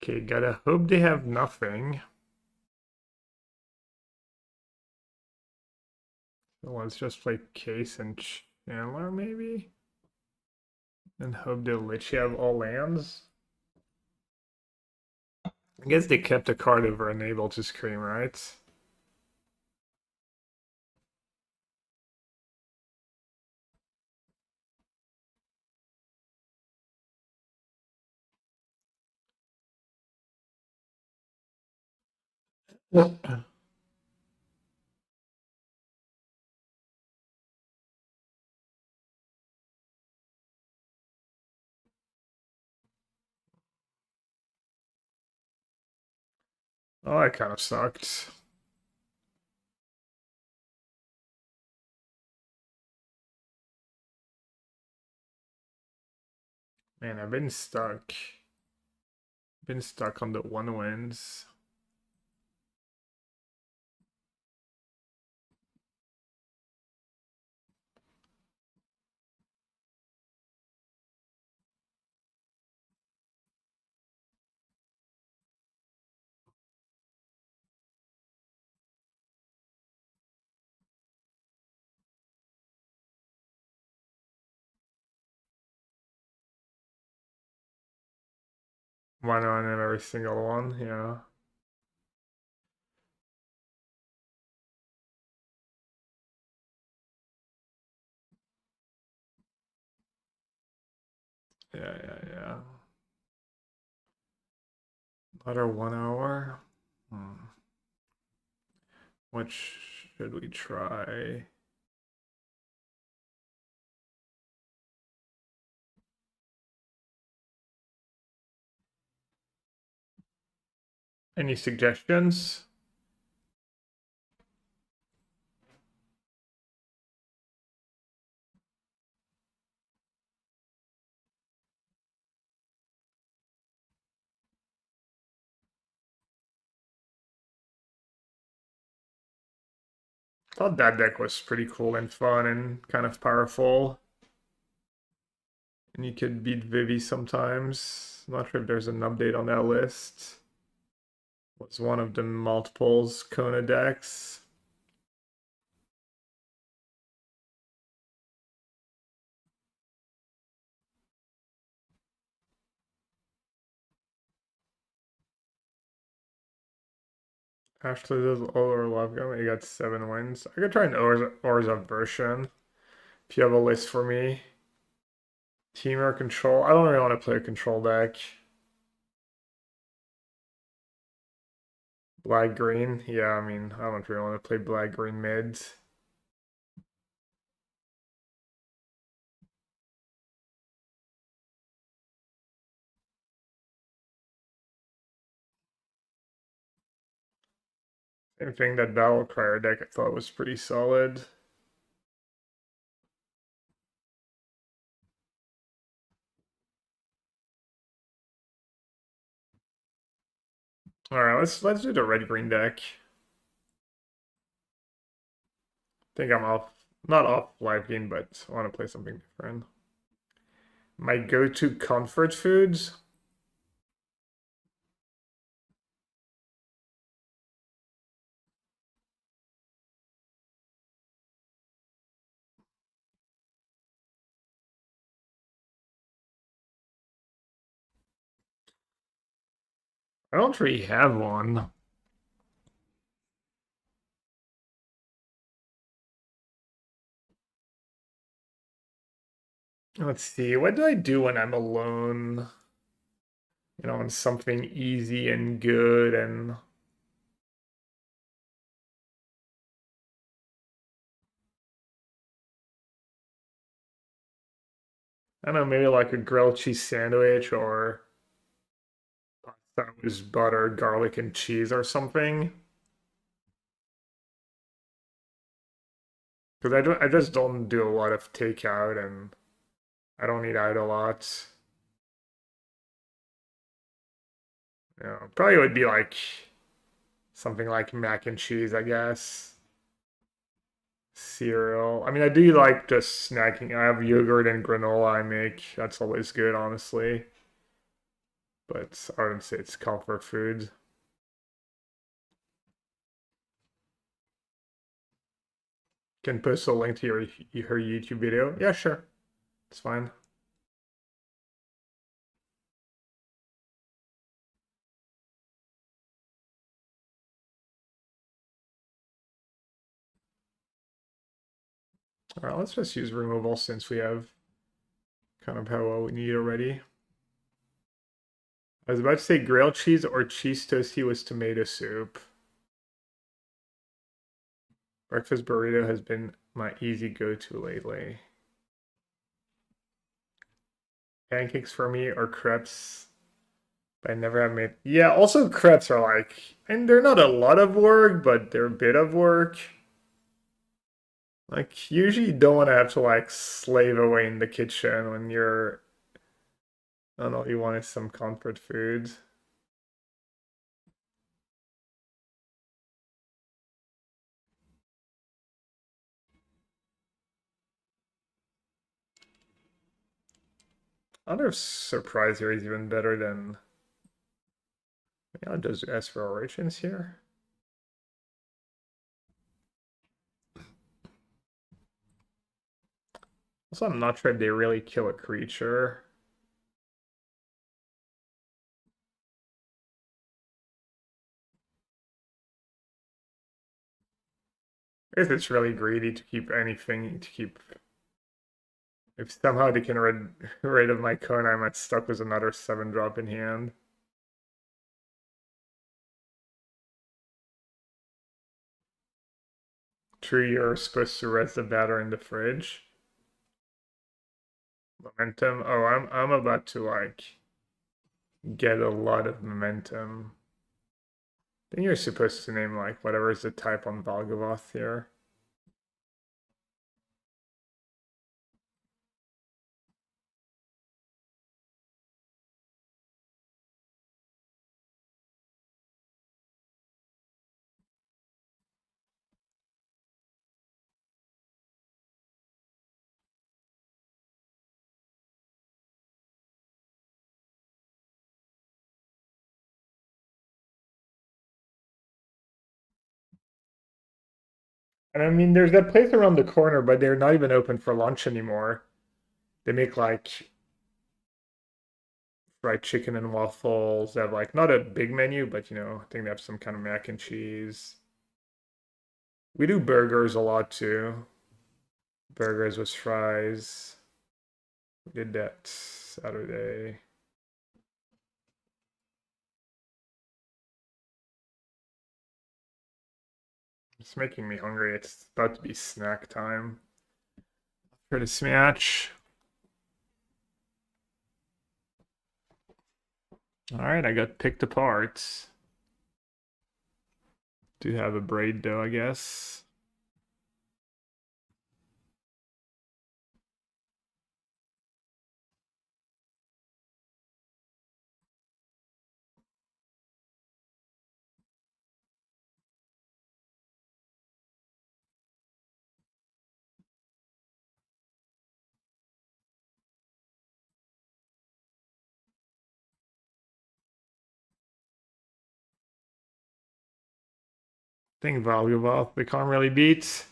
Okay, gotta hope they have nothing. So let's just play Case and Chandler maybe? And hope they'll let you have all lands. I guess they kept a card over Unable to Scream, right? Oh, that kind of sucked. Man, I've been stuck. Been stuck on the 1 wins. One on in every single one, yeah. Yeah. Another 1 hour. What should we try? Any suggestions? Thought that deck was pretty cool and fun and kind of powerful. And you could beat Vivi sometimes. Not sure if there's an update on that list. Was one of the multiples Kona decks. Ashley does Olar Love Gun. You got 7 wins. I could try an Orzhov version. If you have a list for me. Team or control. I don't really want to play a control deck. Black-green? Yeah, I mean, I don't really want to play black-green mids. Same thing, that Battle Crier deck I thought was pretty solid. Alright, let's do the red-green deck. I think I'm off, not off live game, but I want to play something different. My go-to comfort foods? I don't really have one. Let's see, what do I do when I'm alone? You know, on something easy and good and I don't know, maybe like a grilled cheese sandwich or that was butter, garlic, and cheese or something. Because I just don't do a lot of takeout and I don't eat out a lot. You know, probably would be like something like mac and cheese, I guess. Cereal. I mean, I do like just snacking. I have yogurt and granola I make. That's always good, honestly. But I wouldn't say it's comfort food. Can post a link to her YouTube video. Yeah, sure. It's fine. All right, let's just use removal since we have kind of how well we need already. I was about to say grilled cheese or cheese toasty with tomato soup. Breakfast burrito has been my easy go-to lately. Pancakes for me or crepes. But I never have made. Yeah, also crepes are like, and they're not a lot of work, but they're a bit of work. Like, usually you don't want to have to like slave away in the kitchen when you're, I don't know, you wanted some comfort food. I wonder if surprise here is even better than. Yeah, I'll just ask for orations here. Also, I'm not sure if they really kill a creature. I guess it's really greedy to keep anything, to keep. If somehow they can rid of my cone, I might stuck with another 7-drop in hand. True, you're supposed to rest the batter in the fridge. Momentum. Oh, I'm about to like get a lot of momentum. I think you're supposed to name like whatever is the type on Valgavoth here. And I mean, there's that place around the corner, but they're not even open for lunch anymore. They make like fried chicken and waffles. They have like not a big menu, but you know, I think they have some kind of mac and cheese. We do burgers a lot too. Burgers with fries. We did that Saturday. It's making me hungry. It's about to be snack time for this match. Alright, I got picked apart. Do have a braid though, I guess. Think valuable. We can't really beat.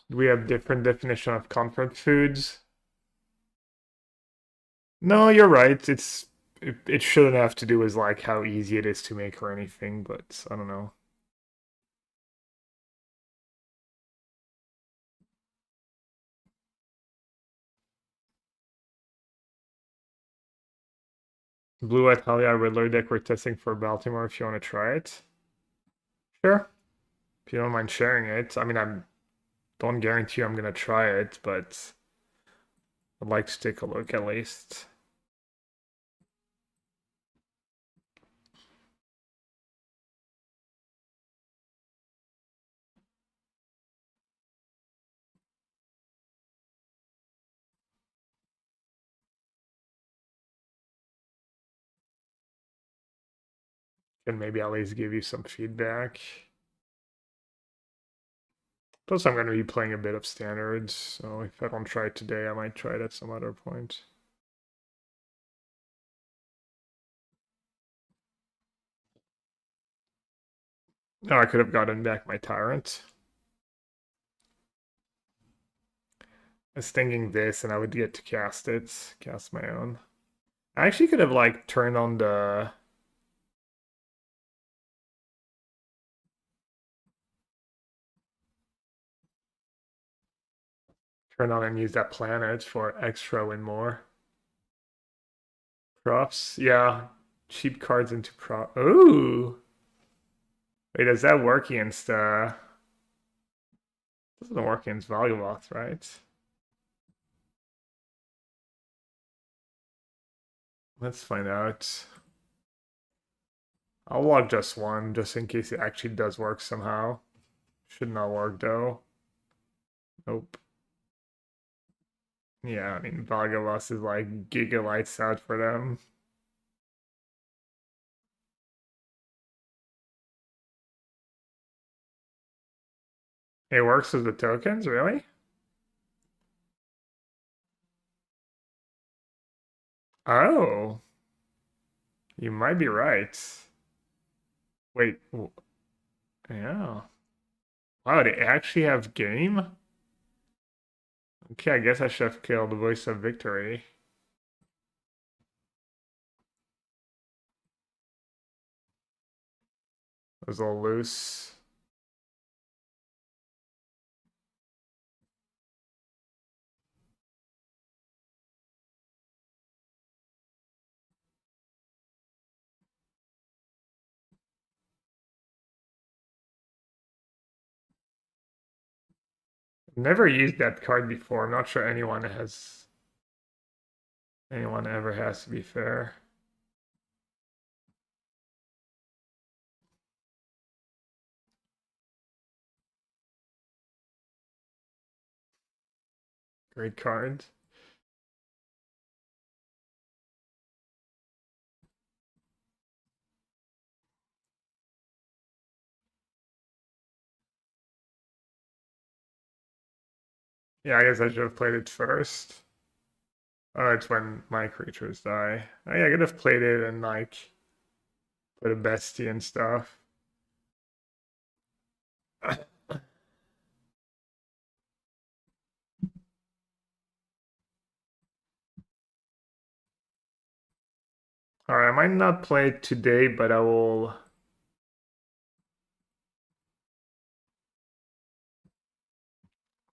We have different definition of comfort foods. No, you're right. It shouldn't have to do with like how easy it is to make or anything, but I don't know. Blue White Halia Riddler deck we're testing for Baltimore if you want to try it. Sure. If you don't mind sharing it. I mean, don't guarantee I'm gonna try it, but I'd like to take a look at least. And maybe at least give you some feedback. Plus, I'm going to be playing a bit of standards, so if I don't try it today, I might try it at some other point. Oh, I could have gotten back my Tyrant. I was thinking this, and I would get to cast it, cast my own. I actually could have, like, turned on the... Turn on and use that planet for extra win more. Props, yeah. Cheap cards into prop. Ooh! Wait, does that work against, doesn't work against Valuoth, right? Let's find out. I'll log just one, just in case it actually does work somehow. Should not work, though. Nope. Yeah, I mean, Valuoth is like giga out for them. It works with the tokens, really? Oh, you might be right. Wait, yeah. Wow, they actually have game? Okay, I guess I should have killed the Voice of Victory. It was all loose. Never used that card before. I'm not sure anyone ever has, to be fair. Great card. Yeah, I guess I should have played it first. Oh, it's when my creatures die. Oh yeah, I could have played it and like put a bestie and stuff. Alright, I might not play it today, but I will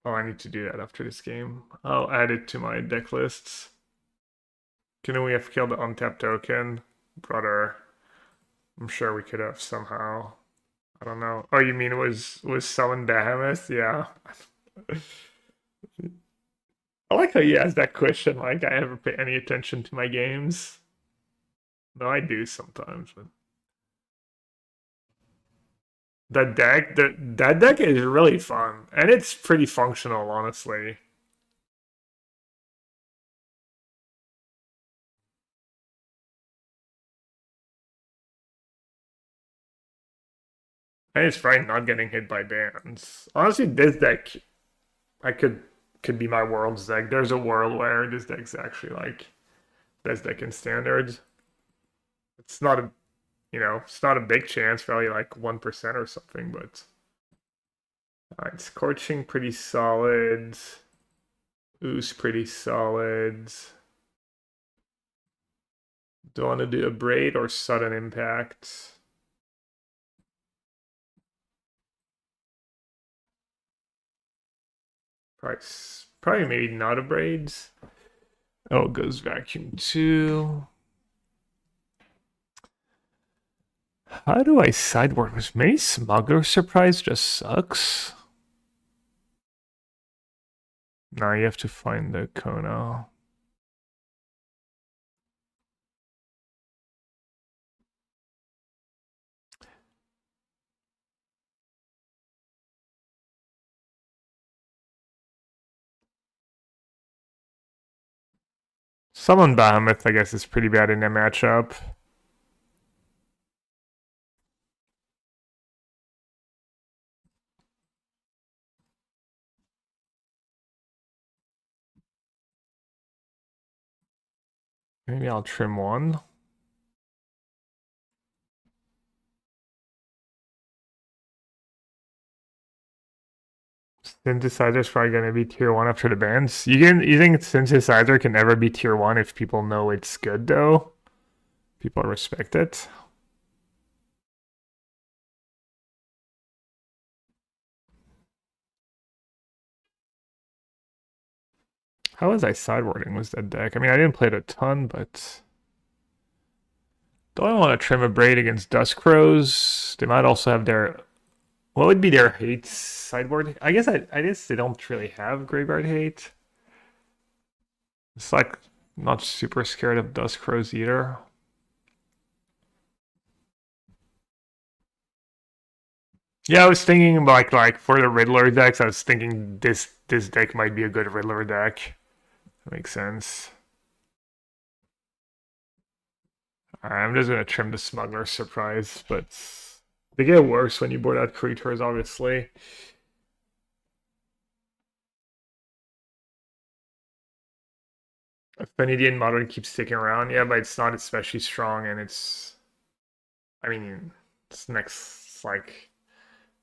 Oh, I need to do that after this game. I'll add it to my deck lists. Can we have killed the untapped token? Brother, I'm sure we could have somehow. I don't know. Oh, you mean was summon Behemoth? Yeah. I like how you asked that question. Like I ever pay any attention to my games. No, I do sometimes, but that deck is really fun, and it's pretty functional, honestly. And it's fine not getting hit by bans. Honestly, this deck I could be my world's deck. There's a world where this deck's actually like best deck in standard. It's not a it's not a big chance, probably like 1% or something, but alright, Scorching pretty solid. Ooze pretty solid. Do I want to do a braid or sudden impact? Probably maybe not a braids. Oh, it goes vacuum too. How do I sideboard? Was maybe Smuggler Surprise just sucks? Now you have to find the Kono. Summon Behemoth, I guess, is pretty bad in that matchup. Maybe I'll trim one. Synthesizer's probably gonna be tier 1 after the bans. You think Synthesizer can never be tier 1 if people know it's good though? People respect it. How was I sideboarding was that deck? I mean, I didn't play it a ton, but do I want to trim a braid against Dusk Crows? They might also have their what would be their hate sideboard? I guess they don't really have graveyard hate. It's like not super scared of Dusk Crows either. Yeah, I was thinking like for the Riddler decks, I was thinking this deck might be a good Riddler deck. That makes sense. Alright, I'm just gonna trim the Smuggler Surprise, but they get worse when you board out creatures, obviously. Affinity Modern keeps sticking around, yeah, but it's not especially strong, and I mean, it's next, like,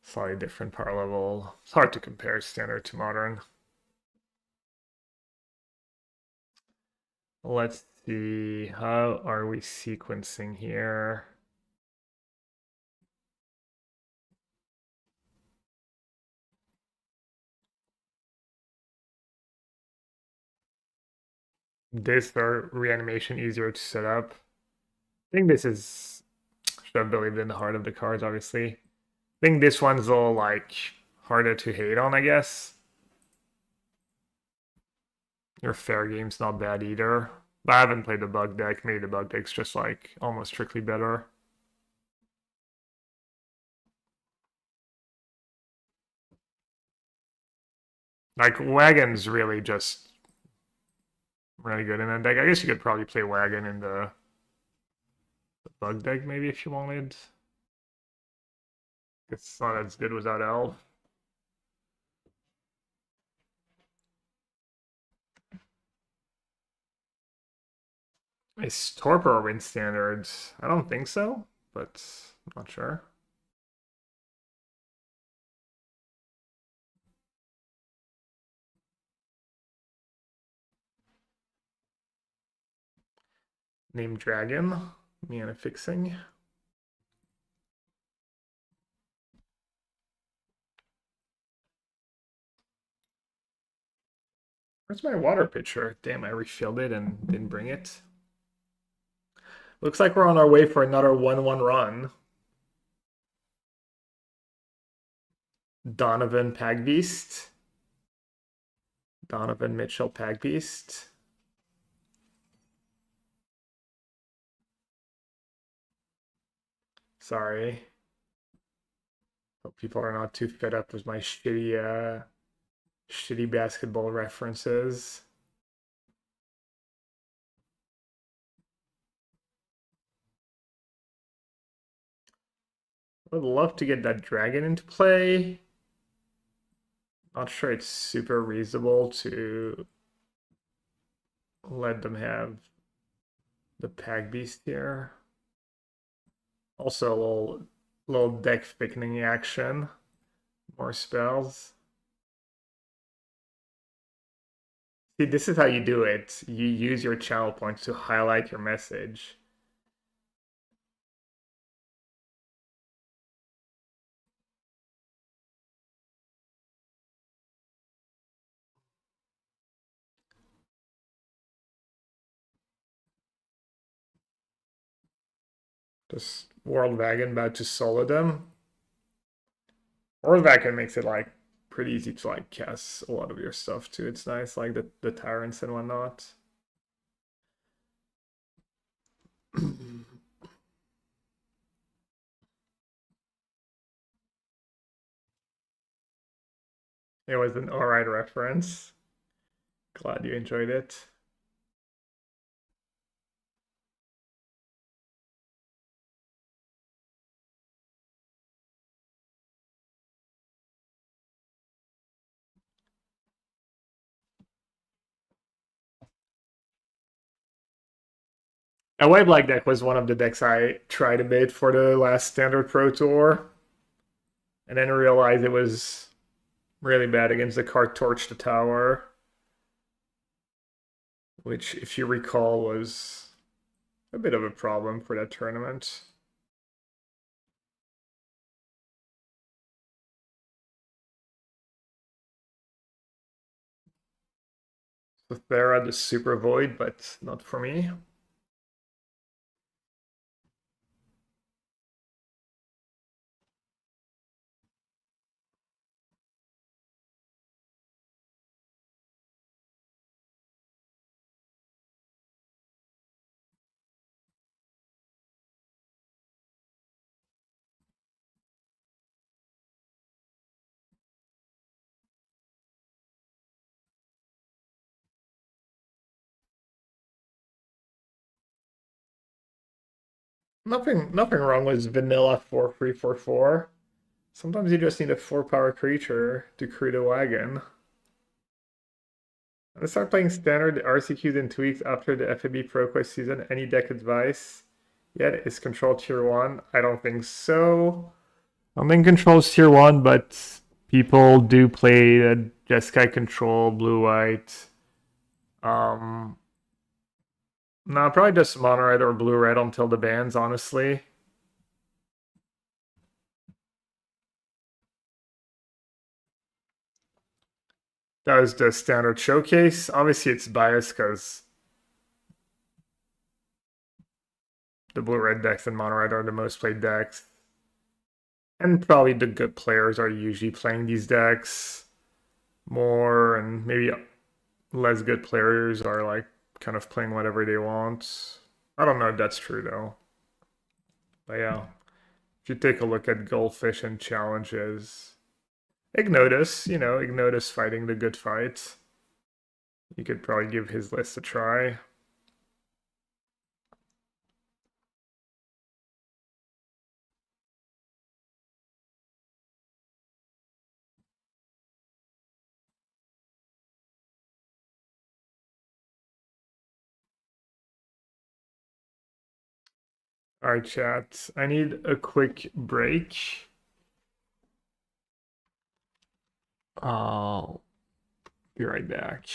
slightly different power level. It's hard to compare Standard to Modern. Let's see, how are we sequencing here? This or Reanimation easier to set up. I think this is, should have believed in the heart of the cards, obviously. I think this one's a little, like, harder to hate on, I guess. Your fair game's not bad either. But I haven't played the bug deck. Maybe the bug deck's just like almost strictly better. Like Wagon's really just really good in that deck. I guess you could probably play Wagon in the bug deck maybe if you wanted. It's not as good without Elf. Is Torpor win standards? I don't think so, but I'm not sure. Name Dragon, mana fixing. Where's my water pitcher? Damn, I refilled it and didn't bring it. Looks like we're on our way for another 1-1 run. Donovan Pagbeast. Donovan Mitchell Pagbeast. Sorry. Hope people are not too fed up with my shitty basketball references. I would love to get that dragon into play. Not sure it's super reasonable to let them have the Pagbeast here. Also a little deck thickening action. More spells. See, this is how you do it. You use your channel points to highlight your message. Just World Wagon about to solo them. World Wagon makes it like pretty easy to like cast a lot of your stuff too. It's nice, like the tyrants and whatnot. It was an alright reference. Glad you enjoyed it. A White Black deck was one of the decks I tried a bit for the last Standard Pro Tour. And then realized it was really bad against the card Torch the Tower. Which, if you recall, was a bit of a problem for that tournament. So Thera the Super Void, but not for me. Nothing wrong with vanilla 4-3-4-4. Sometimes you just need a 4-power creature to create a wagon. I start playing standard RCQs and tweaks after the FAB ProQuest season. Any deck advice? Yet is control tier 1? I don't think so. I don't think control's tier 1, but people do play the Jeskai control, blue-white. No, probably just mono-red or blue-red until the bans, honestly. That was the standard showcase. Obviously, it's biased because the blue-red decks and mono-red are the most played decks. And probably the good players are usually playing these decks more, and maybe less good players are like kind of playing whatever they want. I don't know if that's true though. But yeah, if you take a look at Goldfish and challenges, Ignotus, Ignotus fighting the good fight. You could probably give his list a try. All right, chat. I need a quick break. I'll be right back.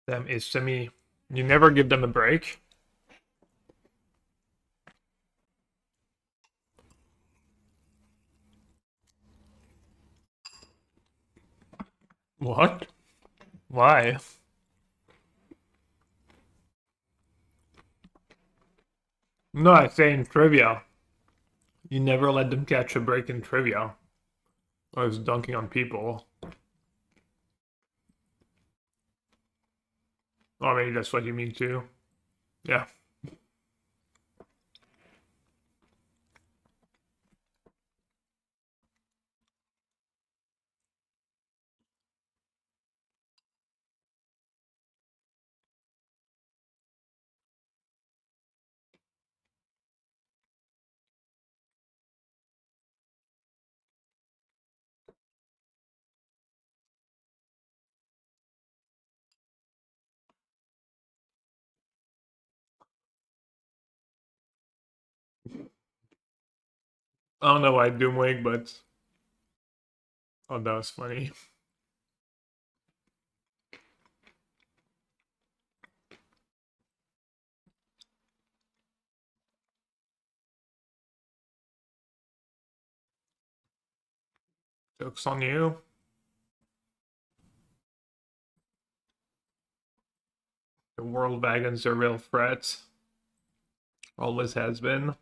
Them is semi. You never give them a break. What? Why? No, I say in trivia. You never let them catch a break in trivia. I was dunking on people. Oh, maybe that's what you mean too. Yeah. I don't know why Doomwig, but oh, that was funny. Joke's on you. The world wagon's a real threat. Always has been.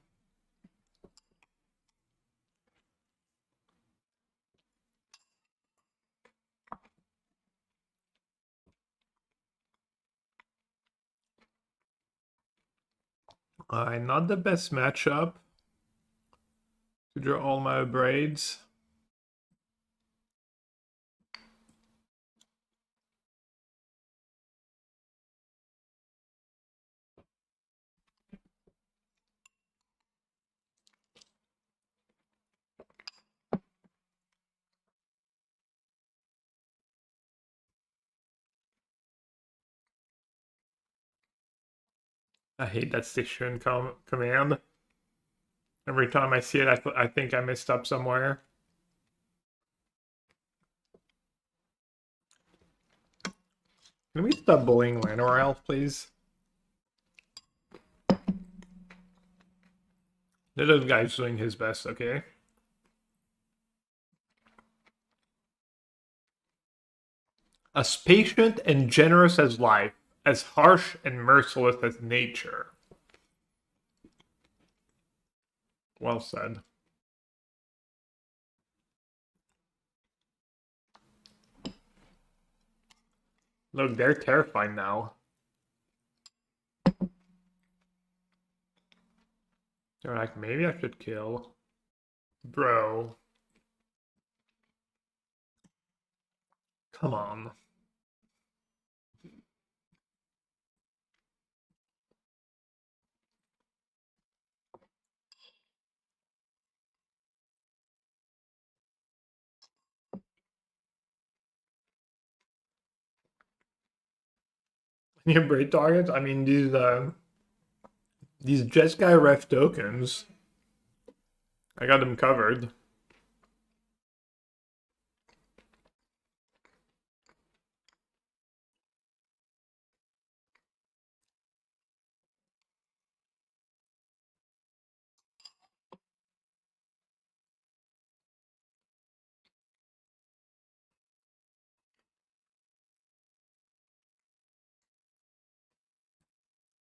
Not the best matchup to draw all my braids. I hate that station command. Every time I see it, I think I messed up somewhere. Can we stop bullying Llanowar Elf, please? The other guy's doing his best, okay? As patient and generous as life, as harsh and merciless as nature. Well said. Look, they're terrified now. They're like, maybe I should kill. Bro. Come on. Your braid targets? I mean, these Jeskai ref tokens. I got them covered.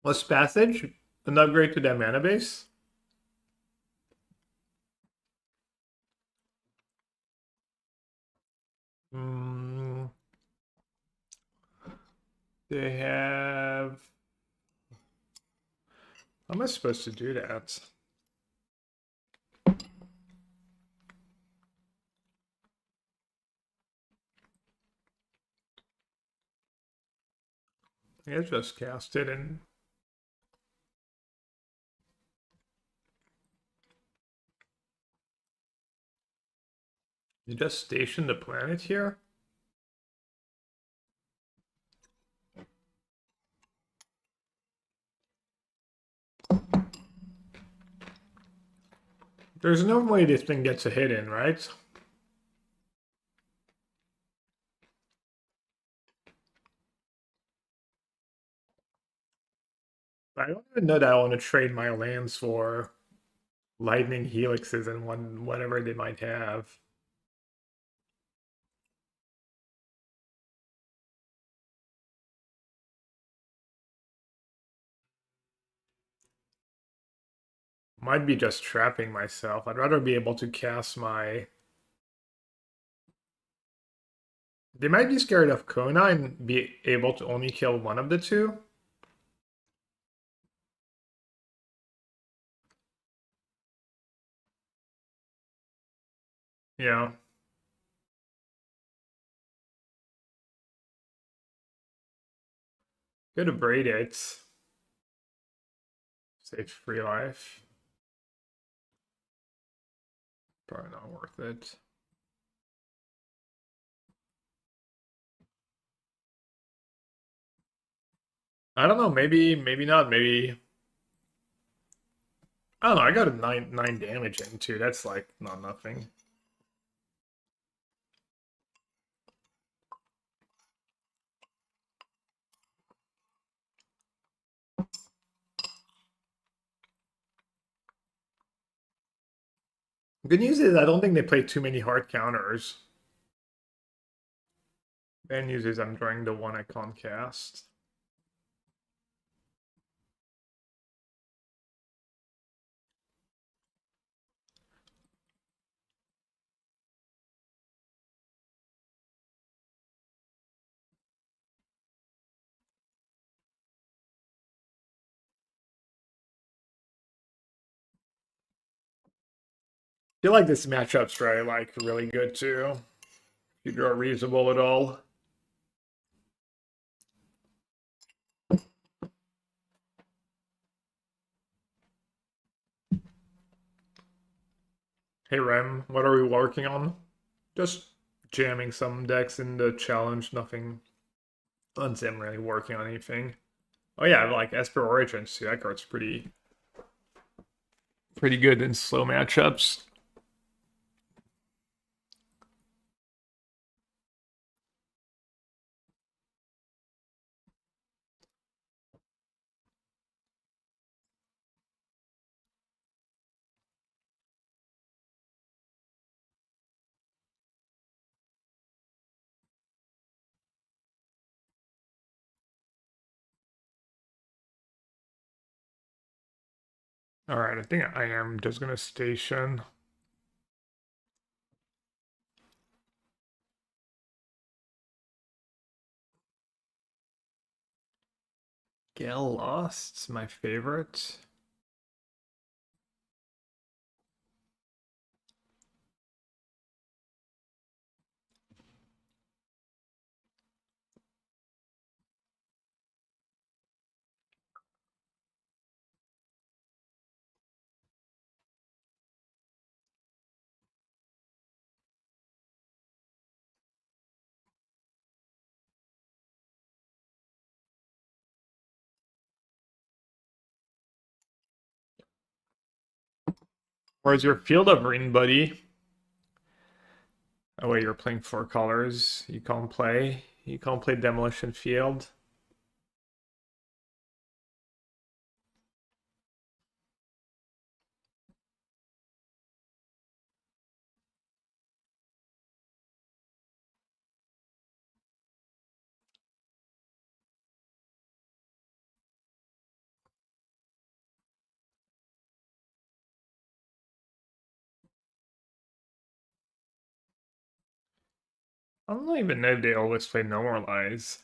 What's Passage? An upgrade to that mana base? Mm, they have... How am I supposed to do that? I just cast it and... You just station the planet here? There's no way this thing gets a hit in, right? I don't even know that I want to trade my lands for lightning helixes and whatever they might have. Might be just trapping myself. I'd rather be able to cast my... They might be scared of Kona and be able to only kill one of the two. Yeah. Good to braid it. Save free life. Probably not worth it. I don't know, maybe not, maybe I don't know, I got a nine damage in too. That's like not nothing. Good news is I don't think they play too many hard counters. Bad news is I'm drawing the one I can't cast. I feel like this matchup's really like really good too. If you draw reasonable at all. Hey Rem, what are we working on? Just jamming some decks in the challenge, nothing. I'm really working on anything. Oh yeah, like Esper Origins too. That card's pretty good in slow matchups. Alright, I think I am just gonna station. Gale Lost's my favorite. Where's your Field of Rain, buddy? Oh wait, you're playing 4 colors. You can't play. You can't play Demolition Field. I don't even know if they always play Normalize.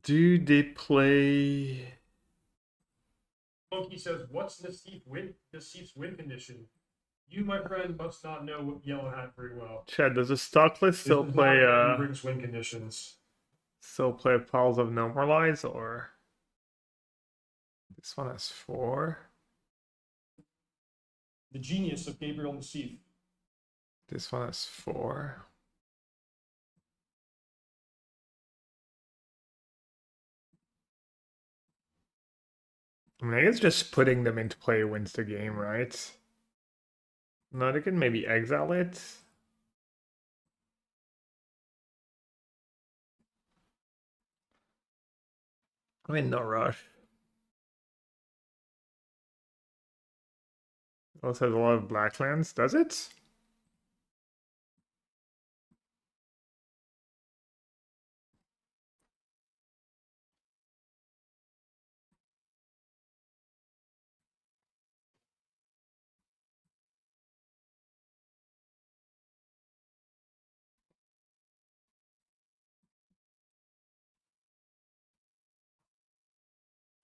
Do they play... Monkey says, "What's Nassif's win condition? You, my friend, must not know Yellow Hat very well. Chad, does the stock list still This is play not Brandon brings win conditions. Piles of Normalize, or this one has 4? The genius of Gabriel Nassif. This one has 4. I mean, I guess just putting them into play wins the game, right? No, they can maybe exile it. I mean, no rush. Also has a lot of black lands, does it?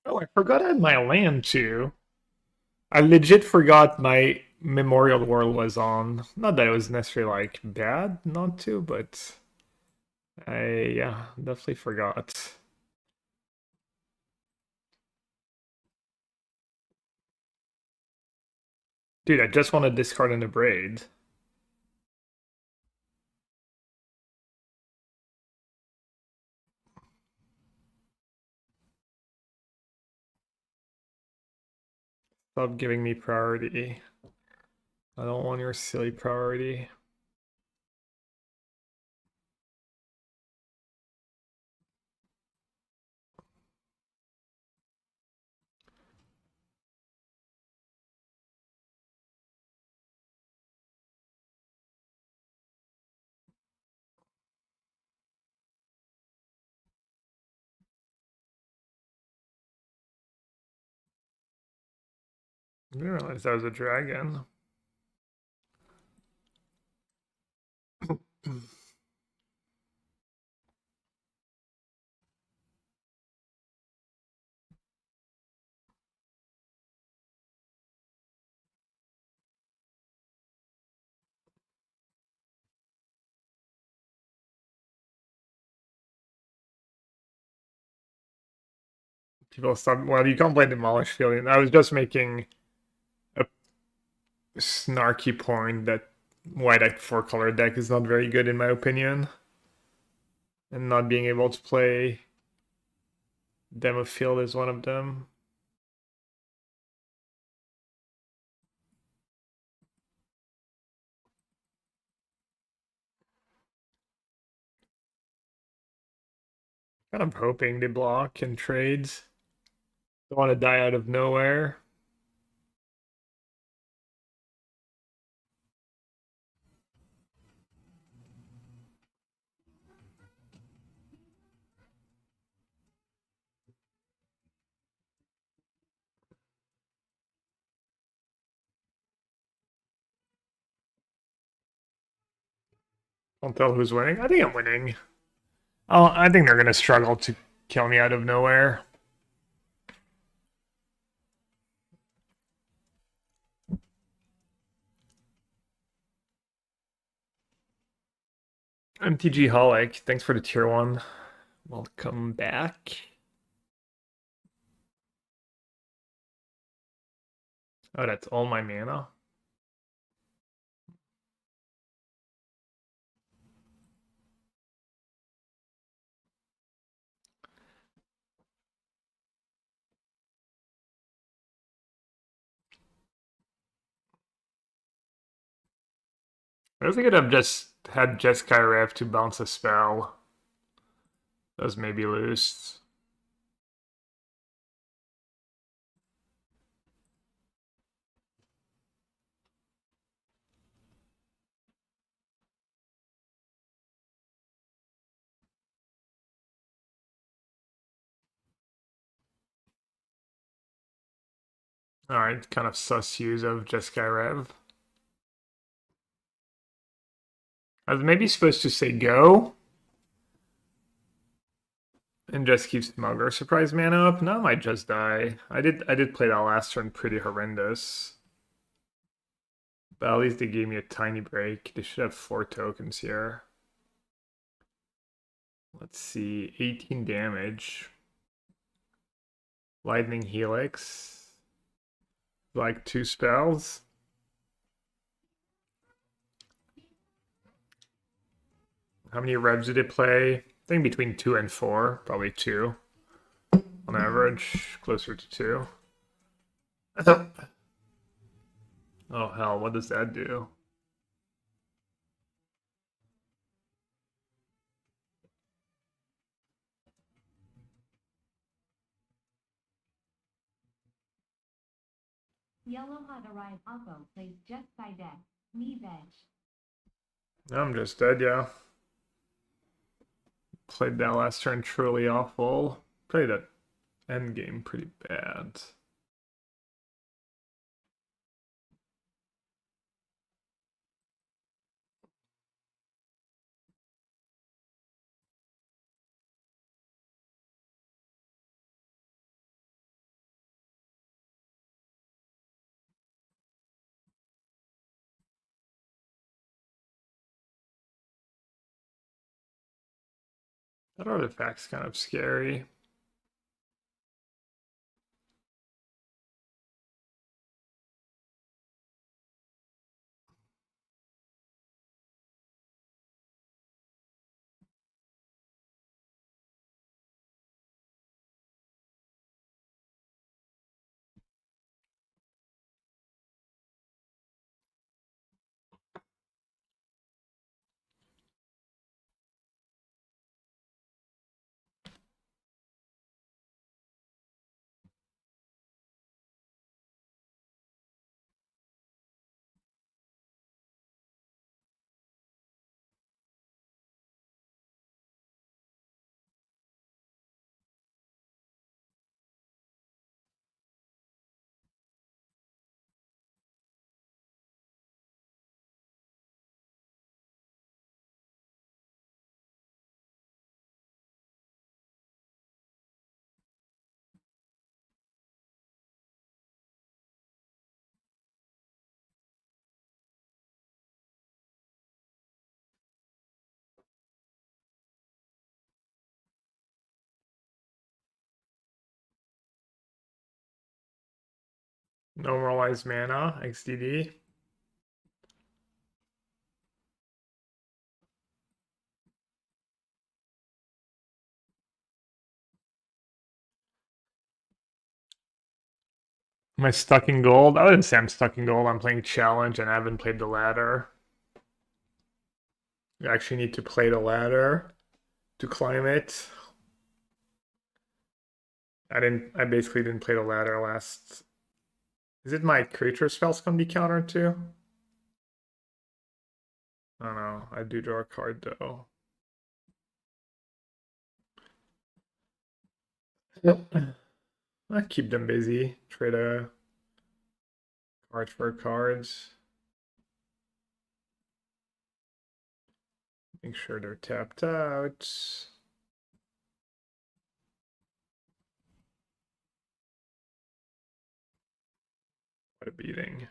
Oh, I forgot I had my land too. I legit forgot my Memorial World was on. Not that it was necessarily like bad not to, but yeah, definitely forgot. Dude, I just want to discard an Abrade. Stop giving me priority. I don't want your silly priority. I didn't realize that was a dragon. People stop. Well, you can't play Demolish Field. I was just making a snarky point that white 4-color deck is not very good in my opinion. And not being able to play Demo Field is one of them. Kind of hoping they block and trades. Don't want to die out of nowhere. Don't tell who's winning. I think I'm winning. Oh, I think they're gonna struggle to kill me out of nowhere. MTG Holic, thanks for the tier 1. Welcome back. Oh, that's all my mana. I guess I could have just had Jeskai Rev to bounce a spell. Those may be loose. Alright, kind of sus use of Jeskai Rev. I was maybe supposed to say go. And just keep Smugger surprise mana up. No, I might just die. I did play that last turn pretty horrendous. But at least they gave me a tiny break. They should have 4 tokens here. Let's see, 18 damage. Lightning Helix. Like 2 spells. How many revs did it play? I think between 2 and 4. Probably 2. On average, closer to 2. Oh hell, what does that do? Yellow Hot Arrive Oppo plays just by deck. Me veg. I'm just dead, yeah. Played that last turn truly awful. Played that end game pretty bad. That artifact's kind of scary. Normalized mana, XDD. Am I stuck in gold? I wouldn't say I'm stuck in gold. I'm playing challenge and I haven't played the ladder. You actually need to play the ladder to climb it. I basically didn't play the ladder last. Is it my creature spells can be countered too? I don't know. I do draw a card though. Yep. I keep them busy. Trade a card for cards. Make sure they're tapped out. What a beating.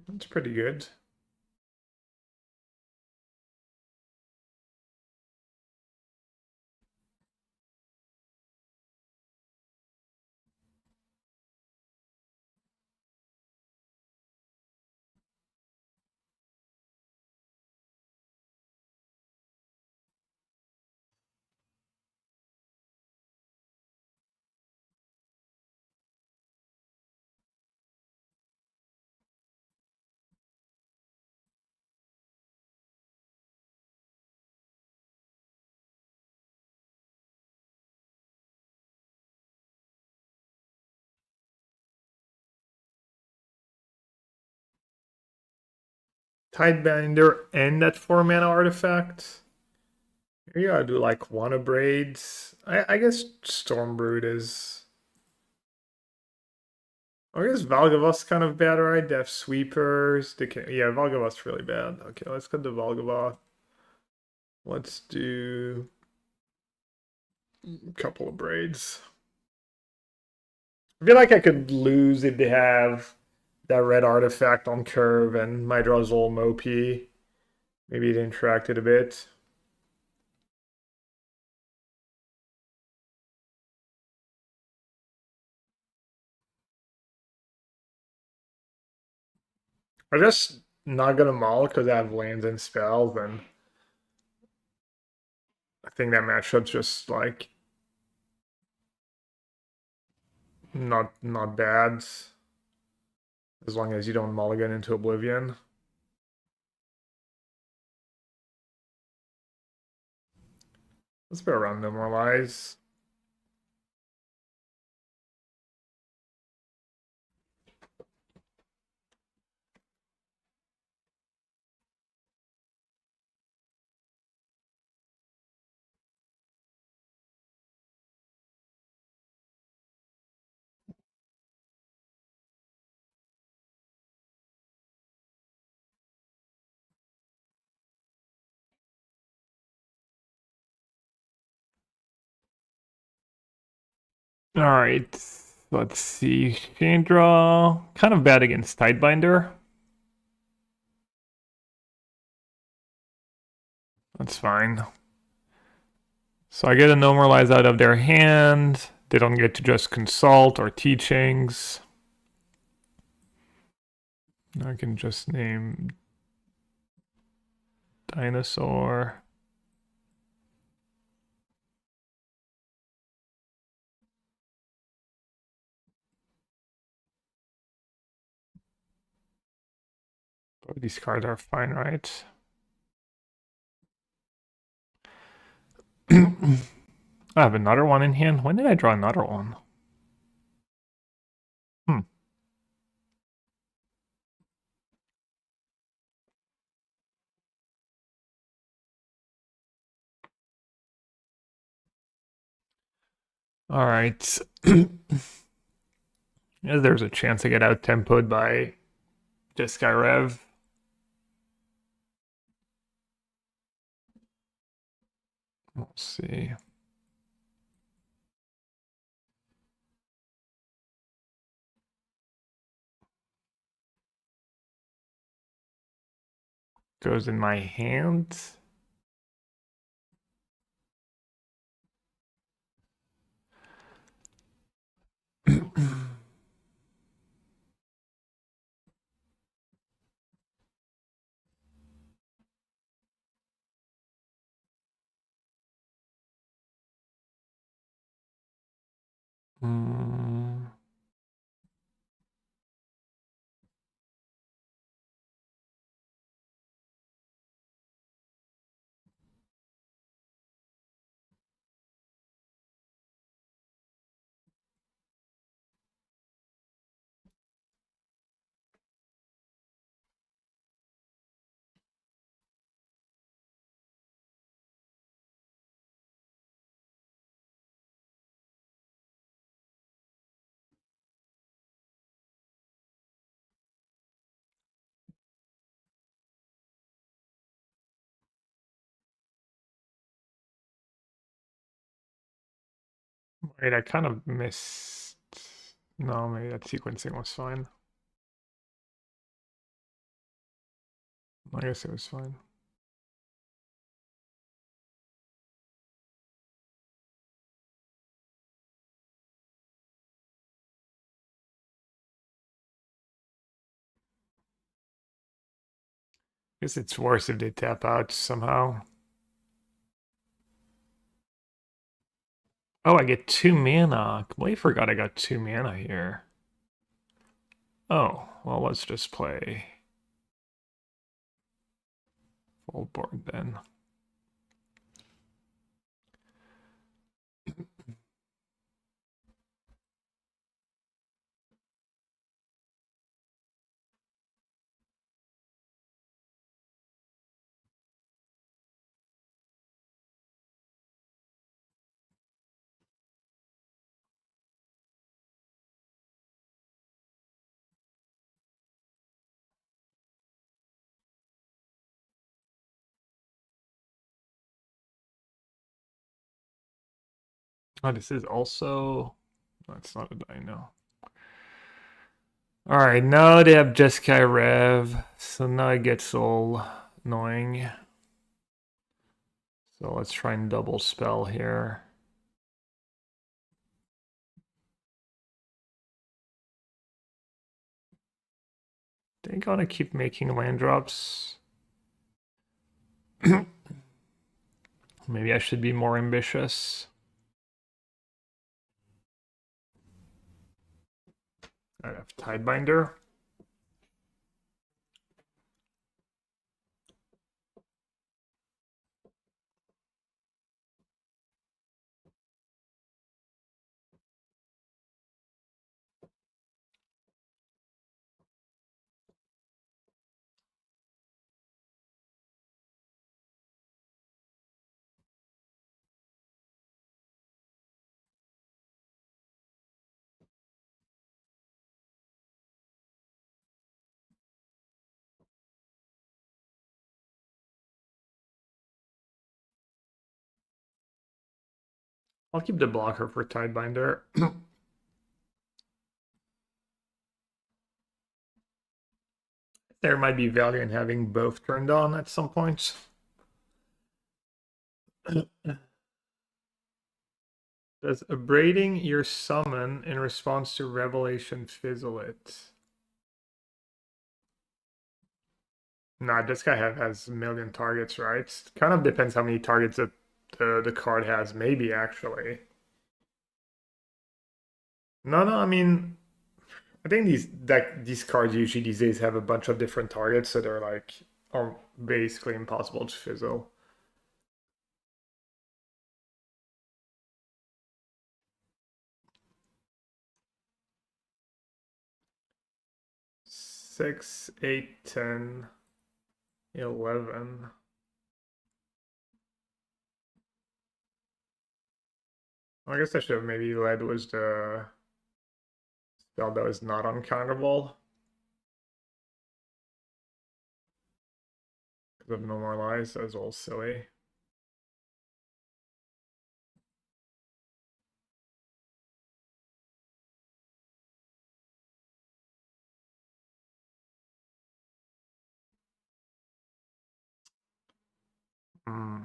That's pretty good. Tidebinder and that 4 mana artifact. You gotta do like one of braids. I guess Stormbrood is. I guess Valgavas kind of bad, right? They have sweepers. They can, yeah, Valgavas really bad. Okay, let's go to Valgavath. Let's do a couple of braids. I feel like I could lose if they have that red artifact on curve and my draw's all mopey. Maybe it interacted a bit. I'm just not gonna maul because I have lands and spells, and I think that matchup's just like not bad. As long as you don't mulligan into Oblivion. Let's go around Normalize. All right, let's see. Chandra, kind of bad against Tidebinder. That's fine. So I get a Normalize out of their hand. They don't get to just consult or teachings. I can just name Dinosaur. But these cards are fine, right? I have another one in hand. When did I draw another one? All right. Yeah, there's a chance I get out tempoed by this guy Rev. Let's see. Goes in my hand. Mm. Wait, I kind of missed. No, maybe that sequencing was fine. I guess it was fine. Guess it's worse if they tap out somehow. Oh, I get 2 mana. Completely forgot I got 2 mana here. Oh, well, let's just play full board then. Oh, this is also... No, it's not a dino. Alright, now they have Jeskai Rev, so now it gets all annoying. So let's try and double spell here. They gotta keep making land drops. Maybe I should be more ambitious. I have Tidebinder. I'll keep the blocker for Tidebinder. There might be value in having both turned on at some point. Does abrading your summon in response to Revelation fizzle it? Nah, this guy has a million targets, right? Kind of depends how many targets that the card has, maybe actually. No, I mean, I think these cards usually these days have a bunch of different targets, so they're like are basically impossible to fizzle. Six, 8, 10, 11. I guess I should have maybe led was the spell that was not uncounterable. Because of No More Lies, that was all silly. Hmm.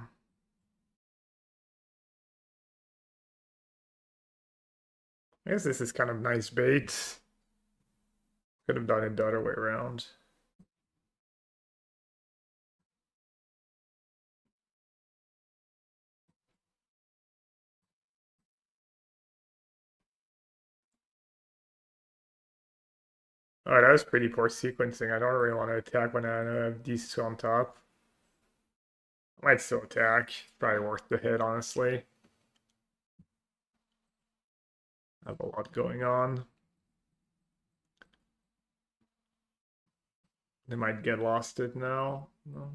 I guess this is kind of nice bait. Could have done it the other way around. Oh, that was pretty poor sequencing. I don't really want to attack when I have these two on top. I might still attack. Probably worth the hit, honestly. I have a lot going on. They might get lost it now. No.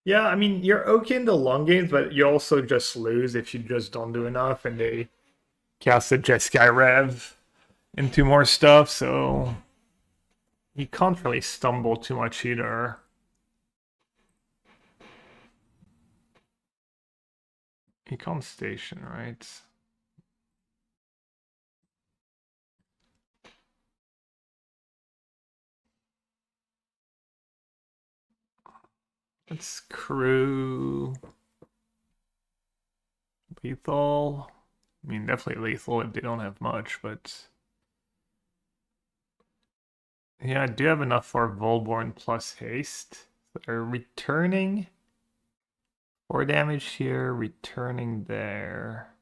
Yeah, I mean, you're okay in the long games, but you also just lose if you just don't do enough and they cast a Jeskai Rev into more stuff, so you can't really stumble too much either. You can't station, right? Let's crew lethal. I mean, definitely lethal if they don't have much, but yeah, I do have enough for Volborn plus haste. They're returning 4 damage here, returning there.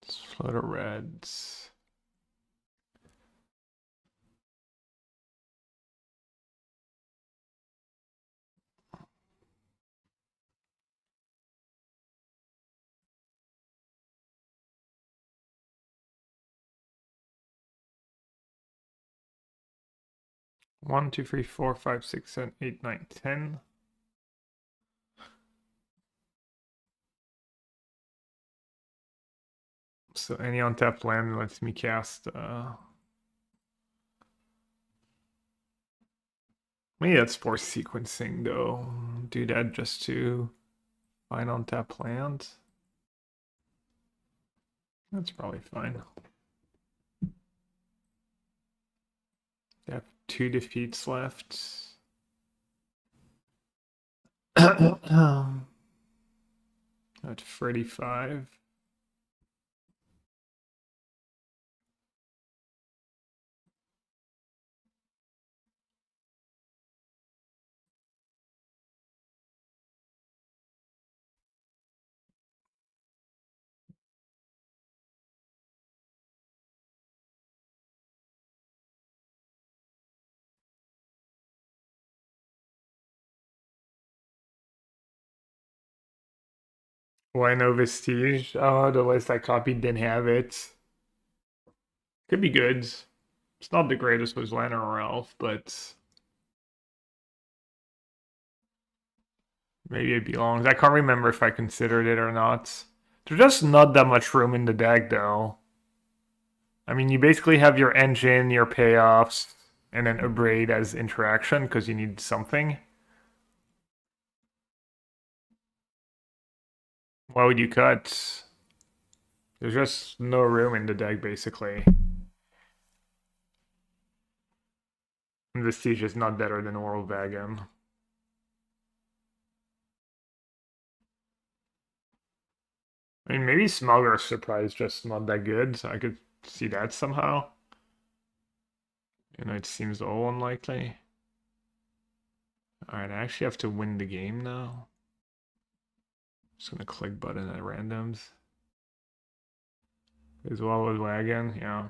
Let's float a reds. One, two, three, four, five, six, seven, 8, 9, 10. So any untapped land lets me cast Maybe that's for sequencing though. Do that just to find on tap land. That's probably fine. They have 2 defeats left. At 35. Why no Vestige? Oh, the list I copied didn't have it. Could be good. It's not the greatest with Lantern or Elf, but maybe it belongs. I can't remember if I considered it or not. There's just not that much room in the deck, though. I mean, you basically have your engine, your payoffs, and then Abrade as interaction because you need something. Why would you cut? There's just no room in the deck, basically. And Vestige is not better than Oral Wagon. I mean, maybe Smuggler's Surprise just not that good, so I could see that somehow. You know, it seems all unlikely. Alright, I actually have to win the game now. Just gonna click button at randoms. As well as Wagon, yeah.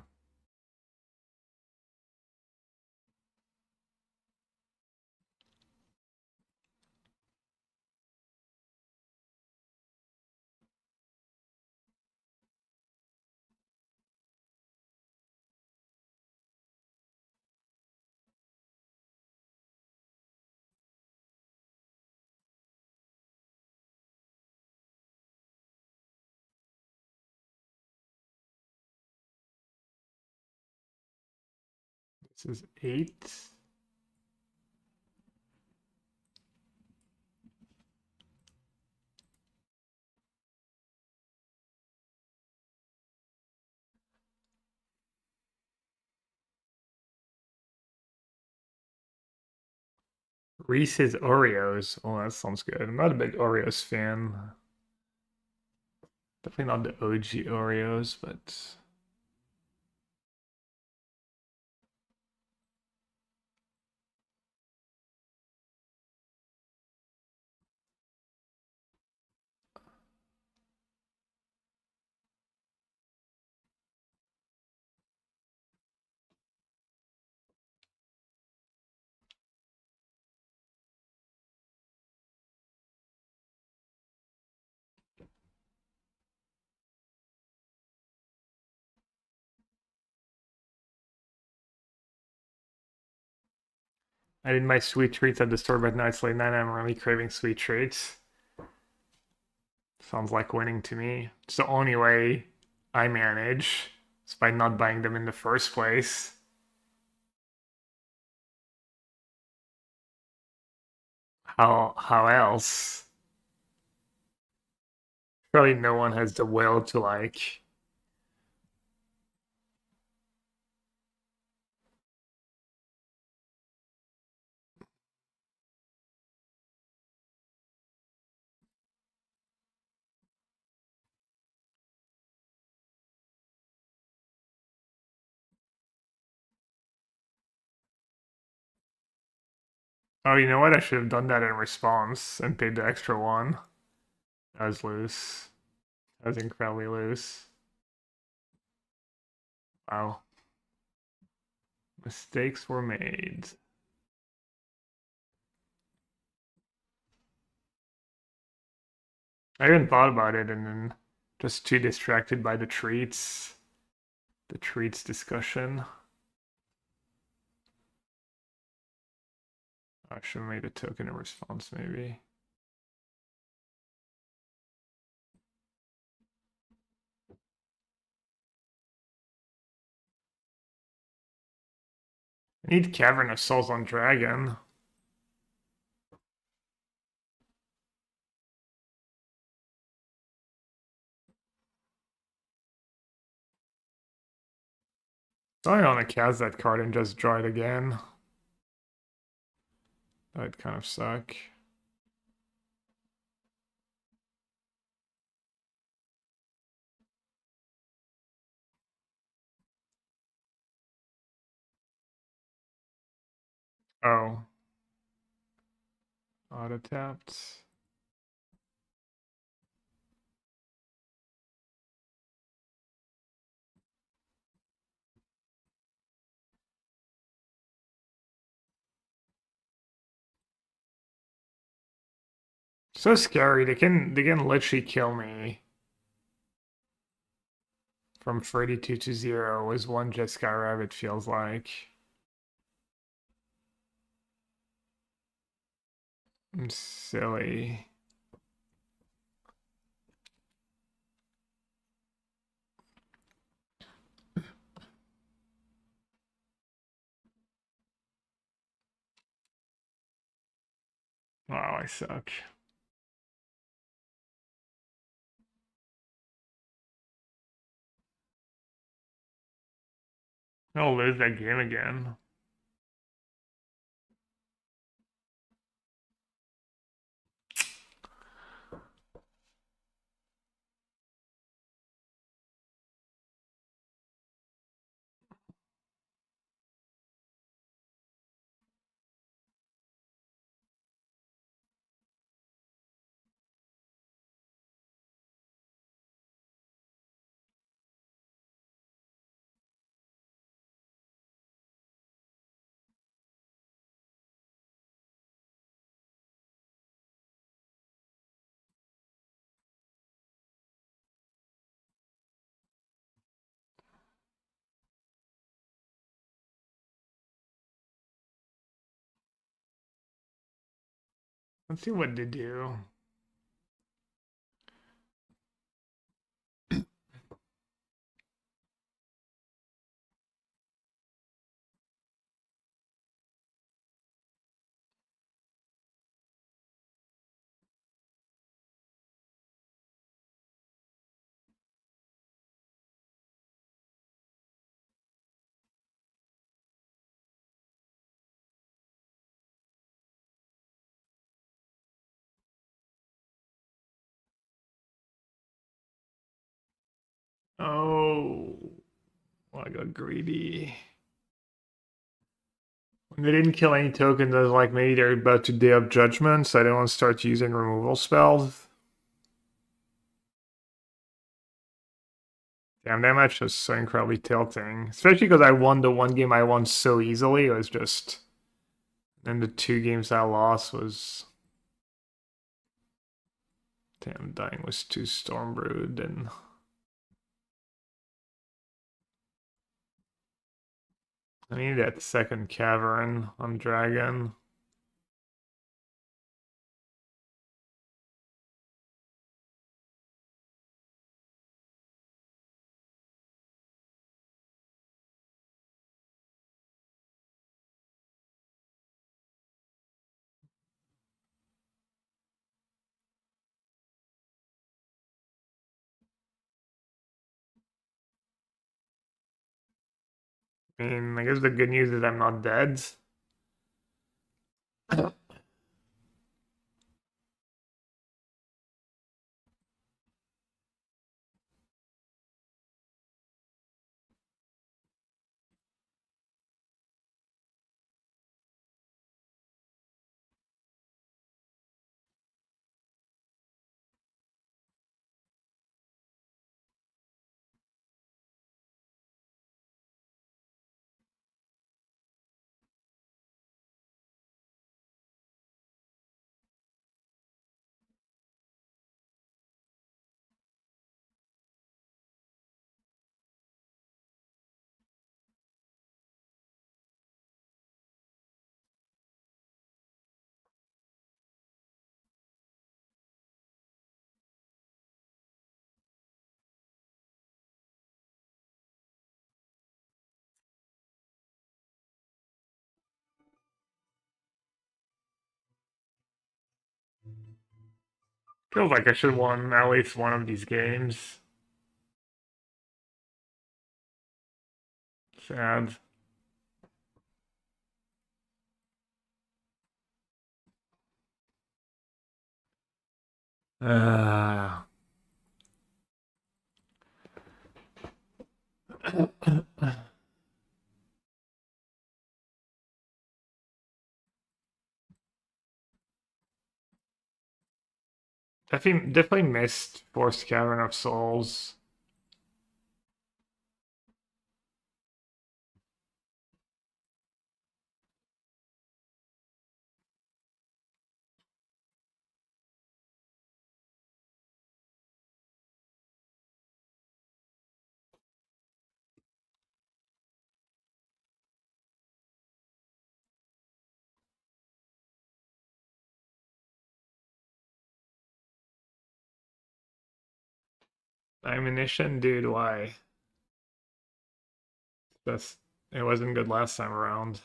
This is 8. Reese's Oreos. Oh, that sounds good. I'm not a big Oreos fan. Definitely not the OG Oreos, but I did my sweet treats at the store, but now it's late night. I'm really craving sweet treats. Sounds like winning to me. It's the only way I manage. It's by not buying them in the first place. How else? Surely no one has the will to like. Oh, you know what? I should have done that in response and paid the extra one. That was loose. That was incredibly loose. Wow. Mistakes were made. I even thought about it and then just too distracted by the treats. The treats discussion. I should have made a token in response, maybe. I need Cavern of Souls on Dragon. I want to cast that card and just draw it again. That'd kind of suck. Oh. Auto tapped. So scary. They can literally kill me. From 32 to 0 was one Jeskai Rabbit, feels like. I'm silly. Wow, I suck. I'll lose that game again. Let's see what they do. Oh, I got greedy. When they didn't kill any tokens, I was like, maybe they're about to Day of Judgment, so I didn't want to start using removal spells. Damn, that match was so incredibly tilting. Especially because I won the one game I won so easily. It was just... And the 2 games I lost was... Damn, dying was 2 Stormbrood and... I need that second Cavern on Dragon. I mean, I guess the good news is I'm not dead. Feels like I should won at least one of these games. Sad. Uh, definitely missed Forced Cavern of Souls. Ammunition, dude, why? That's it wasn't good last time around.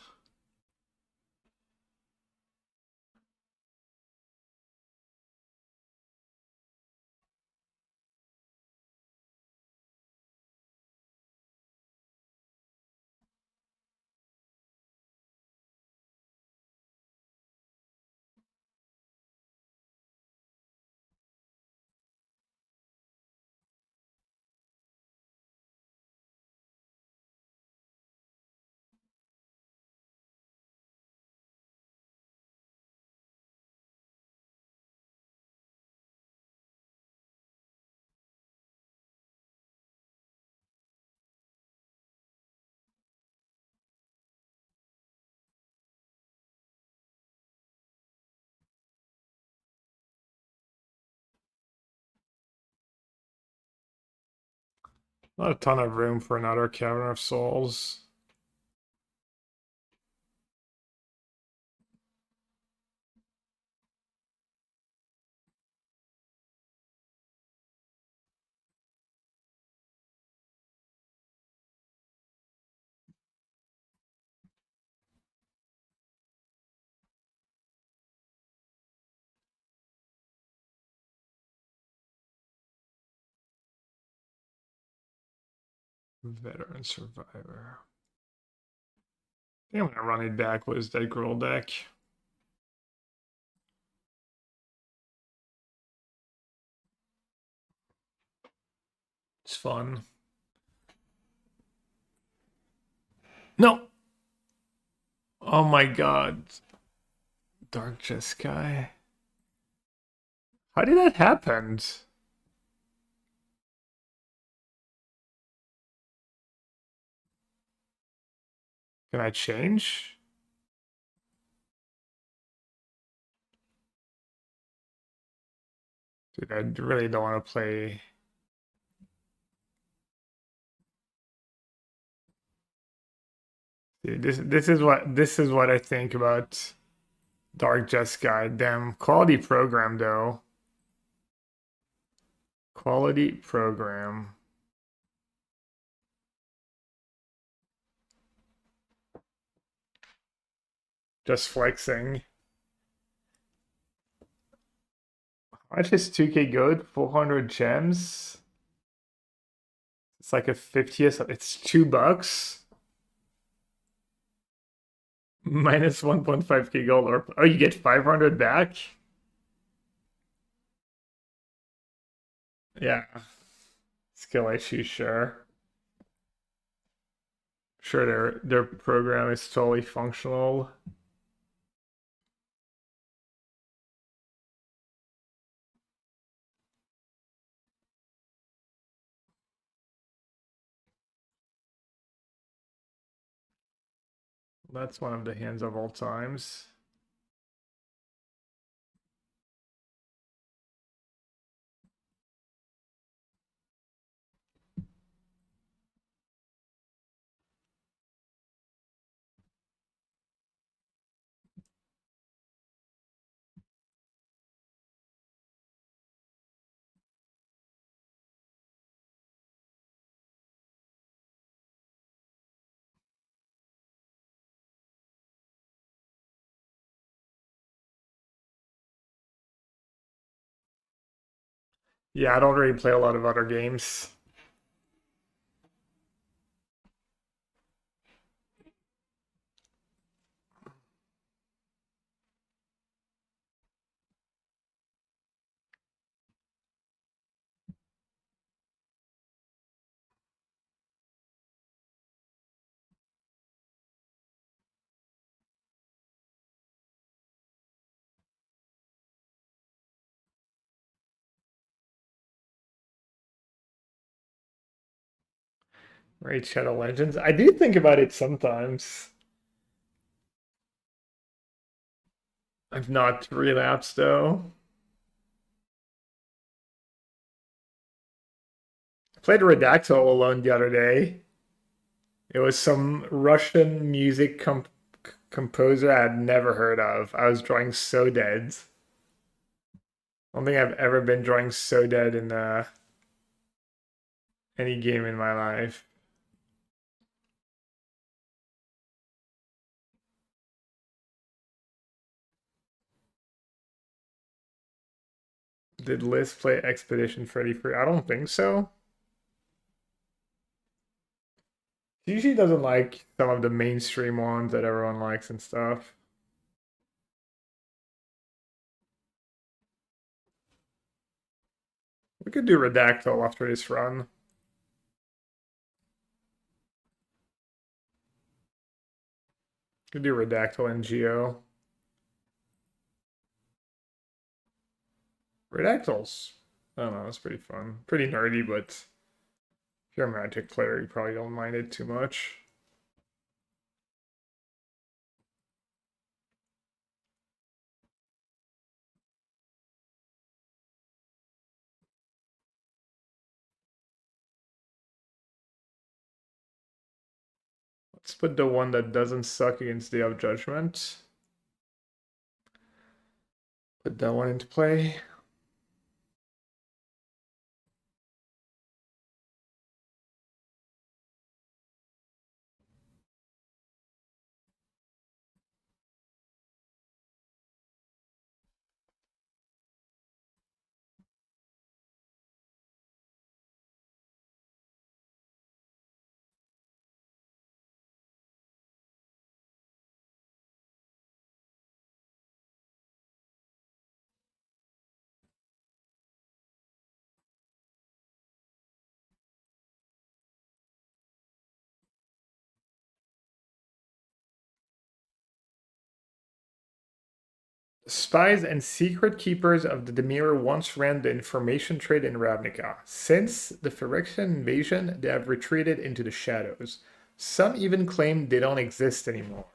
Not a ton of room for another Cavern of Souls. Veteran Survivor. I think I'm gonna run it back with his Dead Girl deck. It's fun. No! Oh my god. Dark Jeskai. How did that happen? Can I change? Dude, I really don't want to play. Dude, this is what I think about Dark Jeskai. Damn quality program though. Quality program. Just flexing. How much is 2K good? 400 gems. It's like a 50th. It's $2. Minus 1.5k gold. Or oh, you get 500 back. Yeah. Skill issue, sure. Sure, their program is totally functional. That's one of the hands of all times. Yeah, I don't really play a lot of other games. Raid Shadow Legends. I do think about it sometimes. I've not relapsed though. I played Redactyl alone the other day. It was some Russian music composer I had never heard of. I was drawing so dead. I don't think I've ever been drawing so dead in any game in my life. Did Liz play Expedition 33? I don't think so. She usually doesn't like some of the mainstream ones that everyone likes and stuff. We could do Redactyl after this run. Could do Redactyl and Geo. Redactyls. I don't know, it's pretty fun. Pretty nerdy, but if you're a Magic player, you probably don't mind it too much. Let's put the one that doesn't suck against Day of Judgment. Put that one into play. Spies and secret keepers of the Demir once ran the information trade in Ravnica. Since the Phyrexian invasion, they have retreated into the shadows. Some even claim they don't exist anymore.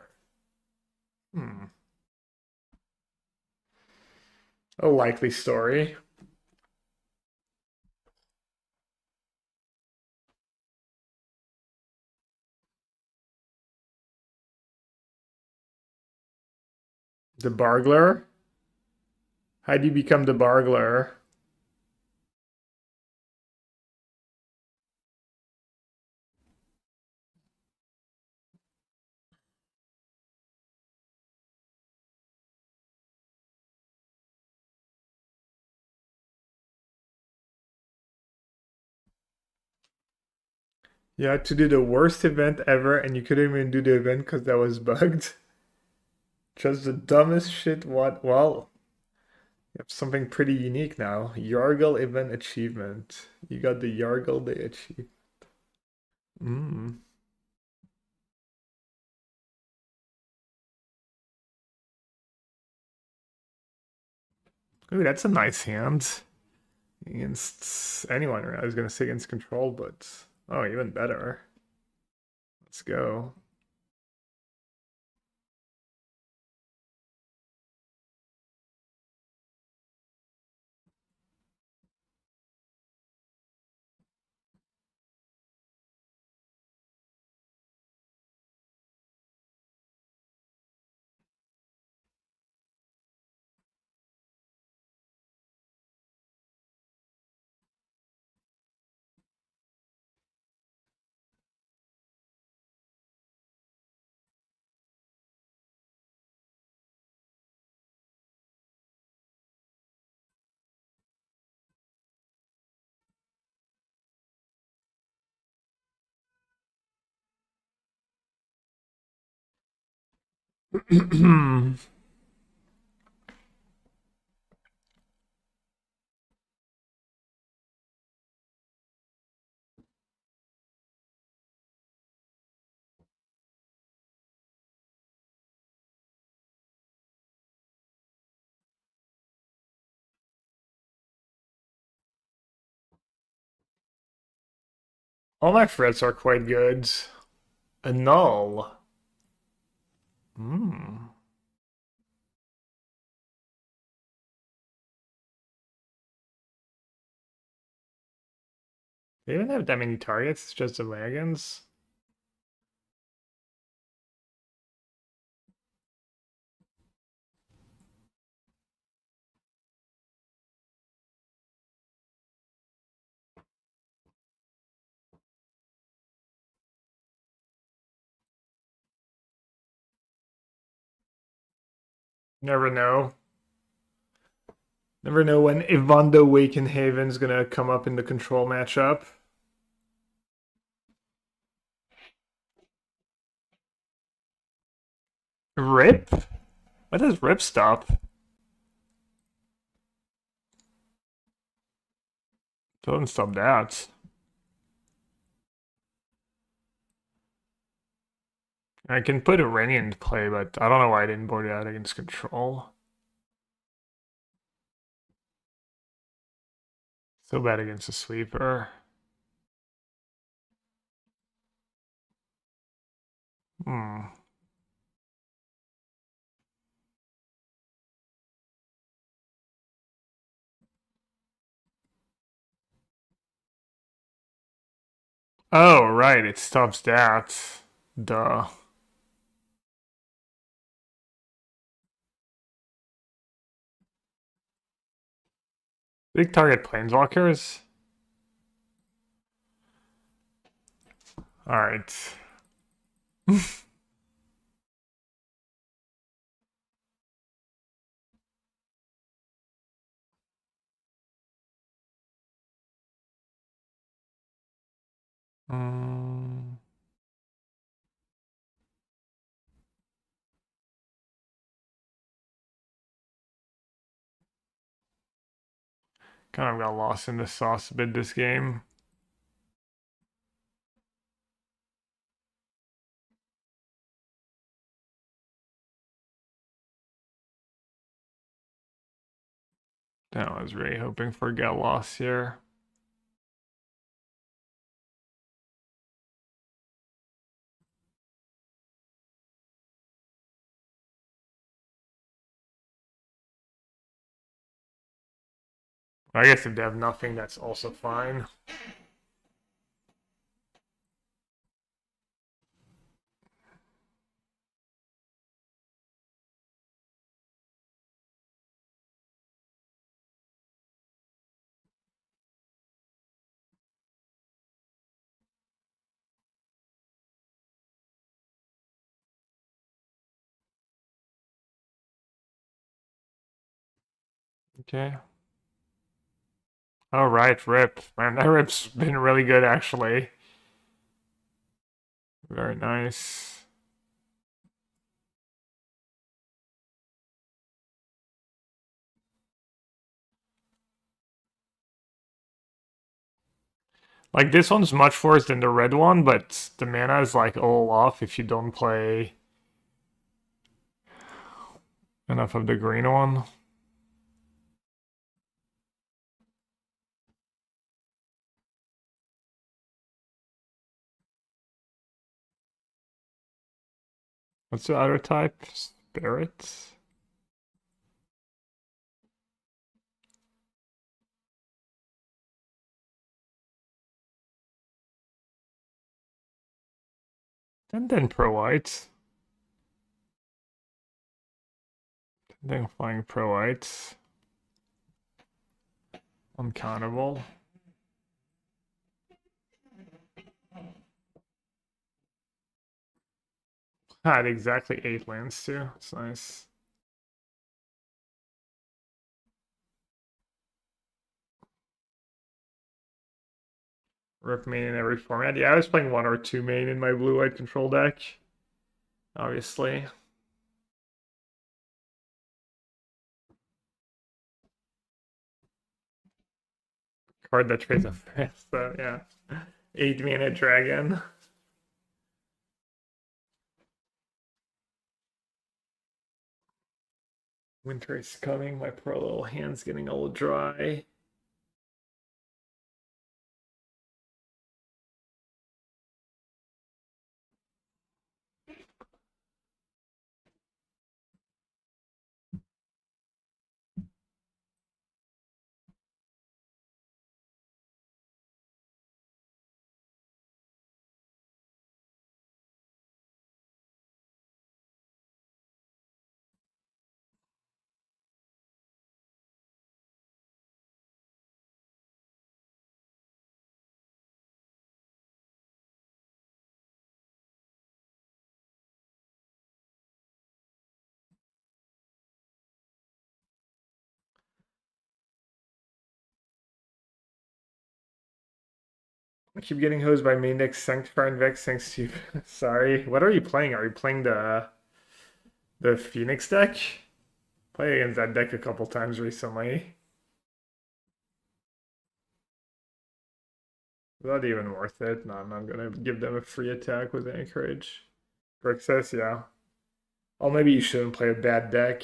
A likely story. The Bargler? How do you become the Bargler? You had to do the worst event ever, and you couldn't even do the event because that was bugged. Just the dumbest shit. What? Well, you have something pretty unique now. Yargle event achievement. You got the Yargle Day achievement. Mm. Ooh, that's a nice hand. Against anyone. I was gonna say against control, but oh, even better. Let's go. All my threats are quite good. A null. Hmm. They don't have that many targets, it's just the wagons. Never know. Never know when Evondo Wakenhaven's gonna come up in the control matchup. Rip? What does Rip stop? Doesn't stop that. I can put a Rennie into play, but I don't know why I didn't board it out against control. So bad against a sweeper. Hmm. Oh, right, it stops that. Duh. Big target planeswalkers. Alright. um, kind of got lost in the sauce a bit this game. I was really hoping for a get lost here. I guess if they have nothing, that's also fine. Okay. All right, Rip. Man, that Rip's been really good, actually. Very nice. Like, this one's much worse than the red one, but the mana is, like, all off if you don't play enough of the green one. What's the other type? Spirit? And then Pro White. Then flying Pro White. Uncountable. Had exactly 8 lands too. It's nice. Rip main in every format. Yeah, I was playing 1 or 2 main in my blue-white control deck. Obviously. Card that trades a fast, so yeah. 8-mana dragon. Winter is coming. My poor little hand's getting a little dry. I keep getting hosed by main deck Sanctifier and Vex thanks to you. Sorry. What are you playing? Are you playing the Phoenix deck? Played against that deck a couple times recently. Is that even worth it? No, I'm not gonna give them a free attack with any courage. Grixis, yeah. Oh, maybe you shouldn't play a bad deck.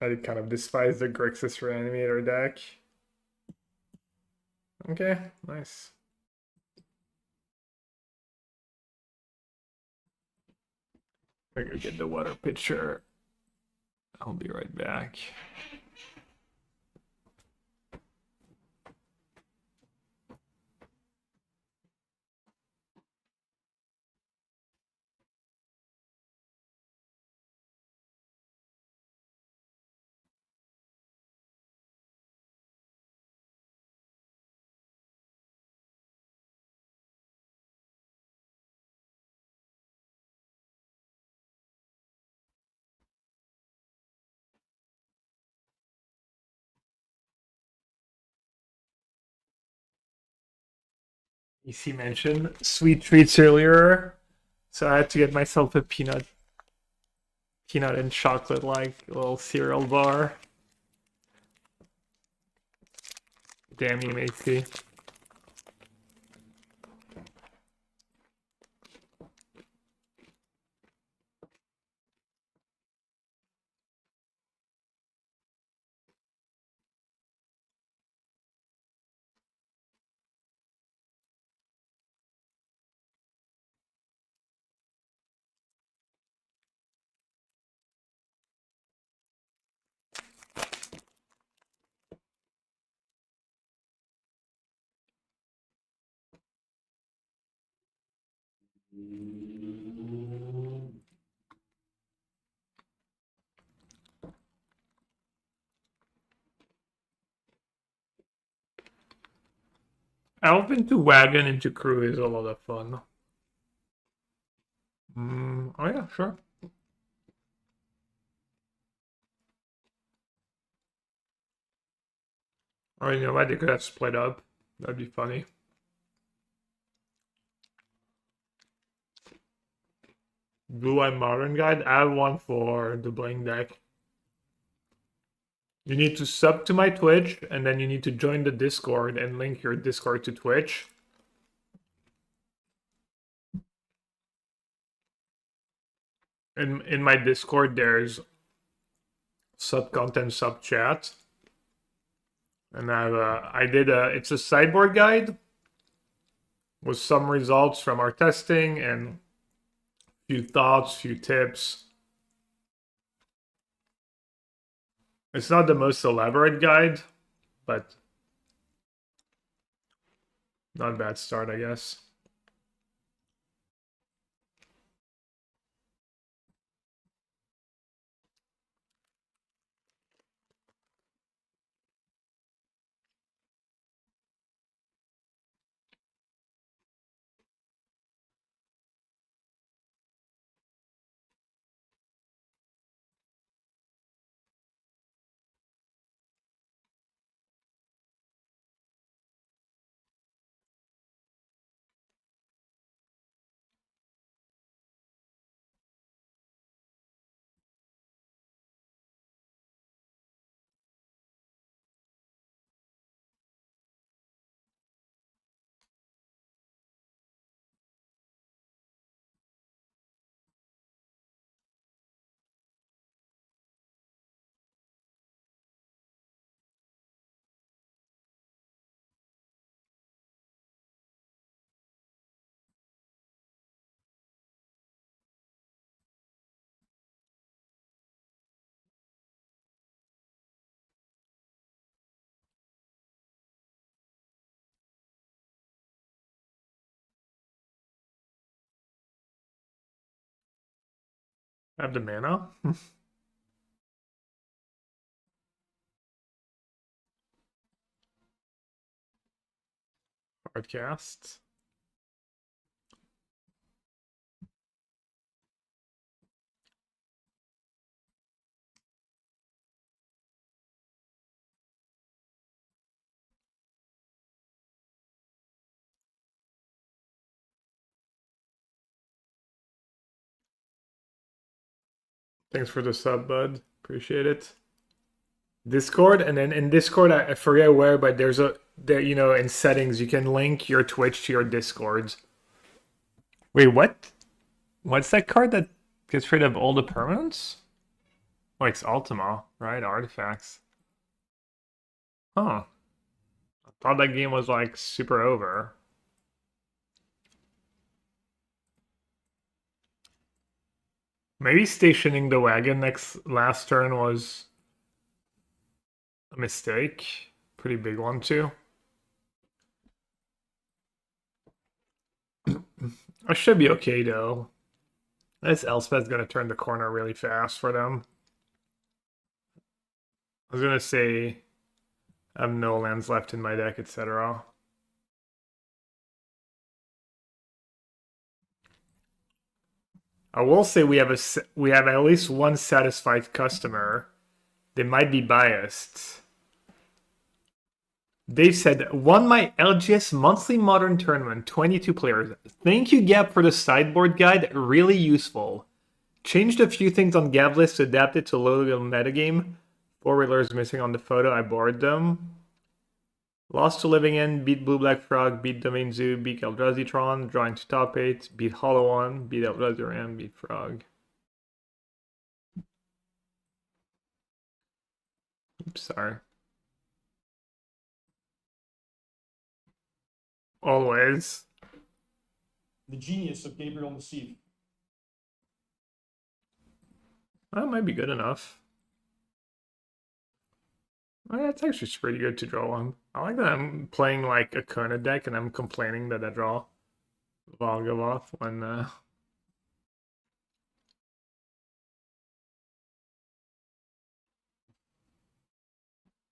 I kind of despise the Grixis Reanimator deck. Okay, nice. I gotta get the water pitcher. I'll be right back. EC mentioned sweet treats earlier, so I had to get myself a peanut and chocolate like little cereal bar. Damn you, Macy. I've been to Wagon and to Crew is a lot of fun. Oh yeah, sure. Or you know what, they could have split up. That'd be funny. Blue Eye Modern Guide, I have one for the Bling deck. You need to sub to my Twitch, and then you need to join the Discord and link your Discord to Twitch. In my Discord, there's sub content, sub chat, and it's a sideboard guide with some results from our testing and few thoughts, few tips. It's not the most elaborate guide, but not a bad start, I guess. I have the mana. Hardcast. Thanks for the sub, bud. Appreciate it. Discord, and then in Discord, I forget where, but there, you know, in settings, you can link your Twitch to your Discord. Wait, what? What's that card that gets rid of all the permanents? Oh, it's Ultima, right? Artifacts. Huh. I thought that game was like super over. Maybe stationing the wagon last turn was a mistake. Pretty big one too. I should be okay though. This Elspeth's gonna turn the corner really fast for them. I was gonna say I have no lands left in my deck, etc. I will say we have at least one satisfied customer. They might be biased. Dave said, won my LGS monthly modern tournament, 22 players. Thank you, Gab, for the sideboard guide. Really useful. Changed a few things on Gab list to adapt it to local metagame. 4 wheelers missing on the photo. I borrowed them. Lost to Living End, beat Blue Black Frog, beat Domain Zoo, beat Eldrazi Tron, drawing to top 8, beat Hollow One, beat Eldrazi Ram, beat Frog. Oops, sorry. Always. The genius of Gabriel Nassif. That might be good enough. Oh, yeah, it's actually pretty good to draw one. I like that I'm playing like a Kona deck and I'm complaining that I draw Volgavoth when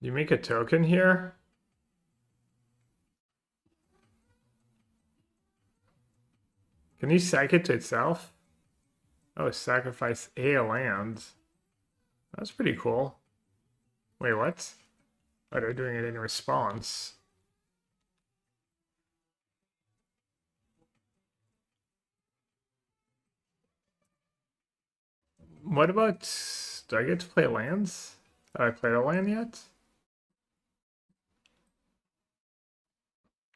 you make a token here. Can you sack it to itself? Oh, sacrifice a land. That's pretty cool. Wait, what? Oh, they're doing it in response. What about... Do I get to play lands? Have I played a land yet?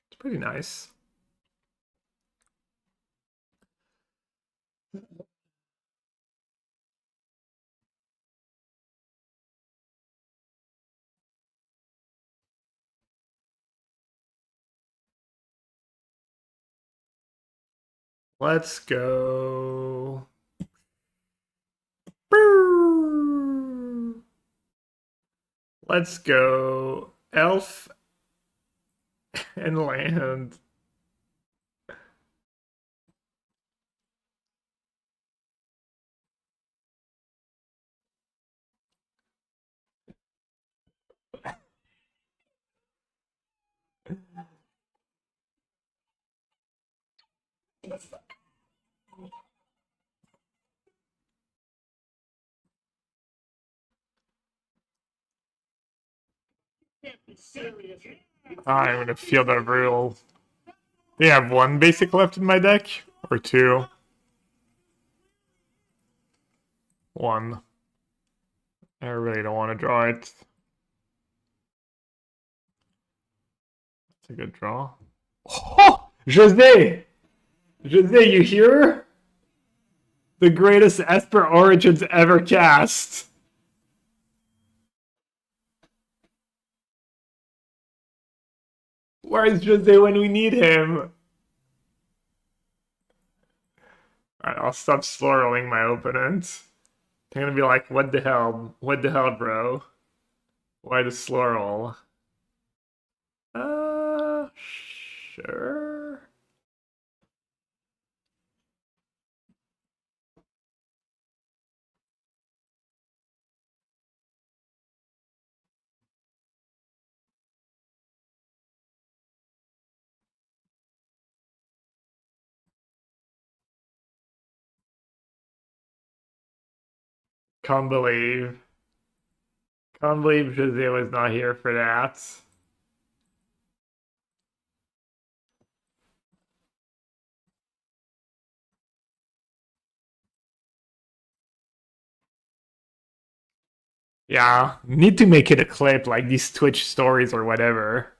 It's pretty nice. Let's go. Let's go. Elf and land. I'm gonna feel that rule. They have one basic left in my deck? Or two? One. I really don't want to draw it. It's a good draw. Oh! Jose! Jose, you hear? The greatest Esper Origins ever cast. Where is Jose when we need him? Alright, I'll stop slow rolling my opponent. They're gonna be like, what the hell? What the hell, bro? Why the slow roll? Sure. Can't believe. Can't believe Jose was not here for that. Yeah, need to make it a clip like these Twitch stories or whatever.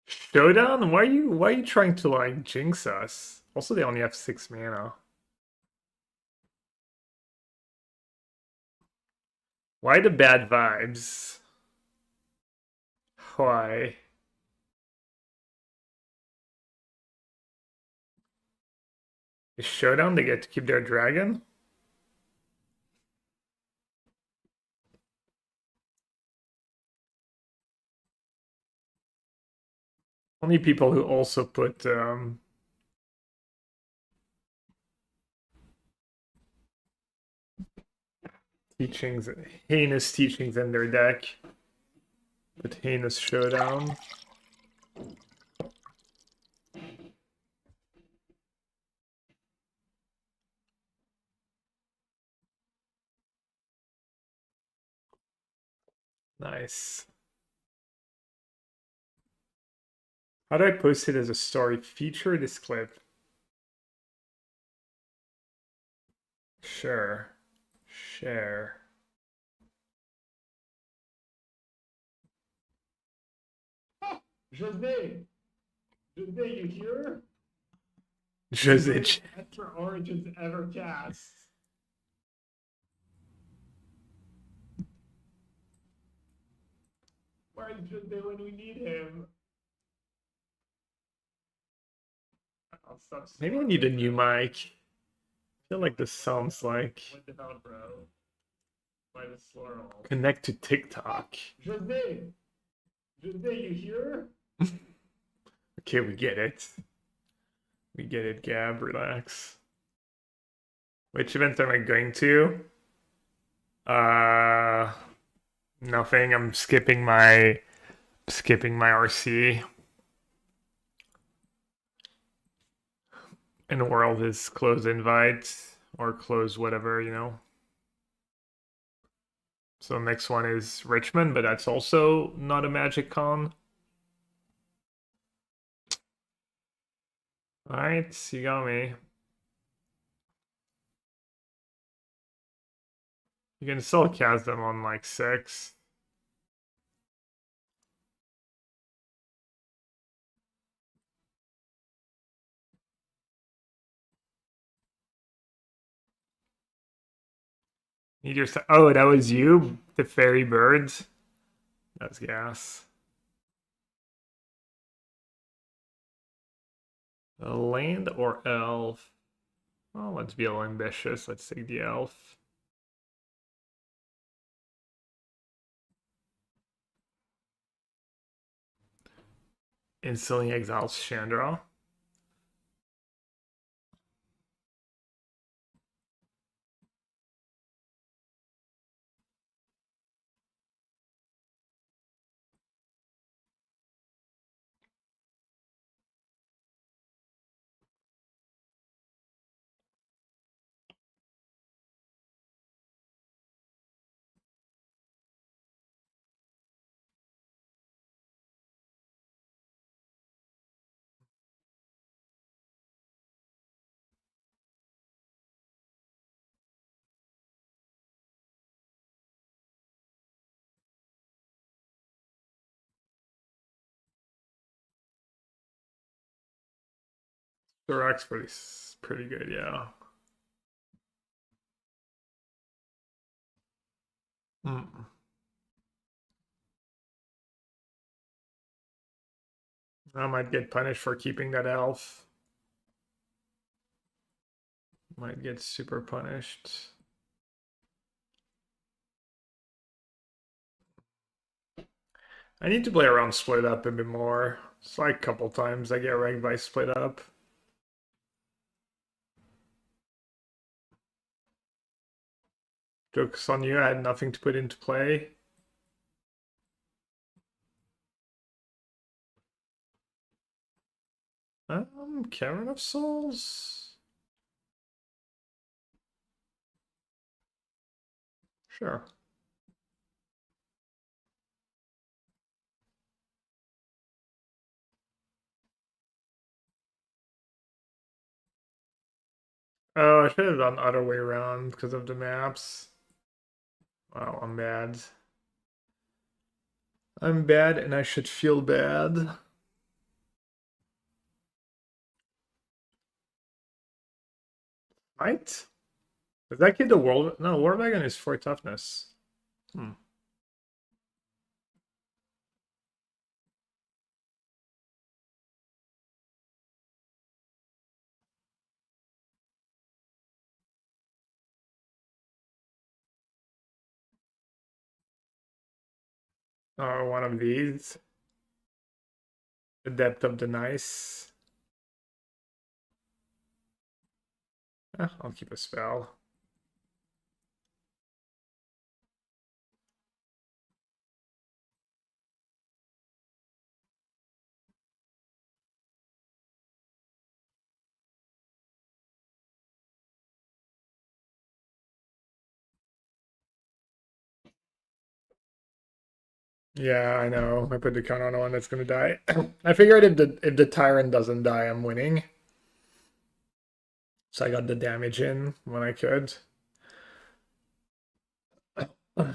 Showdown? Why are you trying to like jinx us? Also, they only have 6 mana. Why the bad vibes? Why? Is Showdown they get to keep their dragon? Only people who also put teachings, heinous teachings in their deck. But heinous Showdown. Nice. How do I post it as a story? Feature this clip. Sure. Share. Jose! Jose, you here? Josich. Extra origins ever cast. Where's Jose when we need him? I'll stop Maybe I need a new snoring, mic. I feel like this sounds like What the hell, bro? Why the slurl? connect to TikTok. Jose! Jose, you here? Okay, we get it. We get it, Gab. Relax. Which event am I going to? Nothing. I'm skipping my RC. And the world is closed invite or closed whatever, you know. So next one is Richmond, but that's also not a Magic Con. Alright, you got me. You can still cast them on like 6. Need your oh, that was you, the fairy birds. That's gas. A land or elf? Well, let's be a little ambitious. Let's take the elf. Instantly exiles Chandra. Direct's pretty good, yeah. I might get punished for keeping that elf. Might get super punished. I need to play around split up a bit more. It's like a couple times I get ranked by split up. Joke's on you, I had nothing to put into play. Cavern of Souls? Sure. Oh, I should have done other way around because of the maps. Wow, I'm bad. I'm bad and I should feel bad. Right? Does that get the world? No, War Wagon is 4 toughness. Hmm. Oh, one of these. The Depth of the Nice. I'll keep a spell. Yeah, I know. I put the count on the one that's gonna die. I figured if the Tyrant doesn't die, I'm winning. So I got the damage in when I could. How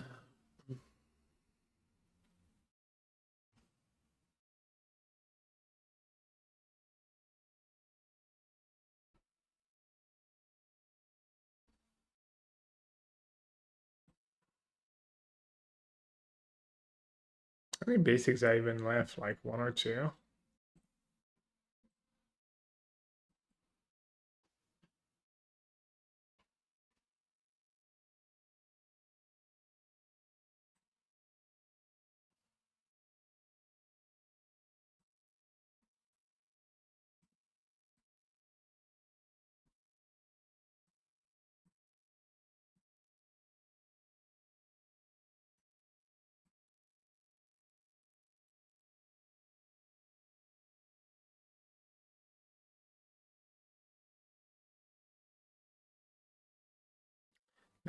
many basics I even left? Like 1 or 2?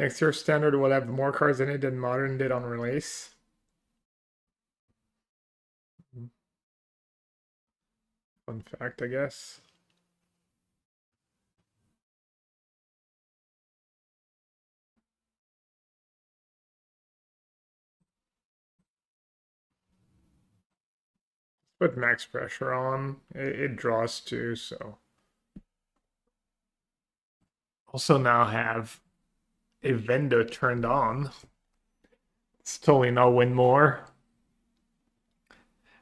Next year's standard will have more cards in it than modern did on release. Fun fact, I guess. Put max pressure on. It draws too, so. Also now have a vendor turned on. It's totally not win more.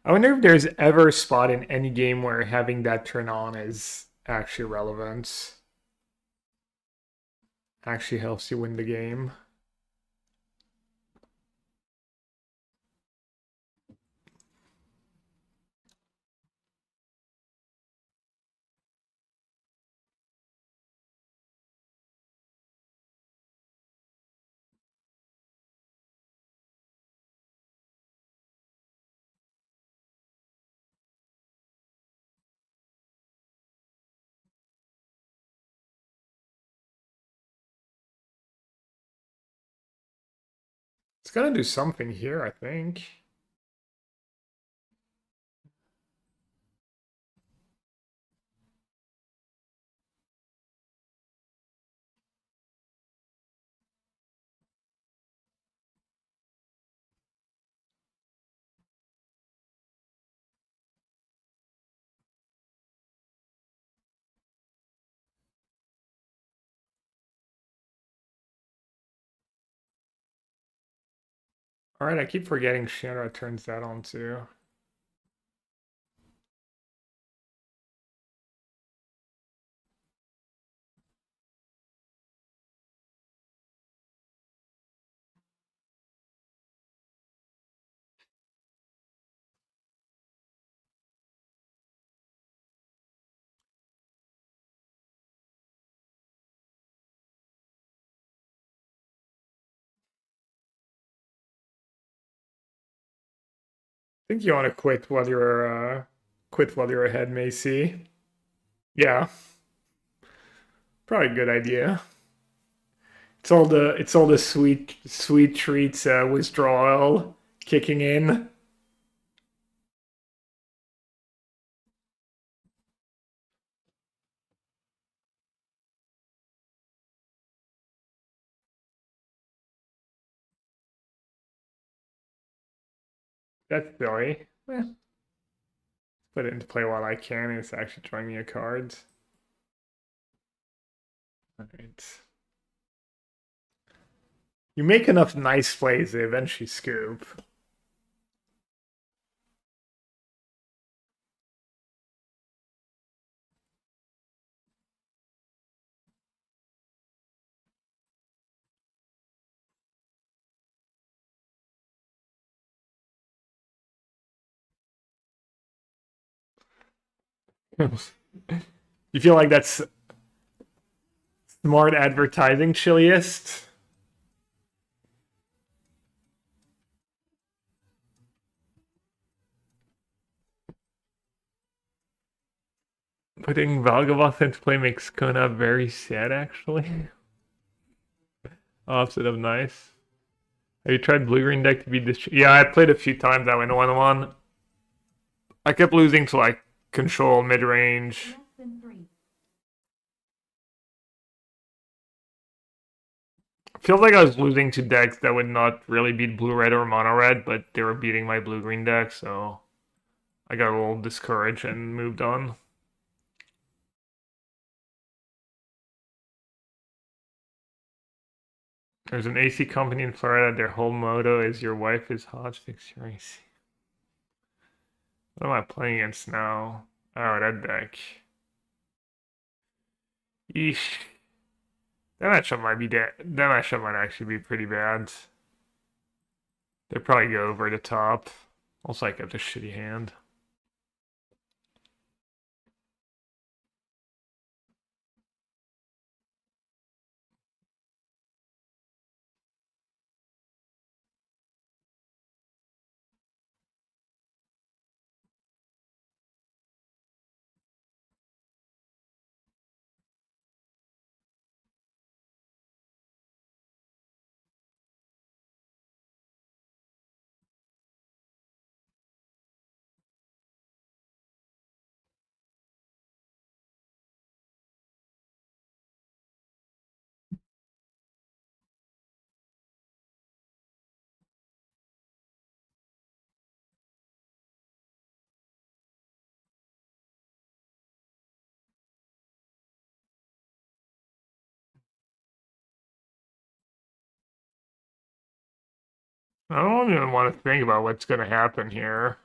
I wonder if there's ever a spot in any game where having that turn on is actually relevant. Actually helps you win the game. It's gonna do something here, I think. Alright, I keep forgetting Shinra turns that on too. think you want to quit while you're ahead, Macy. Yeah, probably a good idea. It's all the sweet treats withdrawal kicking in. That's silly. Put it into play while I can. It's actually drawing me a card. Alright. You make enough nice plays, they eventually scoop. You feel like that's smart advertising, chilliest? Putting Valgavoth into play makes Kona very sad, actually. Opposite of nice. Have you tried blue green deck to beat this? Yeah, I played a few times. I went 1-1. I kept losing to like control mid range. Less than 3. Feels like I was losing to decks that would not really beat blue red or mono red, but they were beating my blue green deck, so I got a little discouraged and moved on. There's an AC company in Florida. Their whole motto is "Your wife is hot, fix your AC." What am I playing against now? Oh, that deck. Eesh. That matchup might be dead. That matchup might actually be pretty bad. They probably go over the top. Also, I got a shitty hand. I don't even want to think about what's going to happen here.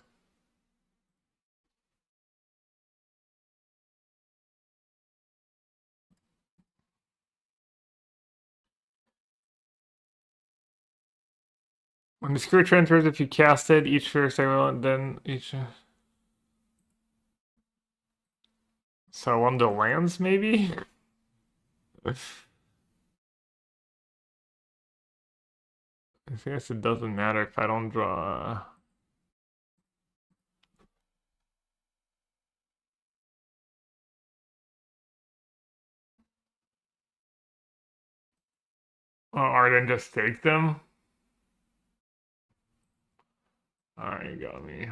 When the screw transfers, if you cast it, each first I will, then each. So one of the lands, maybe? I guess it doesn't matter if I don't draw. Or then just take them. Alright, you got me.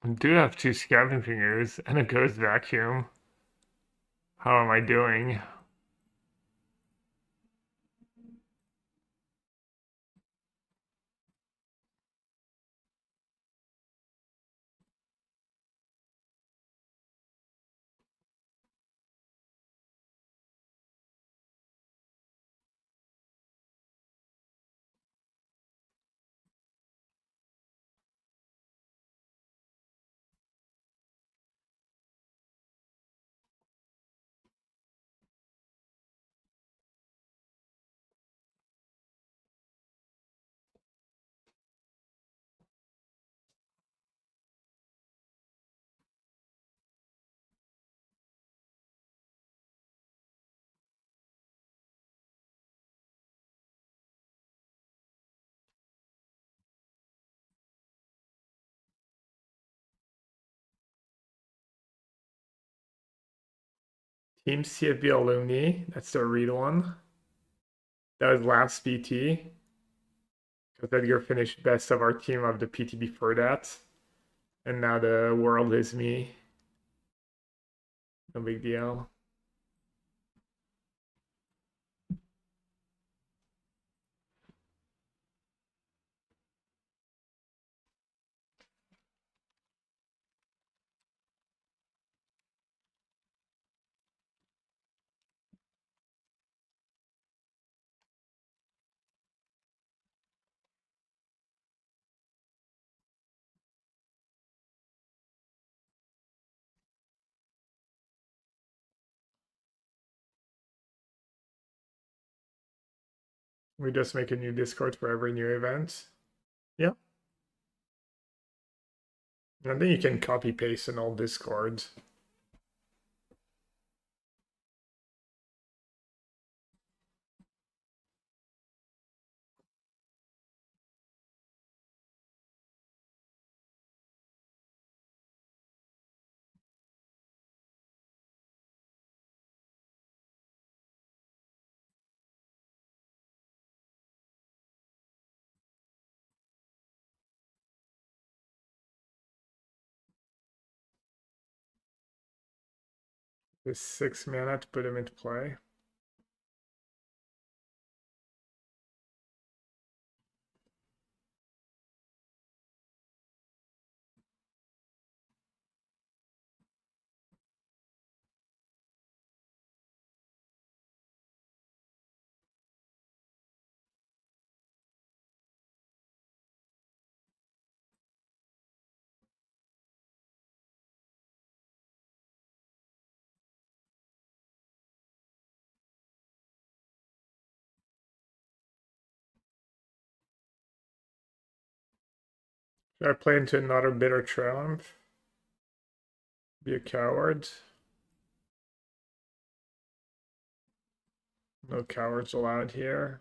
I do have 2 scavenging fingers and a ghost vacuum. How am I doing? Team CFB Alumni. That's the read one. That was last PT. Because Edgar finished best of our team of the PT before that. And now the world is me. No big deal. We just make a new Discord for every new event. Yeah. I think you can copy paste in all Discords. This 6 mana to put him into play. Should I play into another bitter triumph? Be a coward. No cowards allowed here.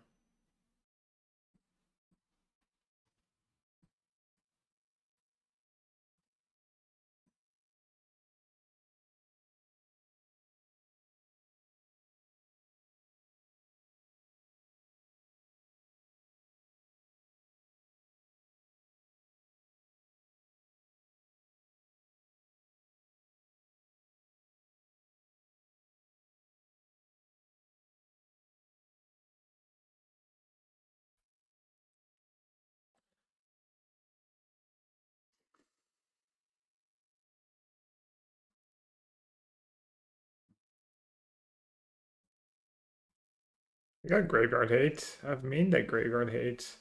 I got graveyard hate. I've mained that graveyard hate.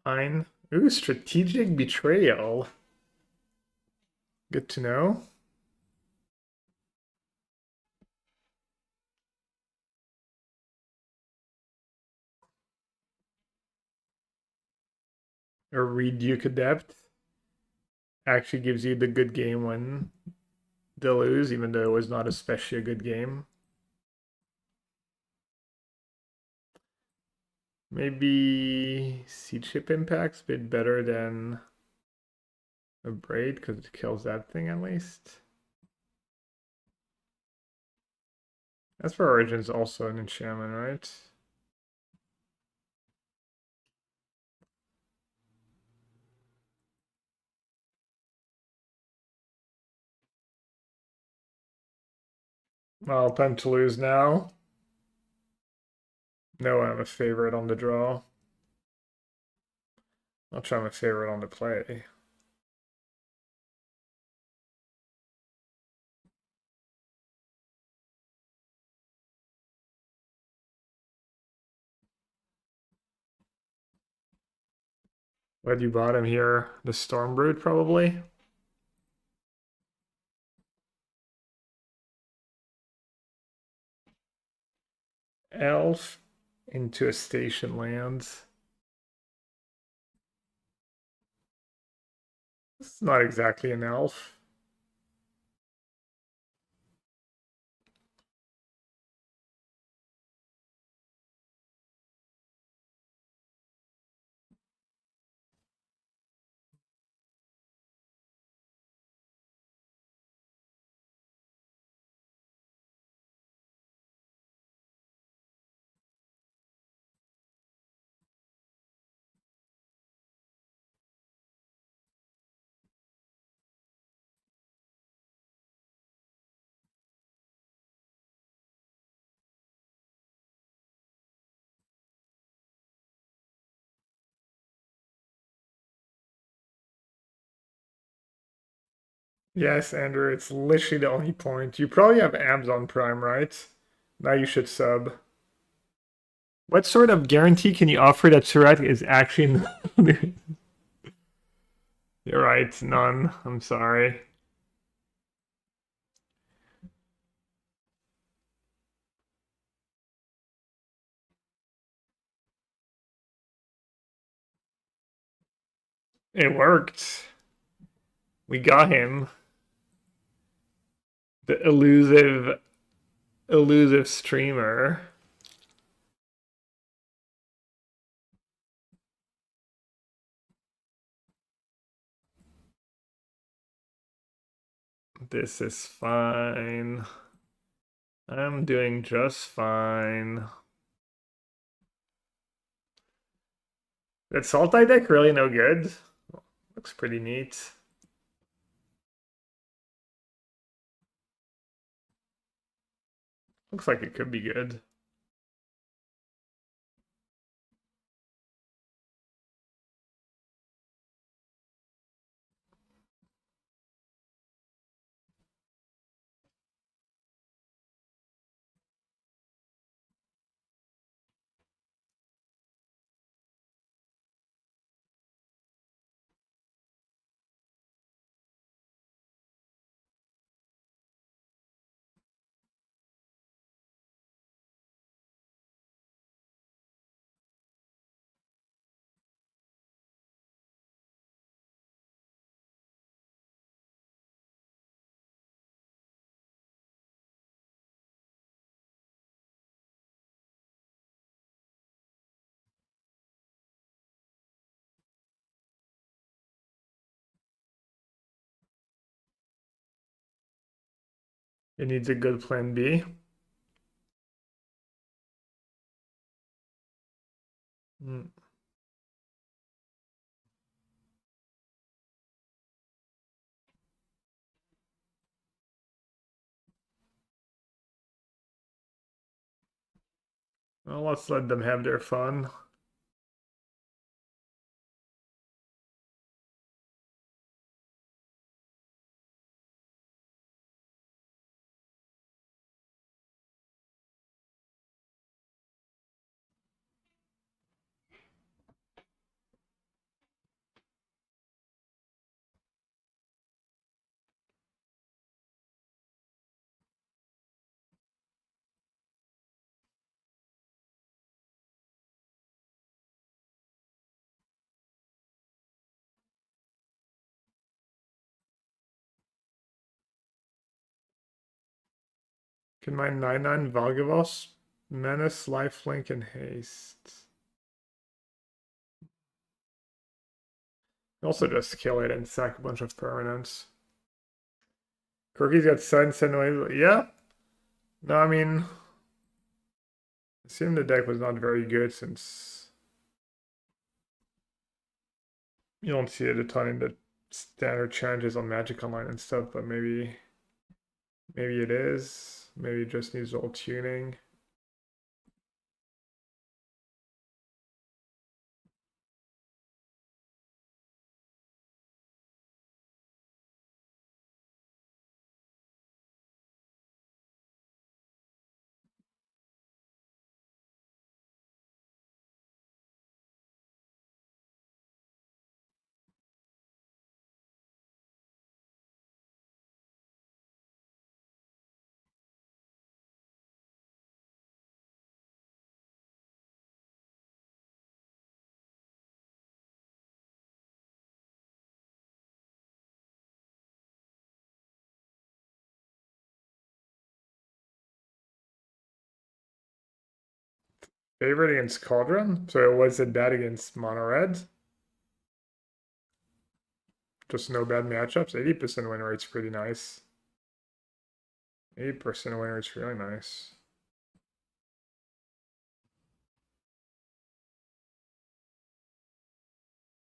Fine. Ooh, strategic betrayal. Good to know. Or Reduke Adept actually gives you the good game when they lose, even though it was not especially a good game. Maybe Seed Ship Impact's a bit better than a Braid because it kills that thing at least. As for Origins, also an enchantment, right? Well, time to lose now. No, I'm a favorite on the draw. I'll try my favorite on the play. What you bought him here? The Stormbrood, probably? Elf into a station lands. It's not exactly an elf. Yes, Andrew, it's literally the only point. You probably have Amazon Prime, right? Now you should sub. What sort of guarantee can you offer that Surratt is actually... You're right, none. I'm sorry. It worked. We got him. The elusive streamer. This is fine. I'm doing just fine. That Sultai deck really no good. Looks pretty neat. Looks like it could be good. It needs a good plan B. Hmm. Well, let's let them have their fun. Can my 9/9 Valgavos menace, lifelink, and haste? Also just kill it and sack a bunch of permanents. Corky's got Sun away. Yeah. No, I mean, I assume the deck was not very good since you don't see it a ton in the standard challenges on Magic Online and stuff, but maybe it is. Maybe it just needs a little tuning. Favorite against Cauldron? So it was a bad against Mono Red? Just no bad matchups. 80% win rate's pretty nice. 80% win rate's really nice.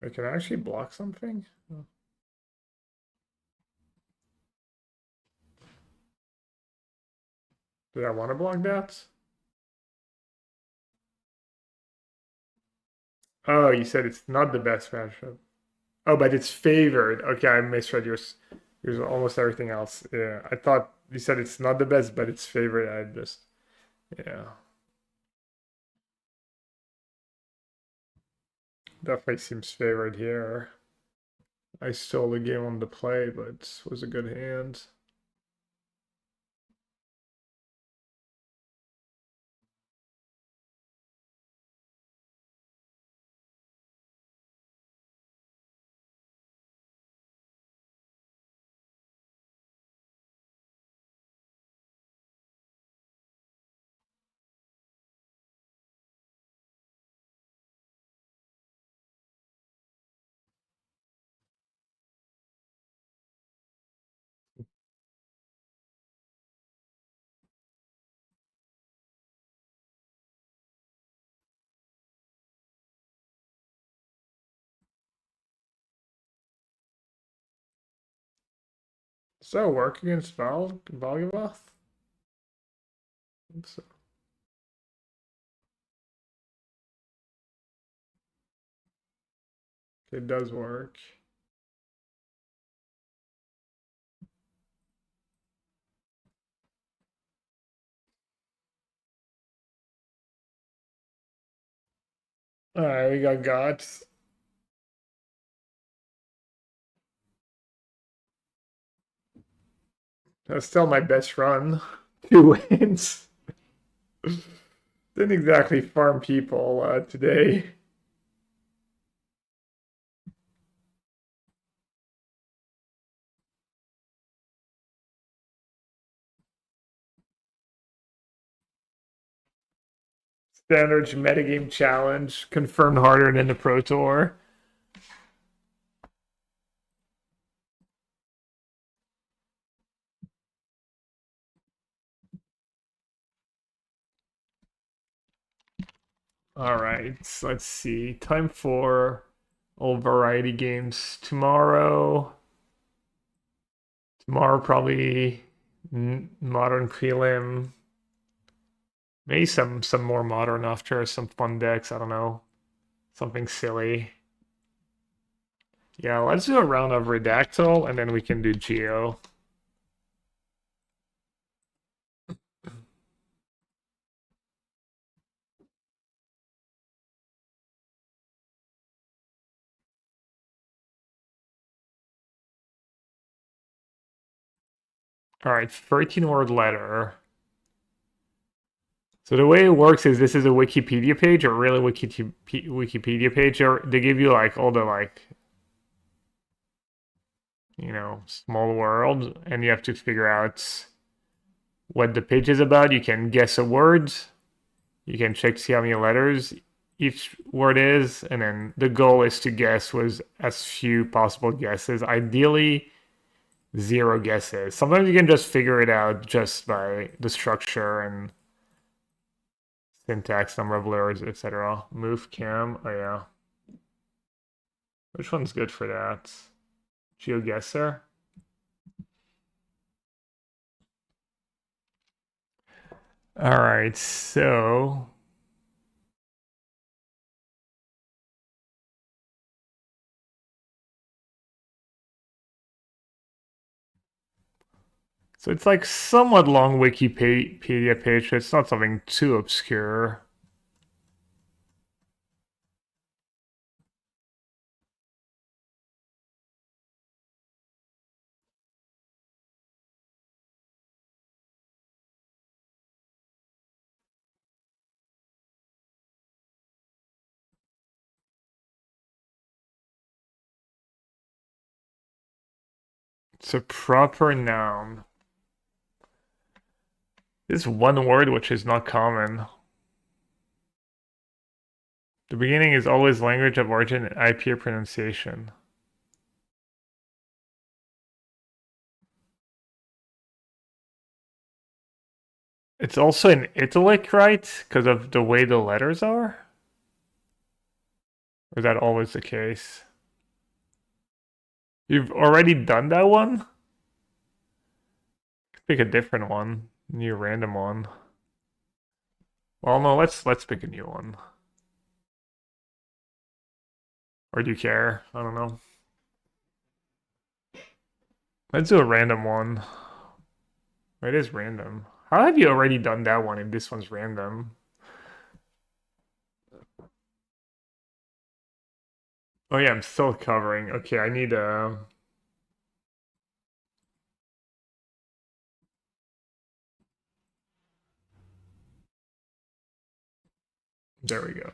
Wait, can I actually block something? Oh. Did I want to block that? Oh, you said it's not the best matchup. Oh, but it's favored. Okay, I misread yours. Yours almost everything else. Yeah, I thought you said it's not the best, but it's favored. I just, yeah. Definitely seems favored here. I stole the game on the play, but was a good hand. Does that work against Valgavoth? I think so. It does work. Alright, we got Gods. That's still my best run. 2 wins. Didn't exactly farm people today. Standard metagame challenge, confirmed harder than the Pro Tour. All right, let's see. Time for all variety games tomorrow. Tomorrow probably modern prelim. Maybe some more modern after some fun decks. I don't know, something silly. Yeah, let's do a round of Redactyl and then we can do Geo. All right, 13-word letter. So the way it works is this is a Wikipedia page, or really Wikipedia page, or they give you like all the like, you know, small world, and you have to figure out what the page is about. You can guess a word. You can check to see how many letters each word is, and then the goal is to guess with as few possible guesses. Ideally, 0 guesses. Sometimes you can just figure it out just by the structure and syntax, number of letters, etc. Move cam. Oh yeah. Which one's good for that? GeoGuessr. All right, so it's like somewhat long Wikipedia page, but it's not something too obscure. It's a proper noun. This one word which is not common. The beginning is always language of origin and IP or pronunciation. It's also in Italic, right? Because of the way the letters are? Or is that always the case? You've already done that one? Pick a different one. New random one. Well, no, let's pick a new one. Or do you care? I don't know. Let's do a random one. It is random. How have you already done that one if this one's random? Oh yeah, I'm still covering. Okay, I need a... There we go.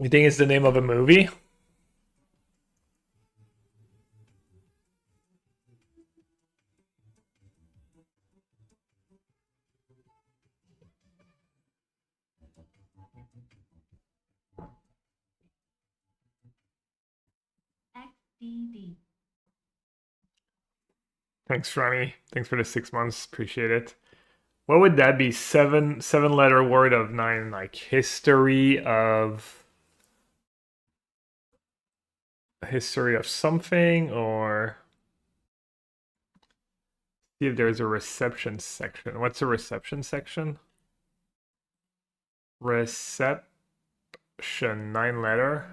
You think it's the name of a movie? XDD. Thanks, Ronnie. Thanks for the 6 months. Appreciate it. What would that be? Seven letter word of 9, like history of something, or see if there's a reception section. What's a reception section? Reception, 9 letter.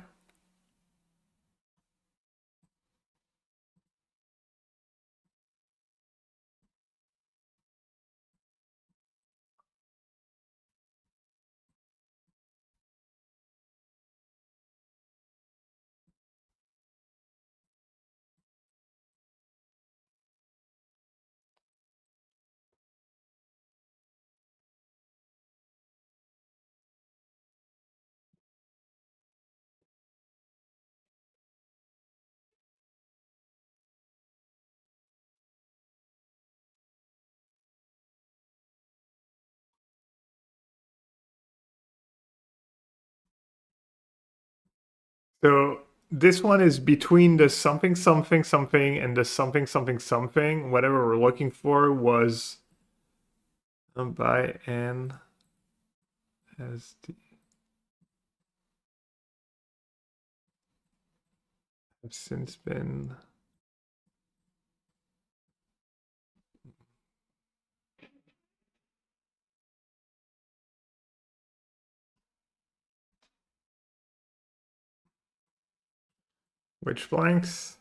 So this one is between the something something something and the something something something. Whatever we're looking for was by N as the have since been which blanks?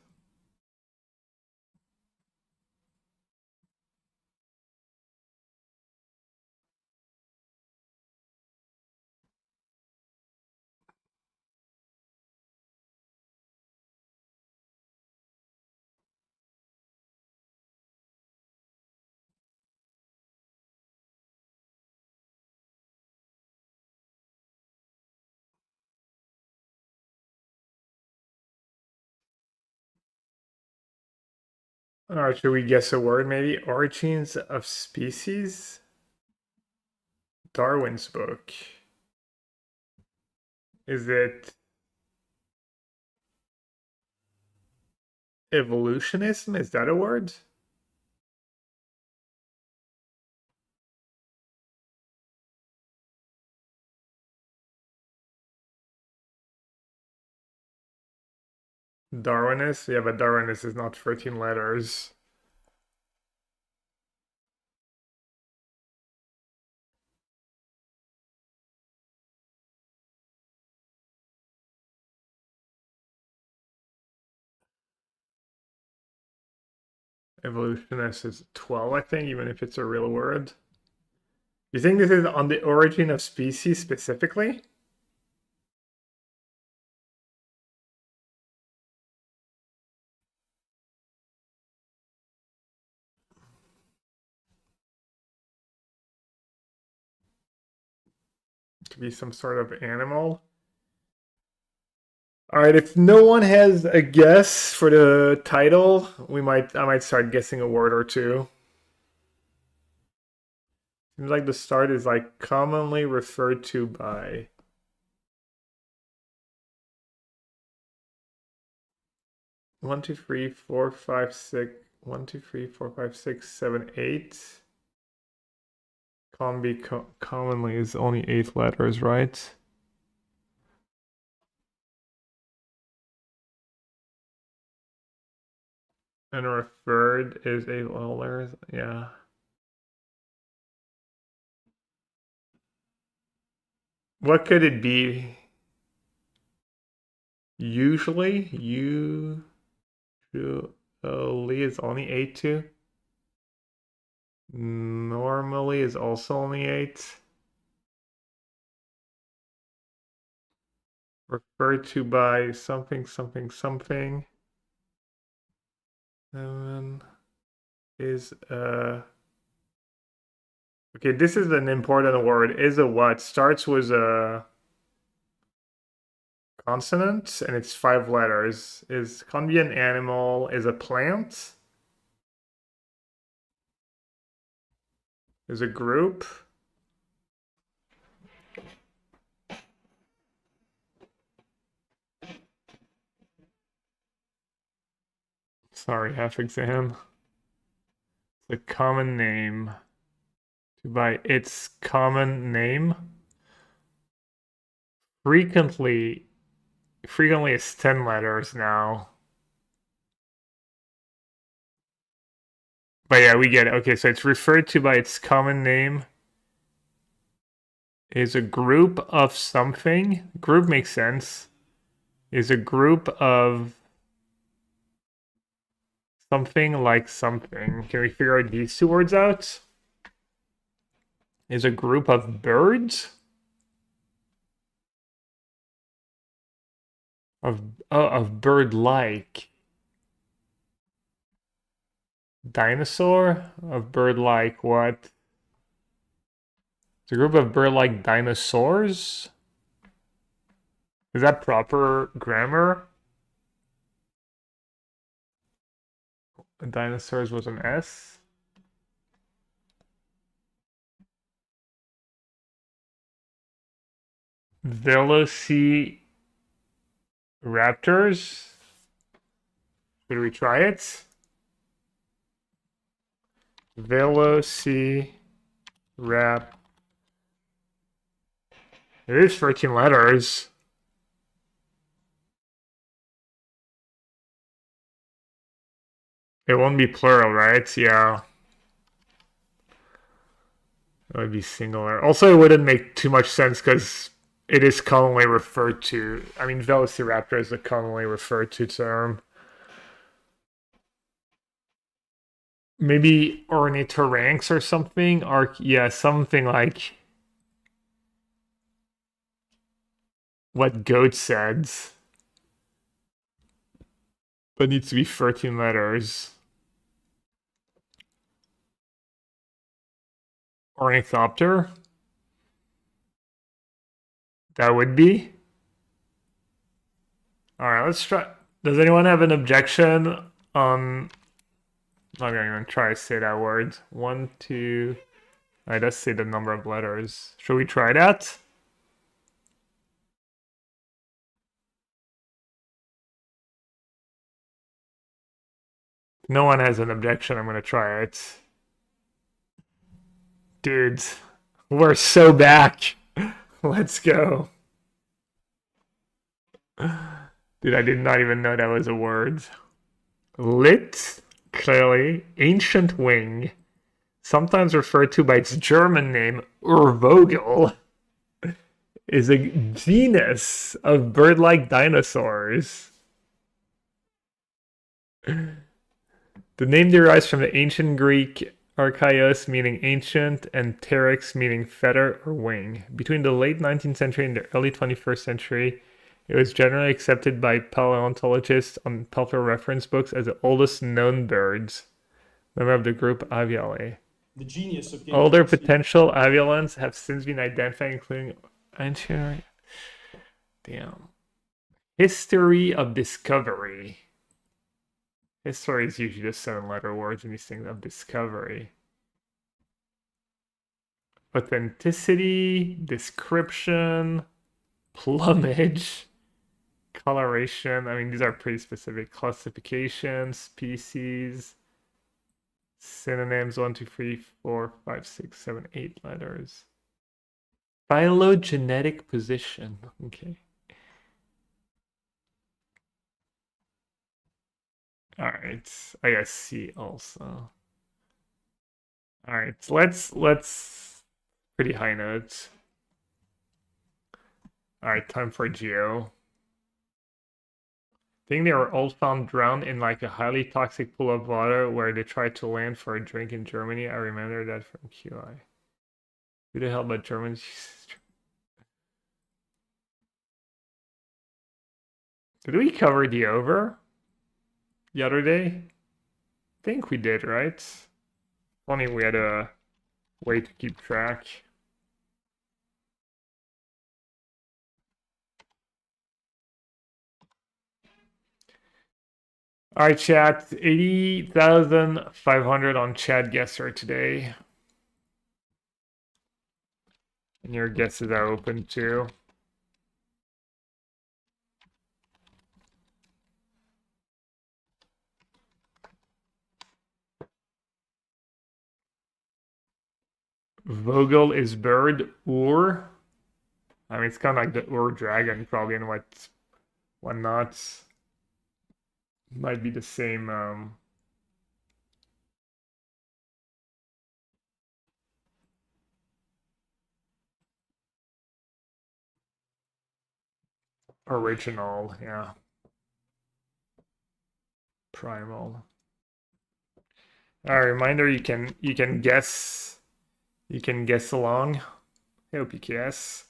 Should we guess a word maybe? Origins of species? Darwin's book. Is it evolutionism? Is that a word? Darwinist? Yeah, but Darwinist is not 13 letters. Evolutionist is 12, I think, even if it's a real word. You think this is on the origin of species specifically? Could be some sort of animal. All right, if no one has a guess for the title, I might start guessing a word or two. Seems like the start is like commonly referred to by. One, two, three, four, five, six. 1, 2, 3, 4, 5, 6, 7, 8. Commonly is only 8 letters, right? And referred is 8 letters, yeah. What could it be? Usually is only 8 too. Normally is also only 8. Referred to by something, something, something. 7 is okay, this is an important word. Is a what? Starts with a consonant and it's 5 letters. Can be an animal, is a plant. Is a group. Sorry, half exam. It's a common name. By its common name. Frequently is 10 letters now. But yeah, we get it. Okay, so it's referred to by its common name. Is a group of something. Group makes sense. Is a group of something like something. Can we figure out these 2 words out? Is a group of birds? Of bird-like. Dinosaur? Of bird-like what? It's a group of bird-like dinosaurs? Is that proper grammar? Dinosaurs was an S. Velociraptors. Should we try it? Velociraptor. It is 13 letters. It won't be plural, right? Yeah. It would be singular. Also, it wouldn't make too much sense because it is commonly referred to. I mean, Velociraptor is a commonly referred to term. Maybe ornithorynx or something? Yeah, something like what goat said. But needs to be 13 letters. Ornithopter? That would be. Alright, let's try. Does anyone have an objection on... I'm going to try to say that word. 1, 2... Alright, let's say the number of letters. Should we try that? No one has an objection. I'm going to try it. Dude, we're so back. Let's go. Dude, I did not even know that was a word. Lit, clearly, ancient wing, sometimes referred to by its German name, Urvogel, is a genus of bird-like dinosaurs. The name derives from the ancient Greek archaios, meaning ancient, and pteryx, meaning feather or wing. Between the late 19th century and the early 21st century, it was generally accepted by paleontologists on popular reference books as the oldest known birds. Member of the group Avialae. The genius of game Older theory. potential avialans have since been identified, including ancient. Damn. History of discovery. History is usually just 7-letter words and these things of discovery. Authenticity, description, plumage, coloration. I mean, these are pretty specific. Classification, species, synonyms, 1, 2, 3, 4, 5, 6, 7, 8 letters. Phylogenetic position. Okay. All right. I guess C also. All right. Let's pretty high notes. All right, time for Geo. I think they were all found drowned in like a highly toxic pool of water where they tried to land for a drink in Germany. I remember that from QI. Who the hell but Germans? Did we cover the over the other day? I think we did, right? Only we had a way to keep track. All right, chat. 80,500 on Chat Guesser today. And your guesses are open too. Vogel is bird. Ur. I mean, it's kind of like the Ur dragon, probably, and whatnot. Might be the same. Original, yeah. Primal. Reminder, you can guess along. I hope you guess.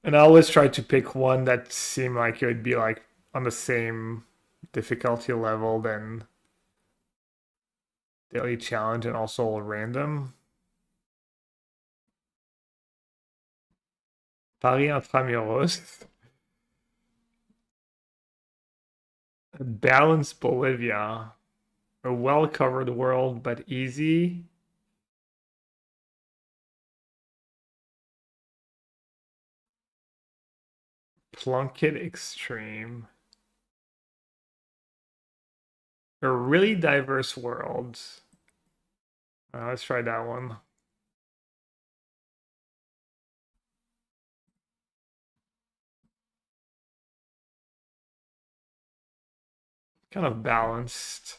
And I always try to pick one that seemed like it would be like on the same difficulty level than Daily Challenge and also random. Paris Intramuros. Balanced Bolivia. A well-covered world, but easy. Plunkett Extreme. A really diverse world. Let's try that one. Kind of balanced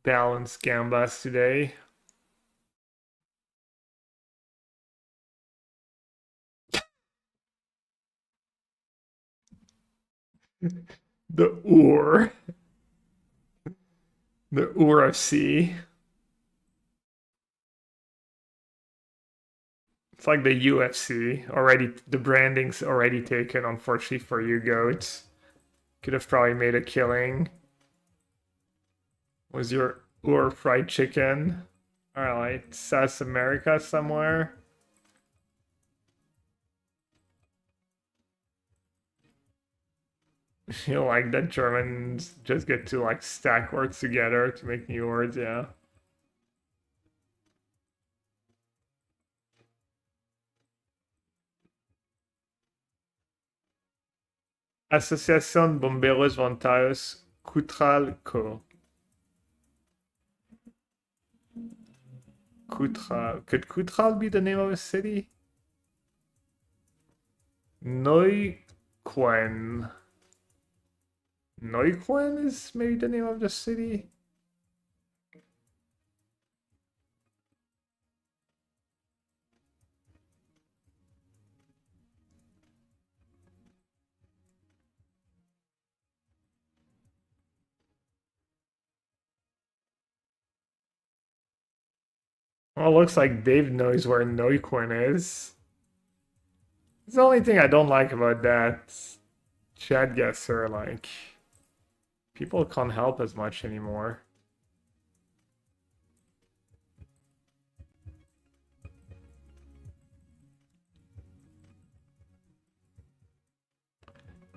gambas today. The Ur. The Ur of C. It's like the UFC. Already, the branding's already taken, unfortunately for you, goats. Could have probably made a killing. Was your Ur fried chicken? Alright, South America somewhere. You know, like that Germans just get to like stack words together to make new words, yeah. Asociación Bomberos Voluntarios Cutralco. Cutral. Could Cutral be the name of a city? Neuquén. Neuquén is maybe the name of the city? Well, looks like Dave knows where Neuquén is. It's the only thing I don't like about that chat guesser, like, people can't help as much anymore.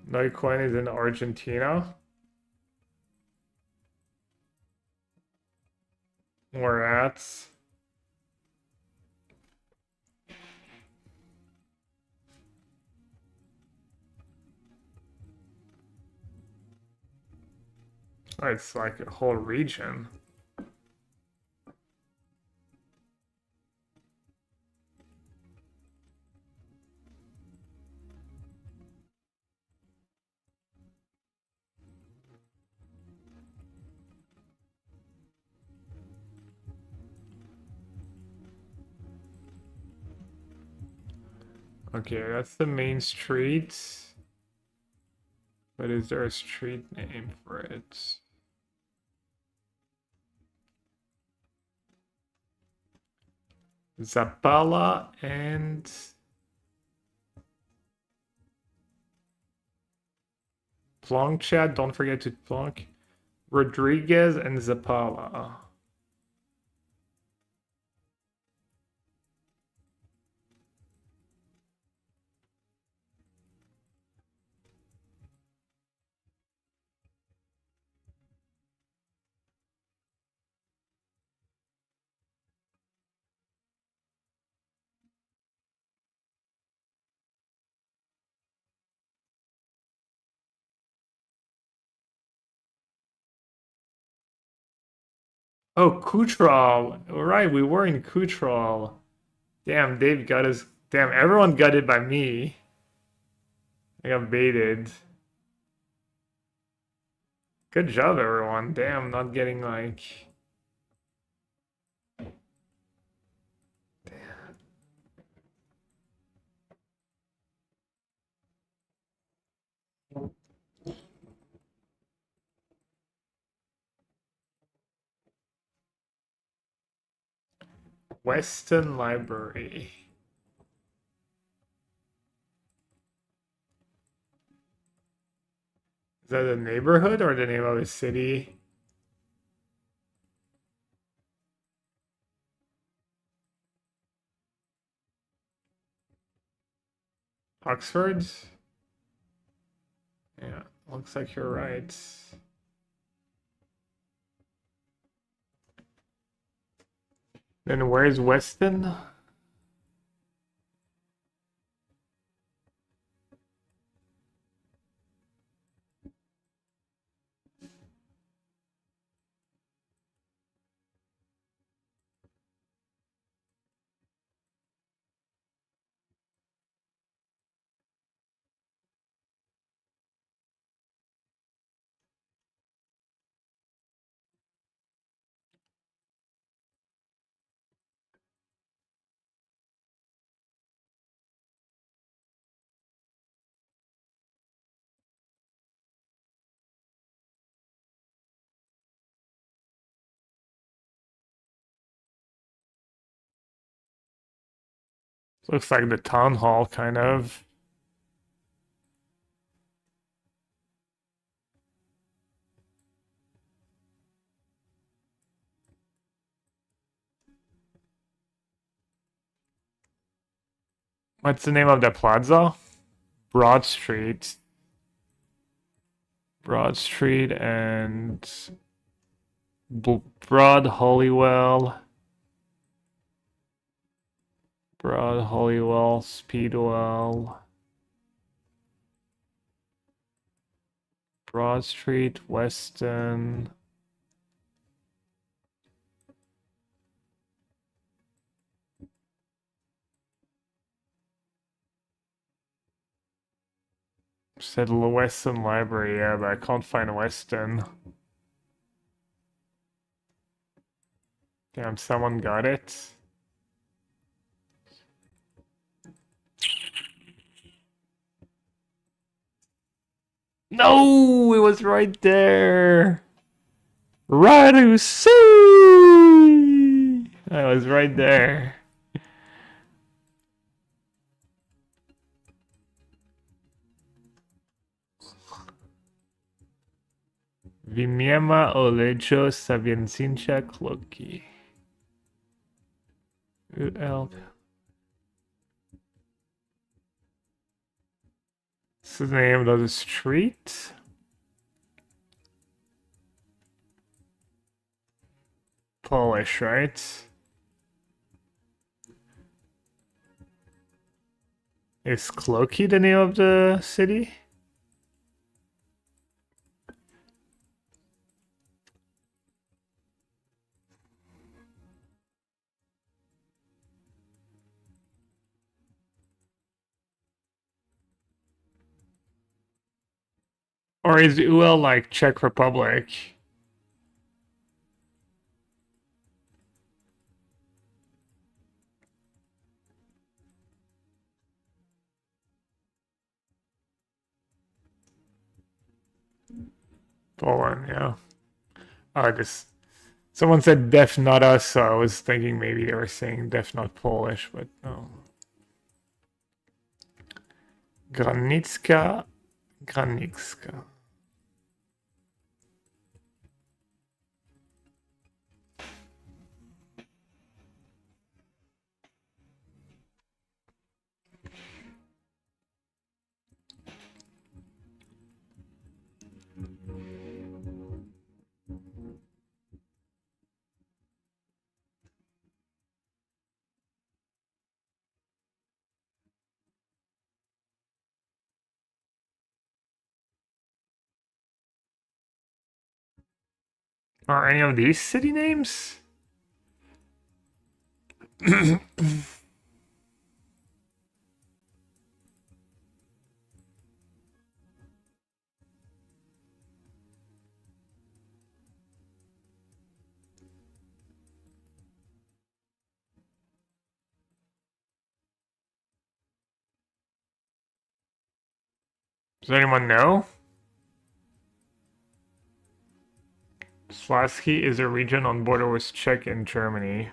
Neuquén is in Argentina. We're at. Oh, it's like a whole region. Okay, that's the main street. But is there a street name for it? Zapala and Plonk chat, don't forget to Plonk. Rodriguez and Zapala. Oh, Kutral. Right, we were in Kutral. Damn, Dave got us. Damn, everyone got it by me. I got baited. Good job, everyone. Damn, not getting like. Weston Library. Is that a neighborhood or the name of a city? Oxford? Yeah, looks like you're right. Then where's Weston? Looks like the town hall, kind of. What's the name of the plaza? Broad Street. Broad Street and Broad Hollywell. Broad Hollywell, Speedwell. Broad Street, Weston. Said Weston Library, yeah, but I can't find Weston. Damn, someone got it. No, it was right there. Radusi! I was right there. Wymiema Olejo Saviencincha Kloki. UL This is the name of the street. Polish, right? Is Cloaky the name of the city? Or is UL like Czech Republic? Poland, yeah. Oh, this. Someone said Def Not Us, so I was thinking maybe they were saying Def Not Polish, but no. Granicka. Granicka. Are any of these city names? Does anyone know? Slasky is a region on border with Czech and Germany.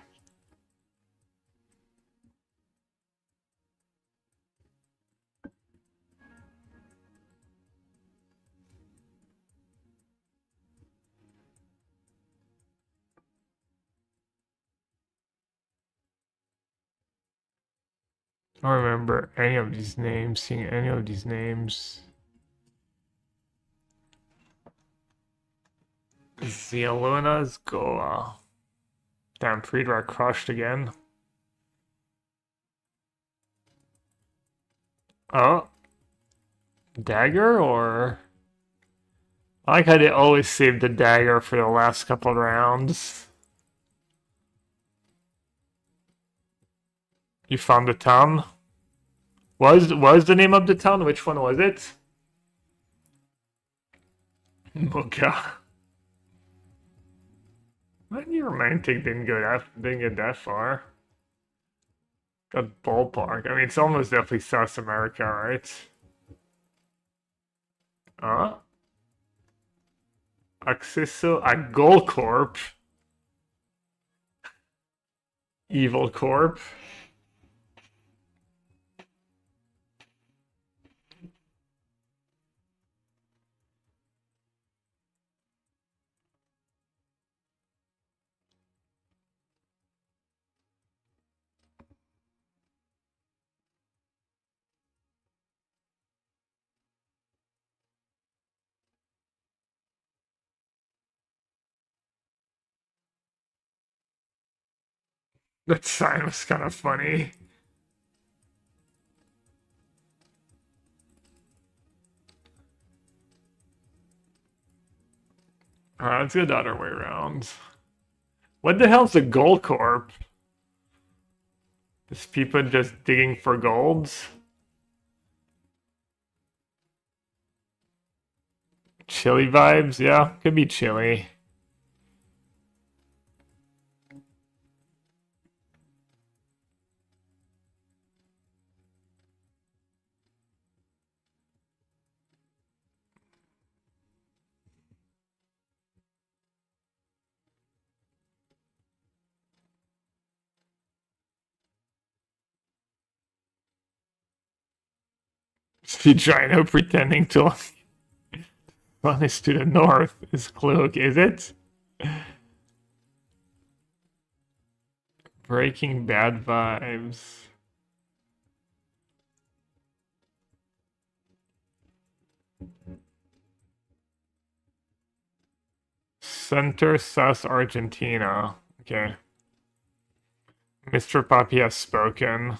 I don't remember any of these names, seeing any of these names. Zieluna's Goa. Damn, Friedrich crushed again. Oh. Dagger or... I like how they always save the dagger for the last couple of rounds. You found the town? Was the name of the town? Which one was it? Muka. Maybe romantic didn't get that far. That ballpark. I mean, it's almost definitely South America, right? Accesso a Gold Corp. Evil Corp. That sign was kind of funny. Alright, let's go the other way around. What the hell's a Gold Corp? Is people just digging for golds? Chili vibes? Yeah, could be chili. Vagina pretending to run is to the north is Cloak, is it? Breaking Bad vibes. Center South Argentina. Okay. Mr. Poppy has spoken.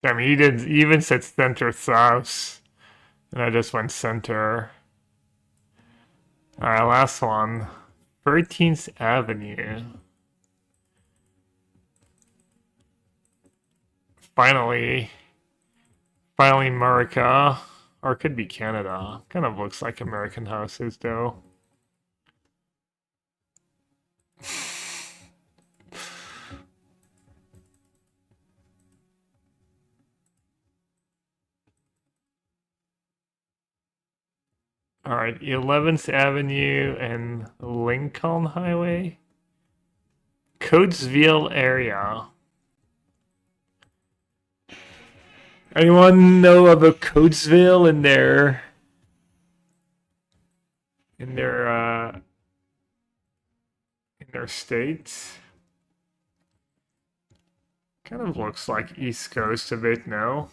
Damn, he even said center south. And I just went center. Alright, last one. 13th Avenue. Finally America. Or it could be Canada. Kind of looks like American houses though. Alright, 11th Avenue and Lincoln Highway. Coatesville area. Anyone know of a Coatesville in their state? Kind of looks like East Coast a bit, no?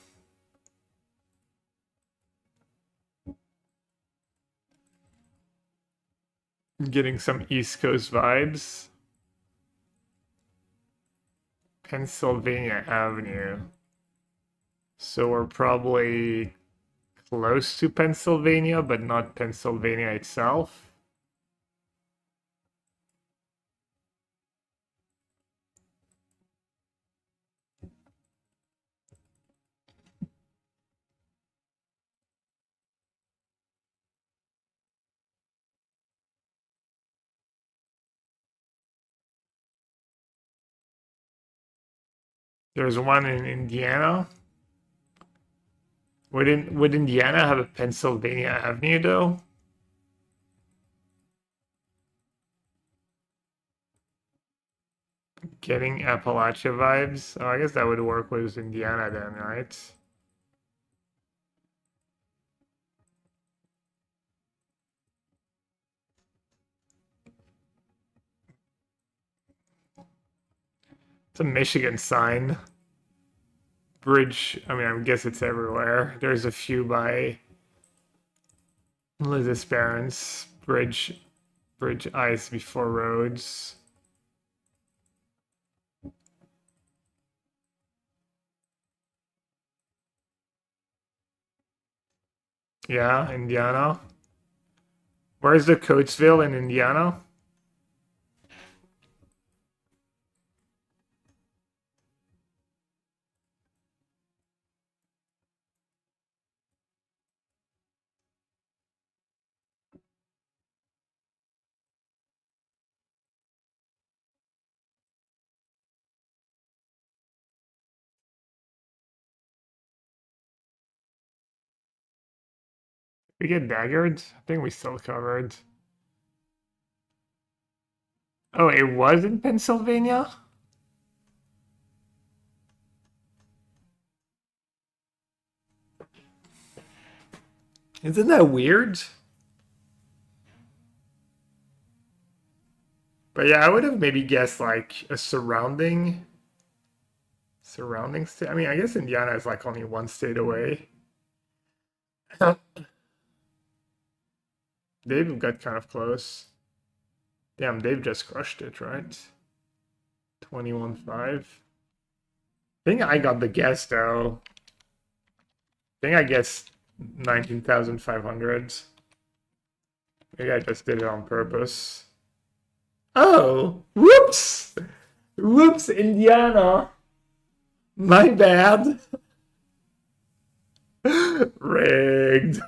Getting some East Coast vibes. Pennsylvania Avenue. So we're probably close to Pennsylvania, but not Pennsylvania itself. There's one in Indiana. Would Indiana have a Pennsylvania Avenue though? Getting Appalachia vibes. Oh, I guess that would work with Indiana then, right? It's a Michigan sign. Bridge, I mean, I guess it's everywhere. There's a few by Liz's parents. Bridge ice before roads. Yeah, Indiana. Where's the Coatesville in Indiana? We get daggered? I think we still covered. Oh, it was in Pennsylvania? Isn't that weird? But yeah, I would have maybe guessed like a surrounding state. I mean, I guess Indiana is like only one state away. Dave got kind of close. Damn, Dave just crushed it, right? 21.5. I think I got the guess though. I think I guessed 19,500. Maybe I just did it on purpose. Oh, whoops! Whoops, Indiana. My bad. Rigged.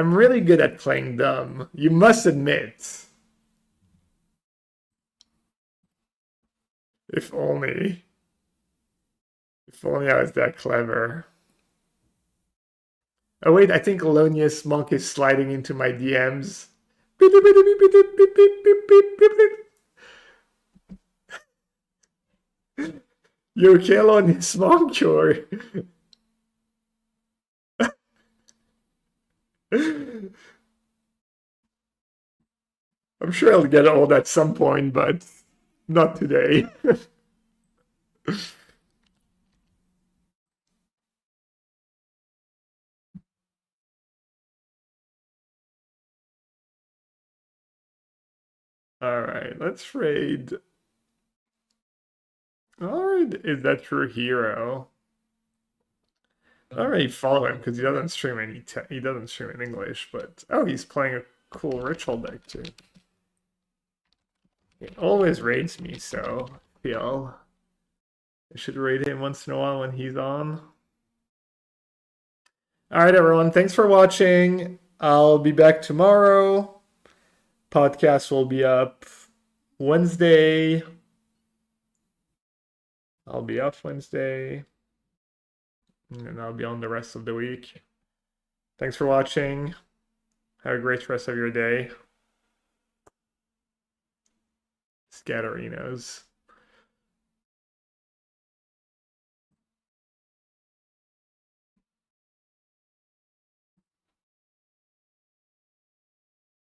I'm really good at playing dumb. You must admit. If only. If only I was that clever. Oh wait, I think Alonius Monk is sliding into my DMs. You okay, Alonius Monk, or I'm sure I'll get old at some point, but not today. Alright, let's raid. Alright, is that true hero? I don't really follow him because he doesn't stream he doesn't stream in English, but oh, he's playing a cool ritual deck too. He always raids me, so I feel I should raid him once in a while when he's on. Alright everyone, thanks for watching. I'll be back tomorrow. Podcast will be up Wednesday. I'll be off Wednesday. And I'll be on the rest of the week. Thanks for watching. Have a great rest of your day. Scatterinos.